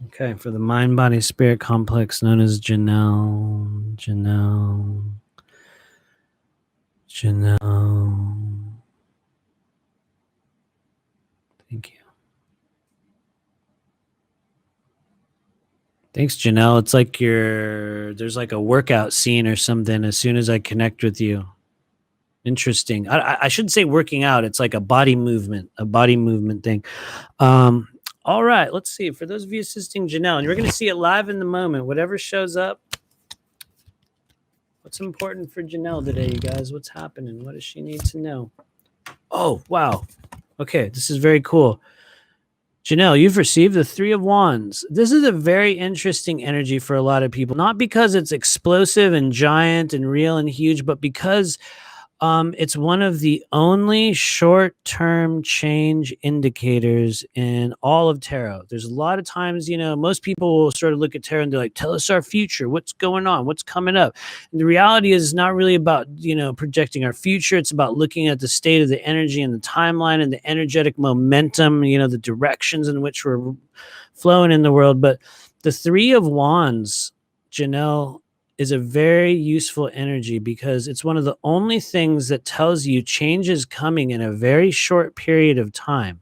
Okay, for the mind-body-spirit complex known as Janelle. Thank you. Thanks, Janelle. It's like there's like a workout scene or something as soon as I connect with you. Interesting. I shouldn't say working out. It's like a body movement thing. All right, let's see. For those of you assisting Janelle, and you're going to see it live in the moment, whatever shows up. What's important for Janelle today, you guys? What's happening? What does she need to know? Oh, wow. Okay, this is very cool. Janelle, you've received the Three of Wands. This is a very interesting energy for a lot of people, not because it's explosive and giant and real and huge, but because it's one of the only short-term change indicators in all of tarot. There's a lot of times, most people will sort of look at tarot and they're like, tell us our future. What's going on? What's coming up? And the reality is not really about, projecting our future. It's about looking at the state of the energy and the timeline and the energetic momentum, the directions in which we're flowing in the world. But the Three of Wands, Janelle, is a very useful energy because it's one of the only things that tells you change is coming in a very short period of time.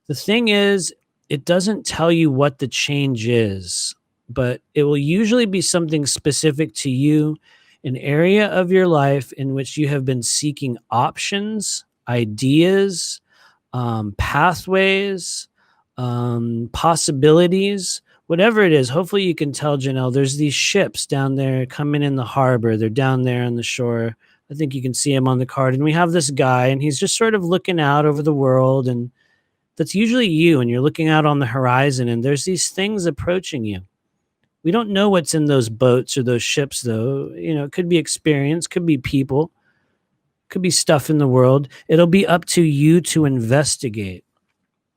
The thing is, it doesn't tell you what the change is. but it will usually be something specific to you, an area of your life in which you have been seeking options, ideas, pathways, possibilities, whatever it is. Hopefully you can tell, Janelle, there's these ships down there coming in the harbor. They're down there on the shore. I think you can see him on the card. And we have this guy, and he's just sort of looking out over the world. And that's usually you. And you're looking out on the horizon, and there's these things approaching you. We don't know what's in those boats or those ships, though. You know, it could be experience, could be people, could be stuff in the world. It'll be up to you to investigate.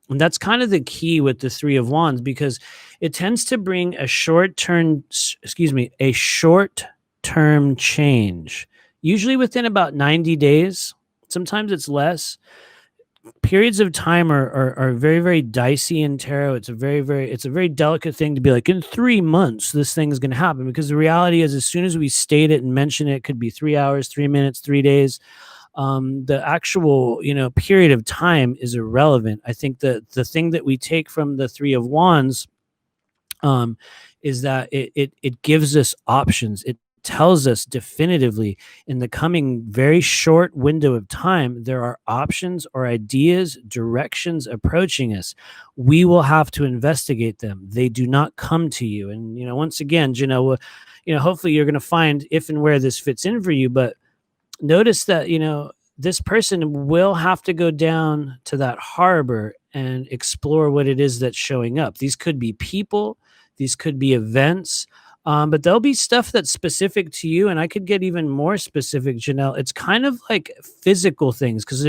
And that's kind of the key with the Three of Wands, because it tends to bring a short-term change, usually within about 90 days. Sometimes it's less. Periods of time are very, very dicey in tarot. It's a very delicate thing to be like, in 3 months, this thing is going to happen, because the reality is, as soon as we state it and mention it, it could be 3 hours, 3 minutes, 3 days. The actual, period of time is irrelevant. I think that the thing that we take from the Three of Wands is that it gives us options. It tells us definitively, in the coming very short window of time, there are options or ideas, directions approaching us. We will have to investigate them. They do not come to you. And, once again, hopefully you're going to find if and where this fits in for you. But notice that, this person will have to go down to that harbor and explore what it is that's showing up. These could be people, these could be events, but there'll be stuff that's specific to you. And I could get even more specific, Janelle. It's kind of like physical things, because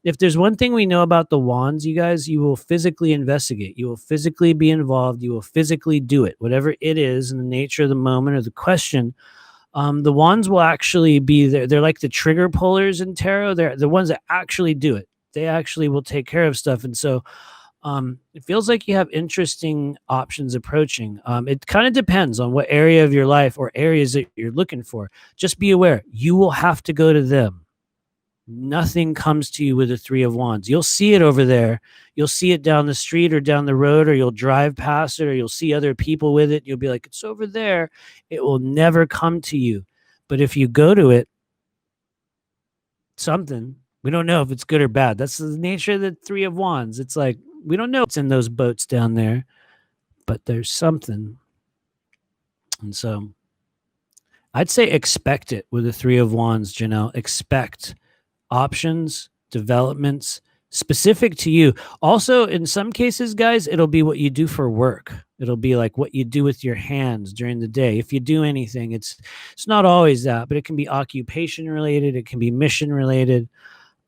if there's one thing we know about the wands, you guys, you will physically investigate. You will physically be involved. You will physically do it, whatever it is in the nature of the moment or the question. The wands will actually be there. They're like the trigger pullers in tarot. They're the ones that actually do it. They actually will take care of stuff. And so it feels like you have interesting options approaching. It kind of depends on what area of your life or areas that you're looking for. Just be aware, you will have to go to them. Nothing comes to you with the Three of Wands. You'll see it over there. You'll see it down the street or down the road, or you'll drive past it, or you'll see other people with it. You'll be like, it's over there. It will never come to you. But if you go to it, something, we don't know if it's good or bad. That's the nature of the Three of Wands. It's like, we don't know what's in those boats down there, but there's something. And so I'd say expect it with the Three of Wands, Janelle. Expect options, developments specific to you. Also, in some cases, guys, it'll be what you do for work. It'll be like what you do with your hands during the day. If you do anything, it's not always that, but it can be occupation related. It can be mission related.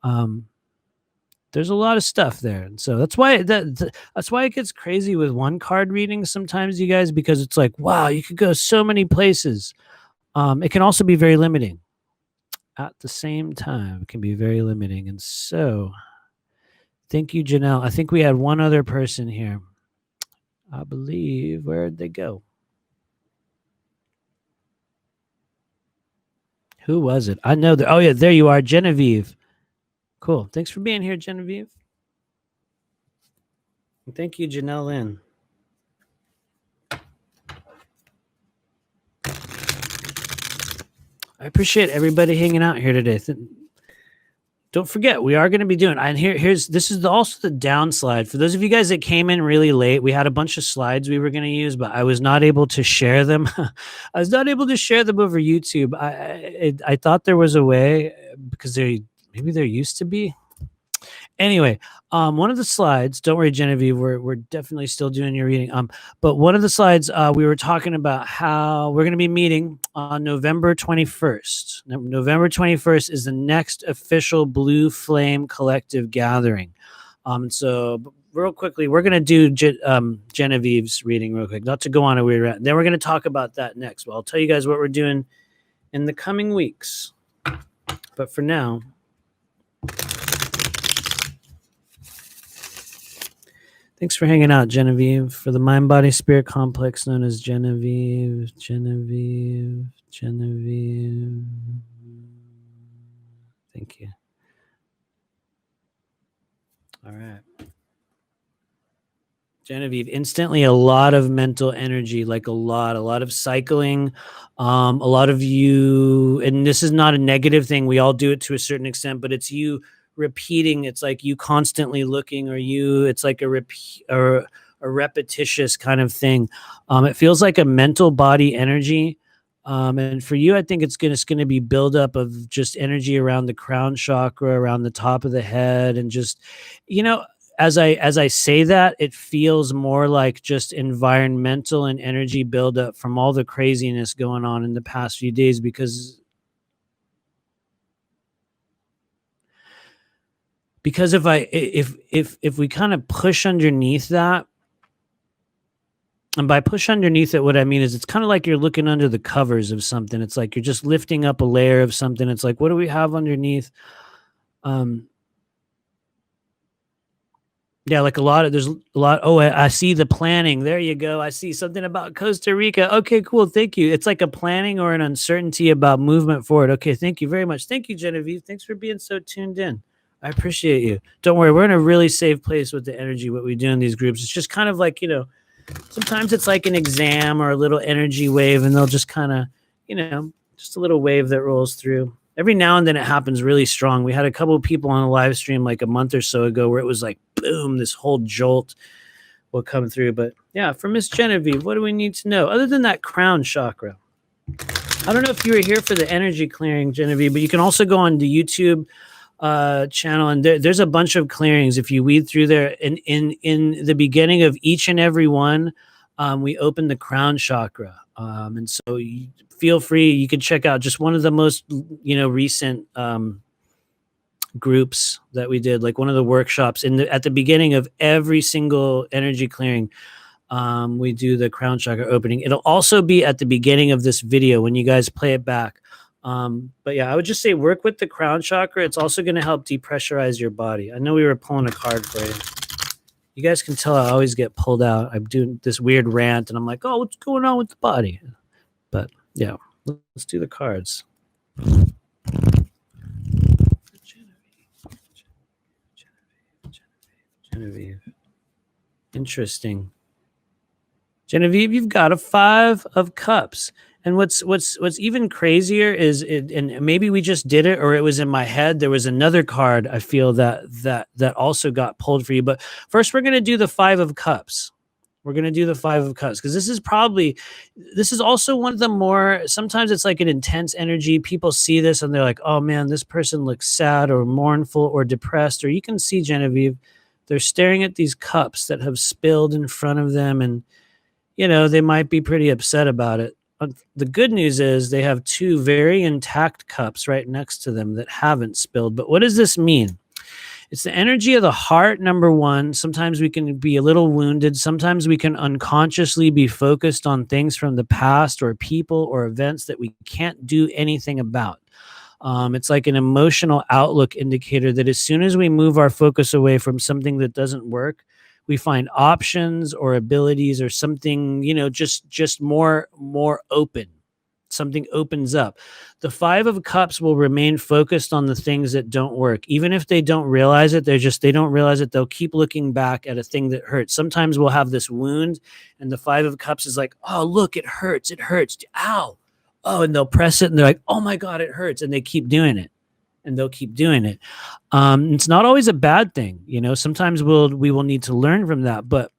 There's a lot of stuff there. And so that's why that's why it gets crazy with one card reading sometimes, you guys, because it's like, wow, you could go so many places. It can also be very limiting. At the same time, it can be very limiting. And so thank you, Janelle. I think we had one other person here. I believe, where'd they go? Who was it? I know that. Oh, yeah, there you are, Genevieve. Cool. Thanks for being here, Genevieve. And thank you, Janelle Lynn. I appreciate everybody hanging out here today. Don't forget, we are going to be doing, and this is also the down slide. For those of you guys that came in really late, we had a bunch of slides we were going to use, but I was not able to share them. I was not able to share them over YouTube. I thought there was a way, because maybe there used to be. Anyway, one of the slides, don't worry, Genevieve, we're definitely still doing your reading. But one of the slides, we were talking about how we're going to be meeting on November 21st. November 21st is the next official Blue Flame Collective gathering. So real quickly, we're going to do Genevieve's reading real quick, not to go on a weird rant. Then we're going to talk about that next. Well, I'll tell you guys what we're doing in the coming weeks. But for now, thanks for hanging out, Genevieve, for the mind-body-spirit complex known as Genevieve. Thank you. All right. Genevieve, instantly a lot of mental energy, like a lot of cycling, a lot of you, and this is not a negative thing. We all do it to a certain extent, but it's you repeating. It's like you constantly looking, or it's like a repeat or a repetitious kind of thing. It feels like a mental body energy. And for you, I think it's gonna be buildup of just energy around the crown chakra, around the top of the head, and just, you know, as I say that, it feels more like just environmental and energy buildup from all the craziness going on in the past few days. Because if we kind of push underneath that, and by push underneath it, what I mean is it's kind of like you're looking under the covers of something. It's like you're just lifting up a layer of something. It's like, what do we have underneath? Yeah, like there's a lot. Oh, I see the planning. There you go. I see something about Costa Rica. Okay, cool. Thank you. It's like a planning or an uncertainty about movement forward. Okay, thank you very much. Thank you, Genevieve. Thanks for being so tuned in. I appreciate you. Don't worry, we're in a really safe place with the energy, what we do in these groups. It's just kind of like, sometimes it's like an exam or a little energy wave, and they'll just kind of, just a little wave that rolls through. Every now and then it happens really strong. We had a couple of people on a live stream like a month or so ago where it was like, boom, this whole jolt will come through. But yeah, for Miss Genevieve, what do we need to know? Other than that crown chakra. I don't know if you were here for the energy clearing, Genevieve, but you can also go on the YouTube channel, and there's a bunch of clearings. If you weed through there, in the beginning of each and every one, we open the crown chakra. And so feel free, you can check out just one of the most, recent groups that we did, like one of the workshops at the beginning of every single energy clearing. We do the crown chakra opening. It'll also be at the beginning of this video when you guys play it back. But yeah, I would just say work with the crown chakra. It's also going to help depressurize your body. I know we were pulling a card for you. You guys can tell I always get pulled out. I'm doing this weird rant and I'm like, oh, what's going on with the body? But yeah, let's do the cards. Genevieve. Interesting. Genevieve, you've got a 5 of Cups. And what's even crazier is, and maybe we just did it, or it was in my head. There was another card I feel that also got pulled for you. But first, we're going to do the 5 of Cups. We're going to do the 5 of Cups because this is also one of the more, sometimes it's like an intense energy. People see this and they're like, oh man, this person looks sad or mournful or depressed. Or you can see, Genevieve, they're staring at these cups that have spilled in front of them, and they might be pretty upset about it. The good news is they have 2 very intact cups right next to them that haven't spilled. But what does this mean? It's the energy of the heart, number one. Sometimes we can be a little wounded. Sometimes we can unconsciously be focused on things from the past or people or events that we can't do anything about. It's like an emotional outlook indicator that as soon as we move our focus away from something that doesn't work, we find options or abilities or something, just more open. Something opens up. The 5 of Cups will remain focused on the things that don't work. Even if they don't realize it, they don't realize it. They'll keep looking back at a thing that hurts. Sometimes we'll have this wound and the 5 of Cups is like, oh, look, it hurts. It hurts. Ow. Oh, and they'll press it and they're like, oh my God, it hurts. And they keep doing it. And they'll keep doing it. It's not always a bad thing. Sometimes we will need to learn from that. But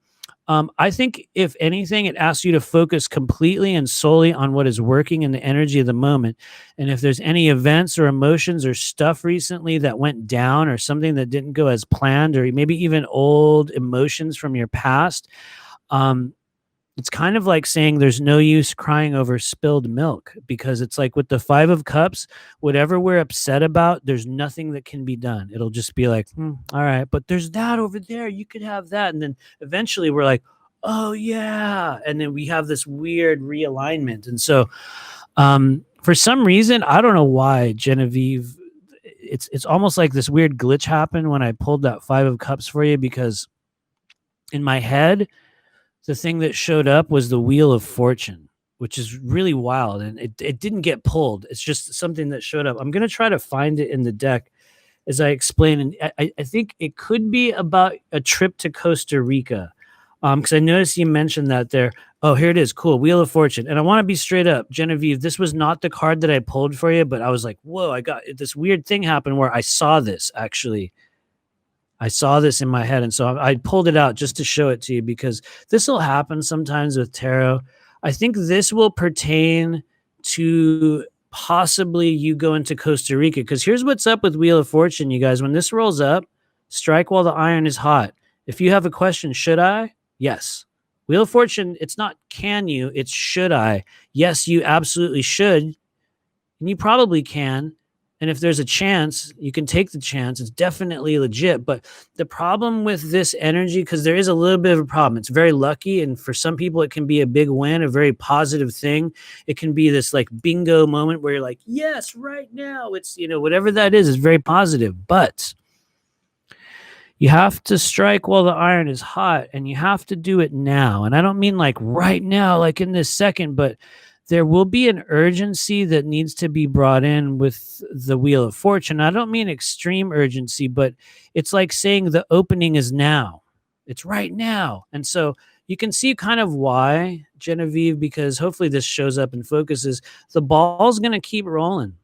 I think if anything, it asks you to focus completely and solely on what is working in the energy of the moment. And if there's any events or emotions or stuff recently that went down or something that didn't go as planned, or maybe even old emotions from your past, it's kind of like saying there's no use crying over spilled milk, because it's like with the 5 of Cups, whatever we're upset about, there's nothing that can be done. It'll just be like, all right, but there's that over there. You could have that. And then eventually we're like, oh yeah. And then we have this weird realignment. And so for some reason, I don't know why, Genevieve, it's almost like this weird glitch happened when I pulled that 5 of Cups for you, because in my head, the thing that showed up was the Wheel of Fortune, which is really wild. And it didn't get pulled. It's just something that showed up. I'm going to try to find it in the deck as I explain. And I think it could be about a trip to Costa Rica. Because I noticed you mentioned that there. Oh, here it is. Cool. Wheel of Fortune. And I want to be straight up, Genevieve. This was not the card that I pulled for you, but I was like, whoa, I got this weird thing happen where I saw this actually. I saw this in my head. And so I pulled it out just to show it to you because this will happen sometimes with tarot. I think this will pertain to possibly you going to Costa Rica. Because here's what's up with Wheel of Fortune, you guys. When this rolls up, strike while the iron is hot. If you have a question, should I? Yes. Wheel of Fortune, it's not can you, it's should I. Yes, you absolutely should. And you probably can. And if there's a chance, you can take the chance. It's definitely legit. But the problem with this energy, because there is a little bit of a problem, it's very lucky. And for some people, it can be a big win, a very positive thing. It can be this like bingo moment where you're like, yes, right now. It's, whatever that is very positive. But you have to strike while the iron is hot, and you have to do it now. And I don't mean like right now, like in this second, but there will be an urgency that needs to be brought in with the Wheel of Fortune. I don't mean extreme urgency, but it's like saying the opening is now. It's right now. And so you can see kind of why, Genevieve, because hopefully this shows up and focuses. The ball's going to keep rolling.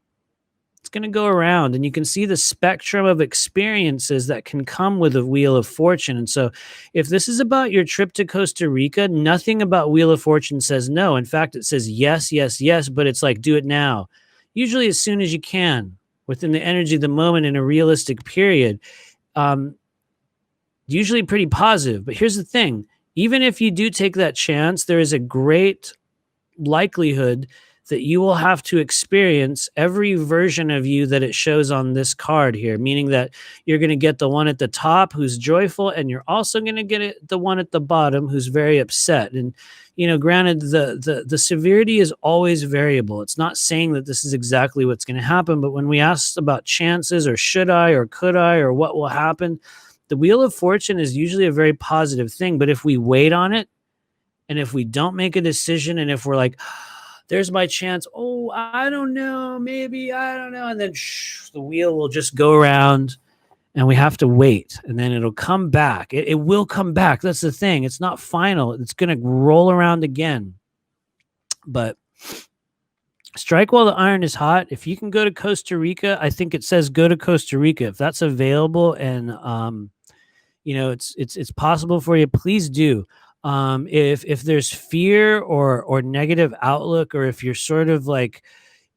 It's going to go around, and you can see the spectrum of experiences that can come with a Wheel of Fortune. And so if this is about your trip to Costa Rica, nothing about Wheel of Fortune says no. In fact, it says yes, yes, yes, but it's like, do it now. Usually as soon as you can, within the energy of the moment in a realistic period. Usually pretty positive. But here's the thing. Even if you do take that chance, there is a great likelihood that you will have to experience every version of you that it shows on this card here, meaning that you're going to get the one at the top who's joyful, and you're also going to get the one at the bottom who's very upset. And, granted, the severity is always variable. It's not saying that this is exactly what's going to happen, but when we ask about chances or should I or could I or what will happen, the Wheel of Fortune is usually a very positive thing. But if we wait on it, and if we don't make a decision, and if we're like, there's my chance. Oh, I don't know. Maybe, I don't know. And then the wheel will just go around, and we have to wait. And then it'll come back. It will come back. That's the thing. It's not final. It's going to roll around again. But strike while the iron is hot. If you can go to Costa Rica, I think it says go to Costa Rica. If that's available and, it's possible for you, please do. If there's fear or negative outlook, or if you're sort of like,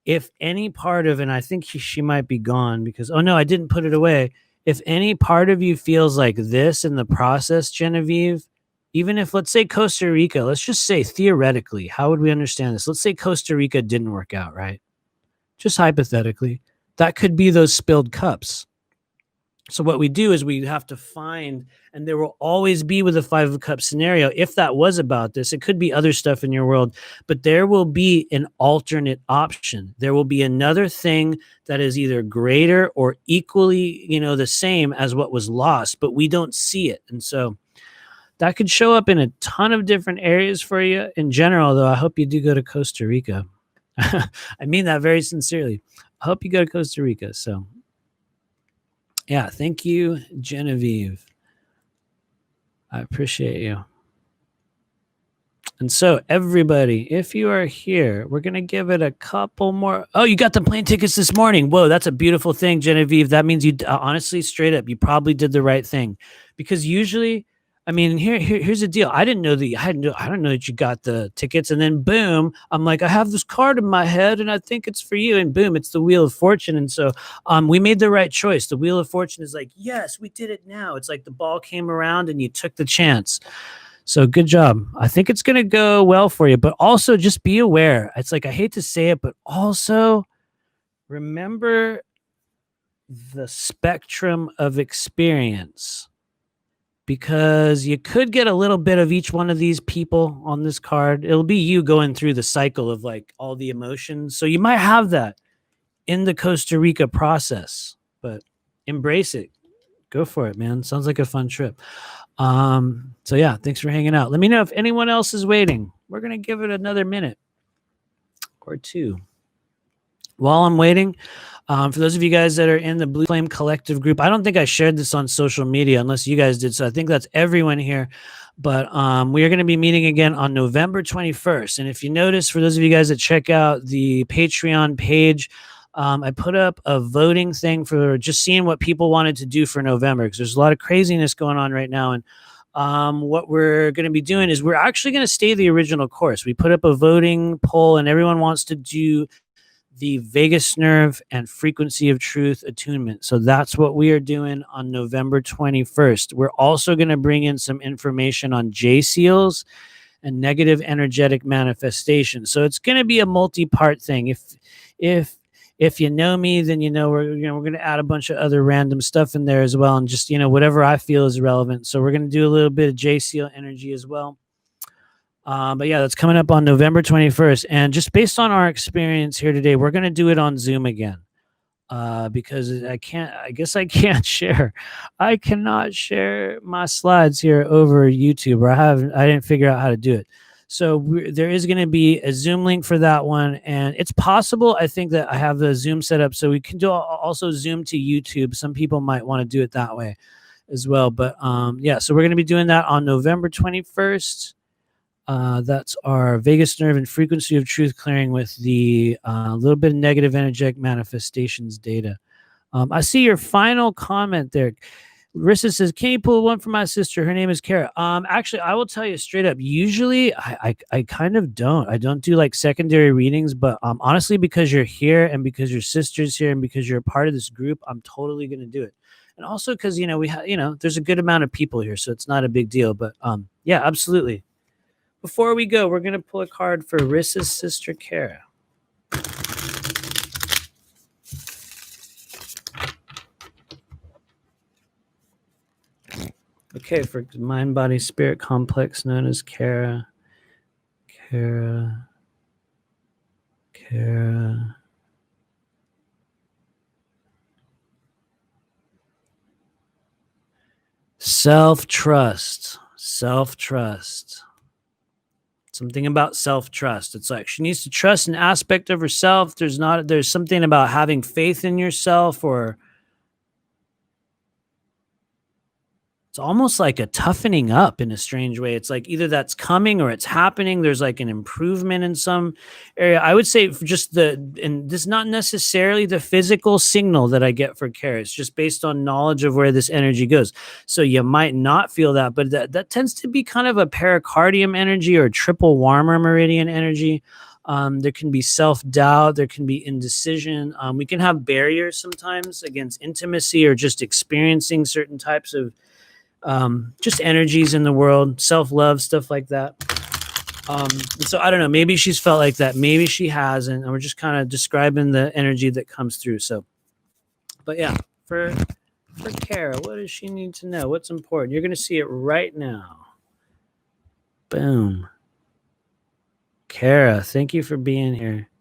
if any part of, and I think she might be gone because, oh no, I didn't put it away. If any part of you feels like this in the process, Genevieve, even if, let's say Costa Rica, let's just say theoretically, how would we understand this? Let's say Costa Rica didn't work out, right? Just hypothetically, that could be those spilled cups. So what we do is we have to find, and there will always be with a 5 of Cups scenario, if that was about this, it could be other stuff in your world, but there will be an alternate option. There will be another thing that is either greater or equally, the same as what was lost, but we don't see it. And so that could show up in a ton of different areas for you. In general, though, I hope you do go to Costa Rica. I mean that very sincerely. I hope you go to Costa Rica. So yeah, thank you, Genevieve. I appreciate you. And so, everybody, if you are here, we're going to give it a couple more. Oh, you got the plane tickets this morning. Whoa, that's a beautiful thing, Genevieve. That means you, honestly, straight up, you probably did the right thing. Because usually, I mean, here's the deal. I didn't know that I don't know that you got the tickets, and then boom, I'm like, I have this card in my head, and I think it's for you, and boom, it's the Wheel of Fortune. And so, we made the right choice. The Wheel of Fortune is like, yes, we did it now. It's like the ball came around, and you took the chance. So good job. I think it's gonna go well for you, but also just be aware. It's like, I hate to say it, but also remember the spectrum of experience. Because you could get a little bit of each one of these people on this card. It'll be you going through the cycle of like all the emotions. So you might have that in the Costa Rica process, but embrace it. Go for it, man. Sounds like a fun trip. So yeah, thanks for hanging out. Let me know if anyone else is waiting. We're going to give it another minute or two. While I'm waiting, For those of you guys that are in the Blue Flame Collective group, I don't think I shared this on social media unless you guys did. So I think that's everyone here. But we are going to be meeting again on November 21st. And if you notice, for those of you guys that check out the Patreon page, I put up a voting thing for just seeing what people wanted to do for November, because there's a lot of craziness going on right now. And what we're going to be doing is we're actually going to stay the original course. We put up a voting poll, and everyone wants to do the vagus nerve and frequency of truth attunement. So that's what we are doing on November 21st. We're also going to bring in some information on J seals and negative energetic manifestation. So it's going to be a multi-part thing. If you know me, then we're going to add a bunch of other random stuff in there as well, and just whatever I feel is relevant. So we're going to do a little bit of J seal energy as well. But yeah, that's coming up on November 21st. And just based on our experience here today, we're going to do it on Zoom again. Because I guess I can't share. I cannot share my slides here over YouTube, or I didn't figure out how to do it. So there is going to be a Zoom link for that one. And it's possible, I think, that I have the Zoom set up so we can also Zoom to YouTube. Some people might want to do it that way as well. But yeah, so we're going to be doing that on November 21st. That's our vagus nerve and frequency of truth clearing with the little bit of negative energetic manifestations data. I see your final comment there. Larissa says, can you pull one for my sister? Her name is Kara. Actually, I will tell you straight up. Usually, I kind of don't. I don't do like secondary readings, but honestly, because you're here and because your sister's here and because you're a part of this group, I'm totally going to do it. And also because, there's a good amount of people here, so it's not a big deal. But yeah, absolutely. Before we go, we're going to pull a card for Rissa's sister, Kara. Okay, for mind, body, spirit complex known as Kara. Kara. Self-trust. Something about self-trust. It's like she needs to trust an aspect of herself. There's something about having faith in yourself, or it's almost like a toughening up in a strange way. It's like either that's coming or it's happening. There's like an improvement in some area. I would say and this is not necessarily the physical signal that I get for Kara. It's just based on knowledge of where this energy goes. So you might not feel that, but that tends to be kind of a pericardium energy or triple warmer meridian energy. There can be self-doubt. There can be indecision. We can have barriers sometimes against intimacy or just experiencing certain types of just energies in the world, self-love, stuff like that. So I don't know, maybe she's felt like that, maybe she hasn't, and we're just kind of describing the energy that comes through. So, but yeah, for Kara, what does she need to know? What's important? You're going to see it right now. Boom. Kara, thank you for being here.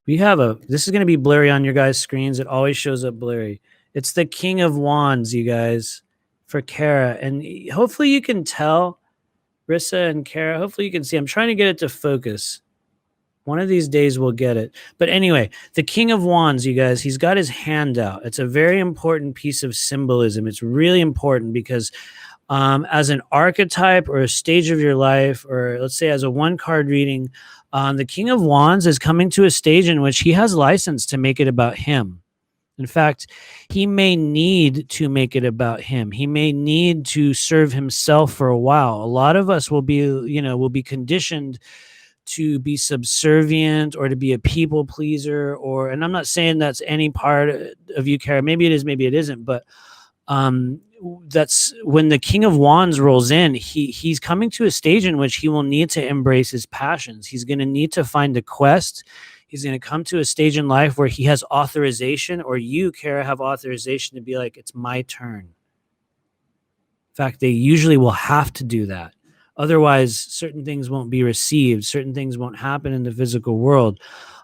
This is going to be blurry on your guys' screens. It always shows up blurry. It's the King of Wands, you guys. For Kara, and hopefully you can tell, Rissa and Kara, hopefully you can see. I'm trying to get it to focus. One of these days we'll get it. But anyway, the King of Wands, you guys, he's got his hand out. It's a very important piece of symbolism. It's really important because as an archetype or a stage of your life, or let's say as a one-card reading, the King of Wands is coming to a stage in which he has license to make it about him. In fact, he may need to make it about him. He may need to serve himself for a while. A lot of us will be conditioned to be subservient or to be a people pleaser, and I'm not saying that's any part of you, Kara. Maybe it is, maybe it isn't, but that's when the King of Wands rolls in, he's coming to a stage in which he will need to embrace his passions. He's going to need to find a quest. He's going to come to a stage in life where he has authorization, or you, Kara, have authorization to be like, it's my turn. In fact, they usually will have to do that. Otherwise, certain things won't be received. Certain things won't happen in the physical world.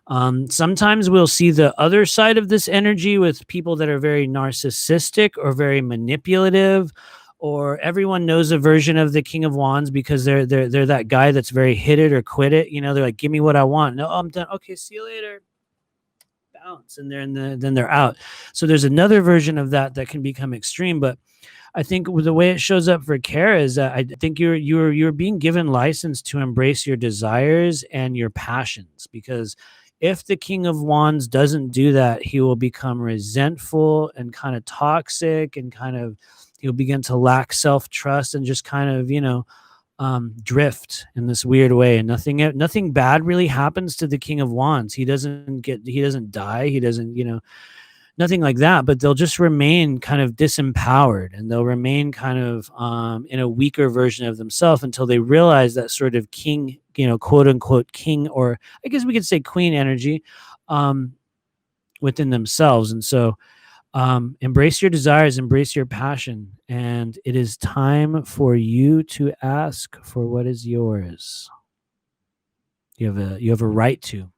Sometimes we'll see the other side of this energy with people that are very narcissistic or very manipulative, or everyone knows a version of the King of Wands because they're that guy that's very hit it or quit it. They're like, give me what I want. No, I'm done. Okay, see you later. bounce, and then they're out. So there's another version of that that can become extreme. But I think the way it shows up for Kara is that I think you're being given license to embrace your desires and your passions, because if the King of Wands doesn't do that, he will become resentful and kind of toxic, and kind of he'll begin to lack self-trust and just kind of, drift in this weird way. And nothing bad really happens to the King of Wands. He doesn't die. He doesn't, nothing like that, but they'll just remain kind of disempowered, and they'll remain kind of in a weaker version of themselves until they realize that sort of king, quote unquote king, or I guess we could say queen energy within themselves. And so embrace your desires, embrace your passion, and it is time for you to ask for what is yours. You have a right to.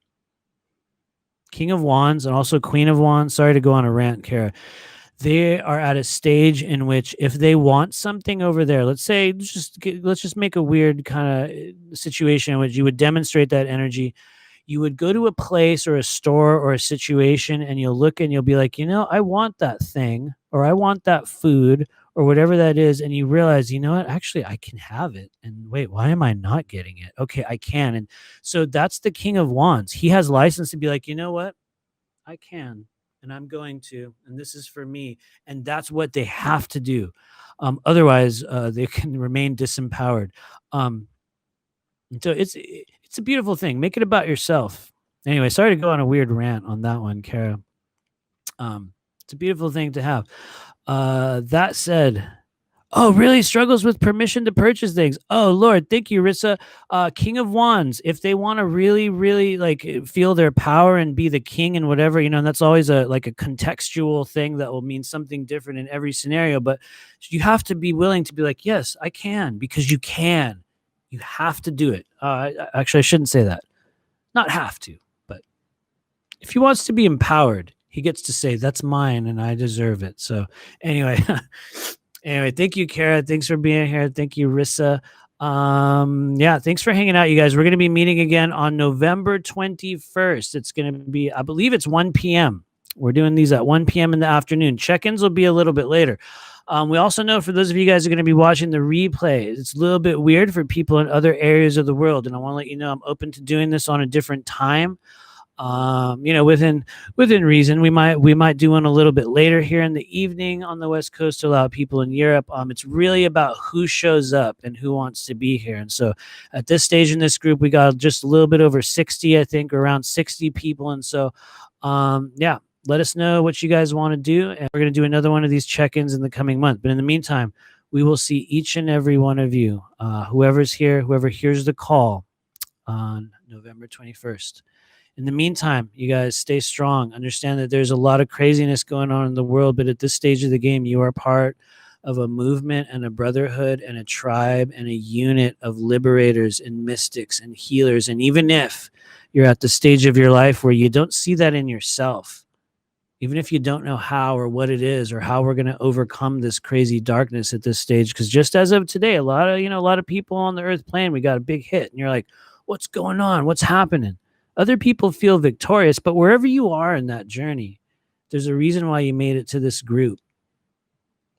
King of Wands and also Queen of Wands. Sorry to go on a rant, Kara. They are at a stage in which if they want something over there, let's just make a weird kind of situation in which you would demonstrate that energy. You would go to a place or a store or a situation, and you'll look and you'll be like, I want that thing, or I want that food, or whatever that is. And you realize, what, actually I can have it. And wait, why am I not getting it? Okay, I can. And so that's the King of Wands. He has license to be like, you know what? I can, and I'm going to, and this is for me. And that's what they have to do. Otherwise, they can remain disempowered. So it's a beautiful thing. Make it about yourself. Anyway, sorry to go on a weird rant on that one, Kara. It's a beautiful thing to have. That said, really struggles with permission to purchase things. Oh Lord, thank you, Rissa. King of Wands, if they want to really, really like feel their power and be the king and whatever, and that's always a contextual thing that will mean something different in every scenario. But you have to be willing to be like, yes, I can, because you can. You have to do it. Actually, I shouldn't say that. Not have to, but if he wants to be empowered, he gets to say, that's mine and I deserve it. So anyway, thank you, Kara. Thanks for being here. Thank you, Rissa. Thanks for hanging out, you guys. We're going to be meeting again on November 21st. It's going to be, I believe it's 1 p.m. We're doing these at 1 p.m. in the afternoon. Check-ins will be a little bit later. We also know, for those of you guys who are going to be watching the replay, it's a little bit weird for people in other areas of the world. And I want to let you know I'm open to doing this on a different time. Within reason. We might do one a little bit later here in the evening on the West Coast to allow people in Europe. It's really about who shows up and who wants to be here. And so at this stage in this group, we got just a little bit over 60, I think, around 60 people. And so, let us know what you guys want to do. And we're going to do another one of these check-ins in the coming month. But in the meantime, we will see each and every one of you, whoever's here, whoever hears the call on November 21st. In the meantime, you guys stay strong. Understand that there's a lot of craziness going on in the world, but at this stage of the game, you are part of a movement and a brotherhood and a tribe and a unit of liberators and mystics and healers. And even if you're at the stage of your life where you don't see that in yourself, even if you don't know how or what it is or how we're going to overcome this crazy darkness at this stage, because just as of today, a lot of people on the earth plane, we got a big hit, and you're like, what's going on? What's happening? Other people feel victorious, but wherever you are in that journey, there's a reason why you made it to this group.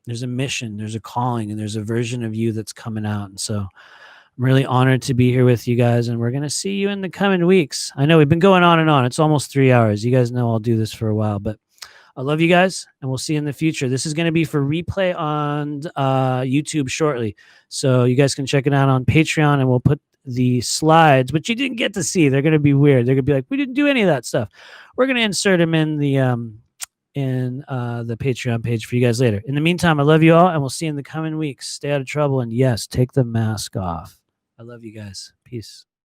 There's a mission, there's a calling, and there's a version of you that's coming out. And so I'm really honored to be here with you guys, and we're going to see you in the coming weeks. I know we've been going on and on. It's almost 3 hours. You guys know I'll do this for a while, but I love you guys, and we'll see you in the future. This is going to be for replay on YouTube shortly, so you guys can check it out on Patreon, and we'll put the slides, which you didn't get to see. They're going to be weird. They're going to be like, we didn't do any of that stuff. We're going to insert them in the Patreon page for you guys later. In the meantime, I love you all, and we'll see you in the coming weeks. Stay out of trouble, and yes, take the mask off. I love you guys. Peace.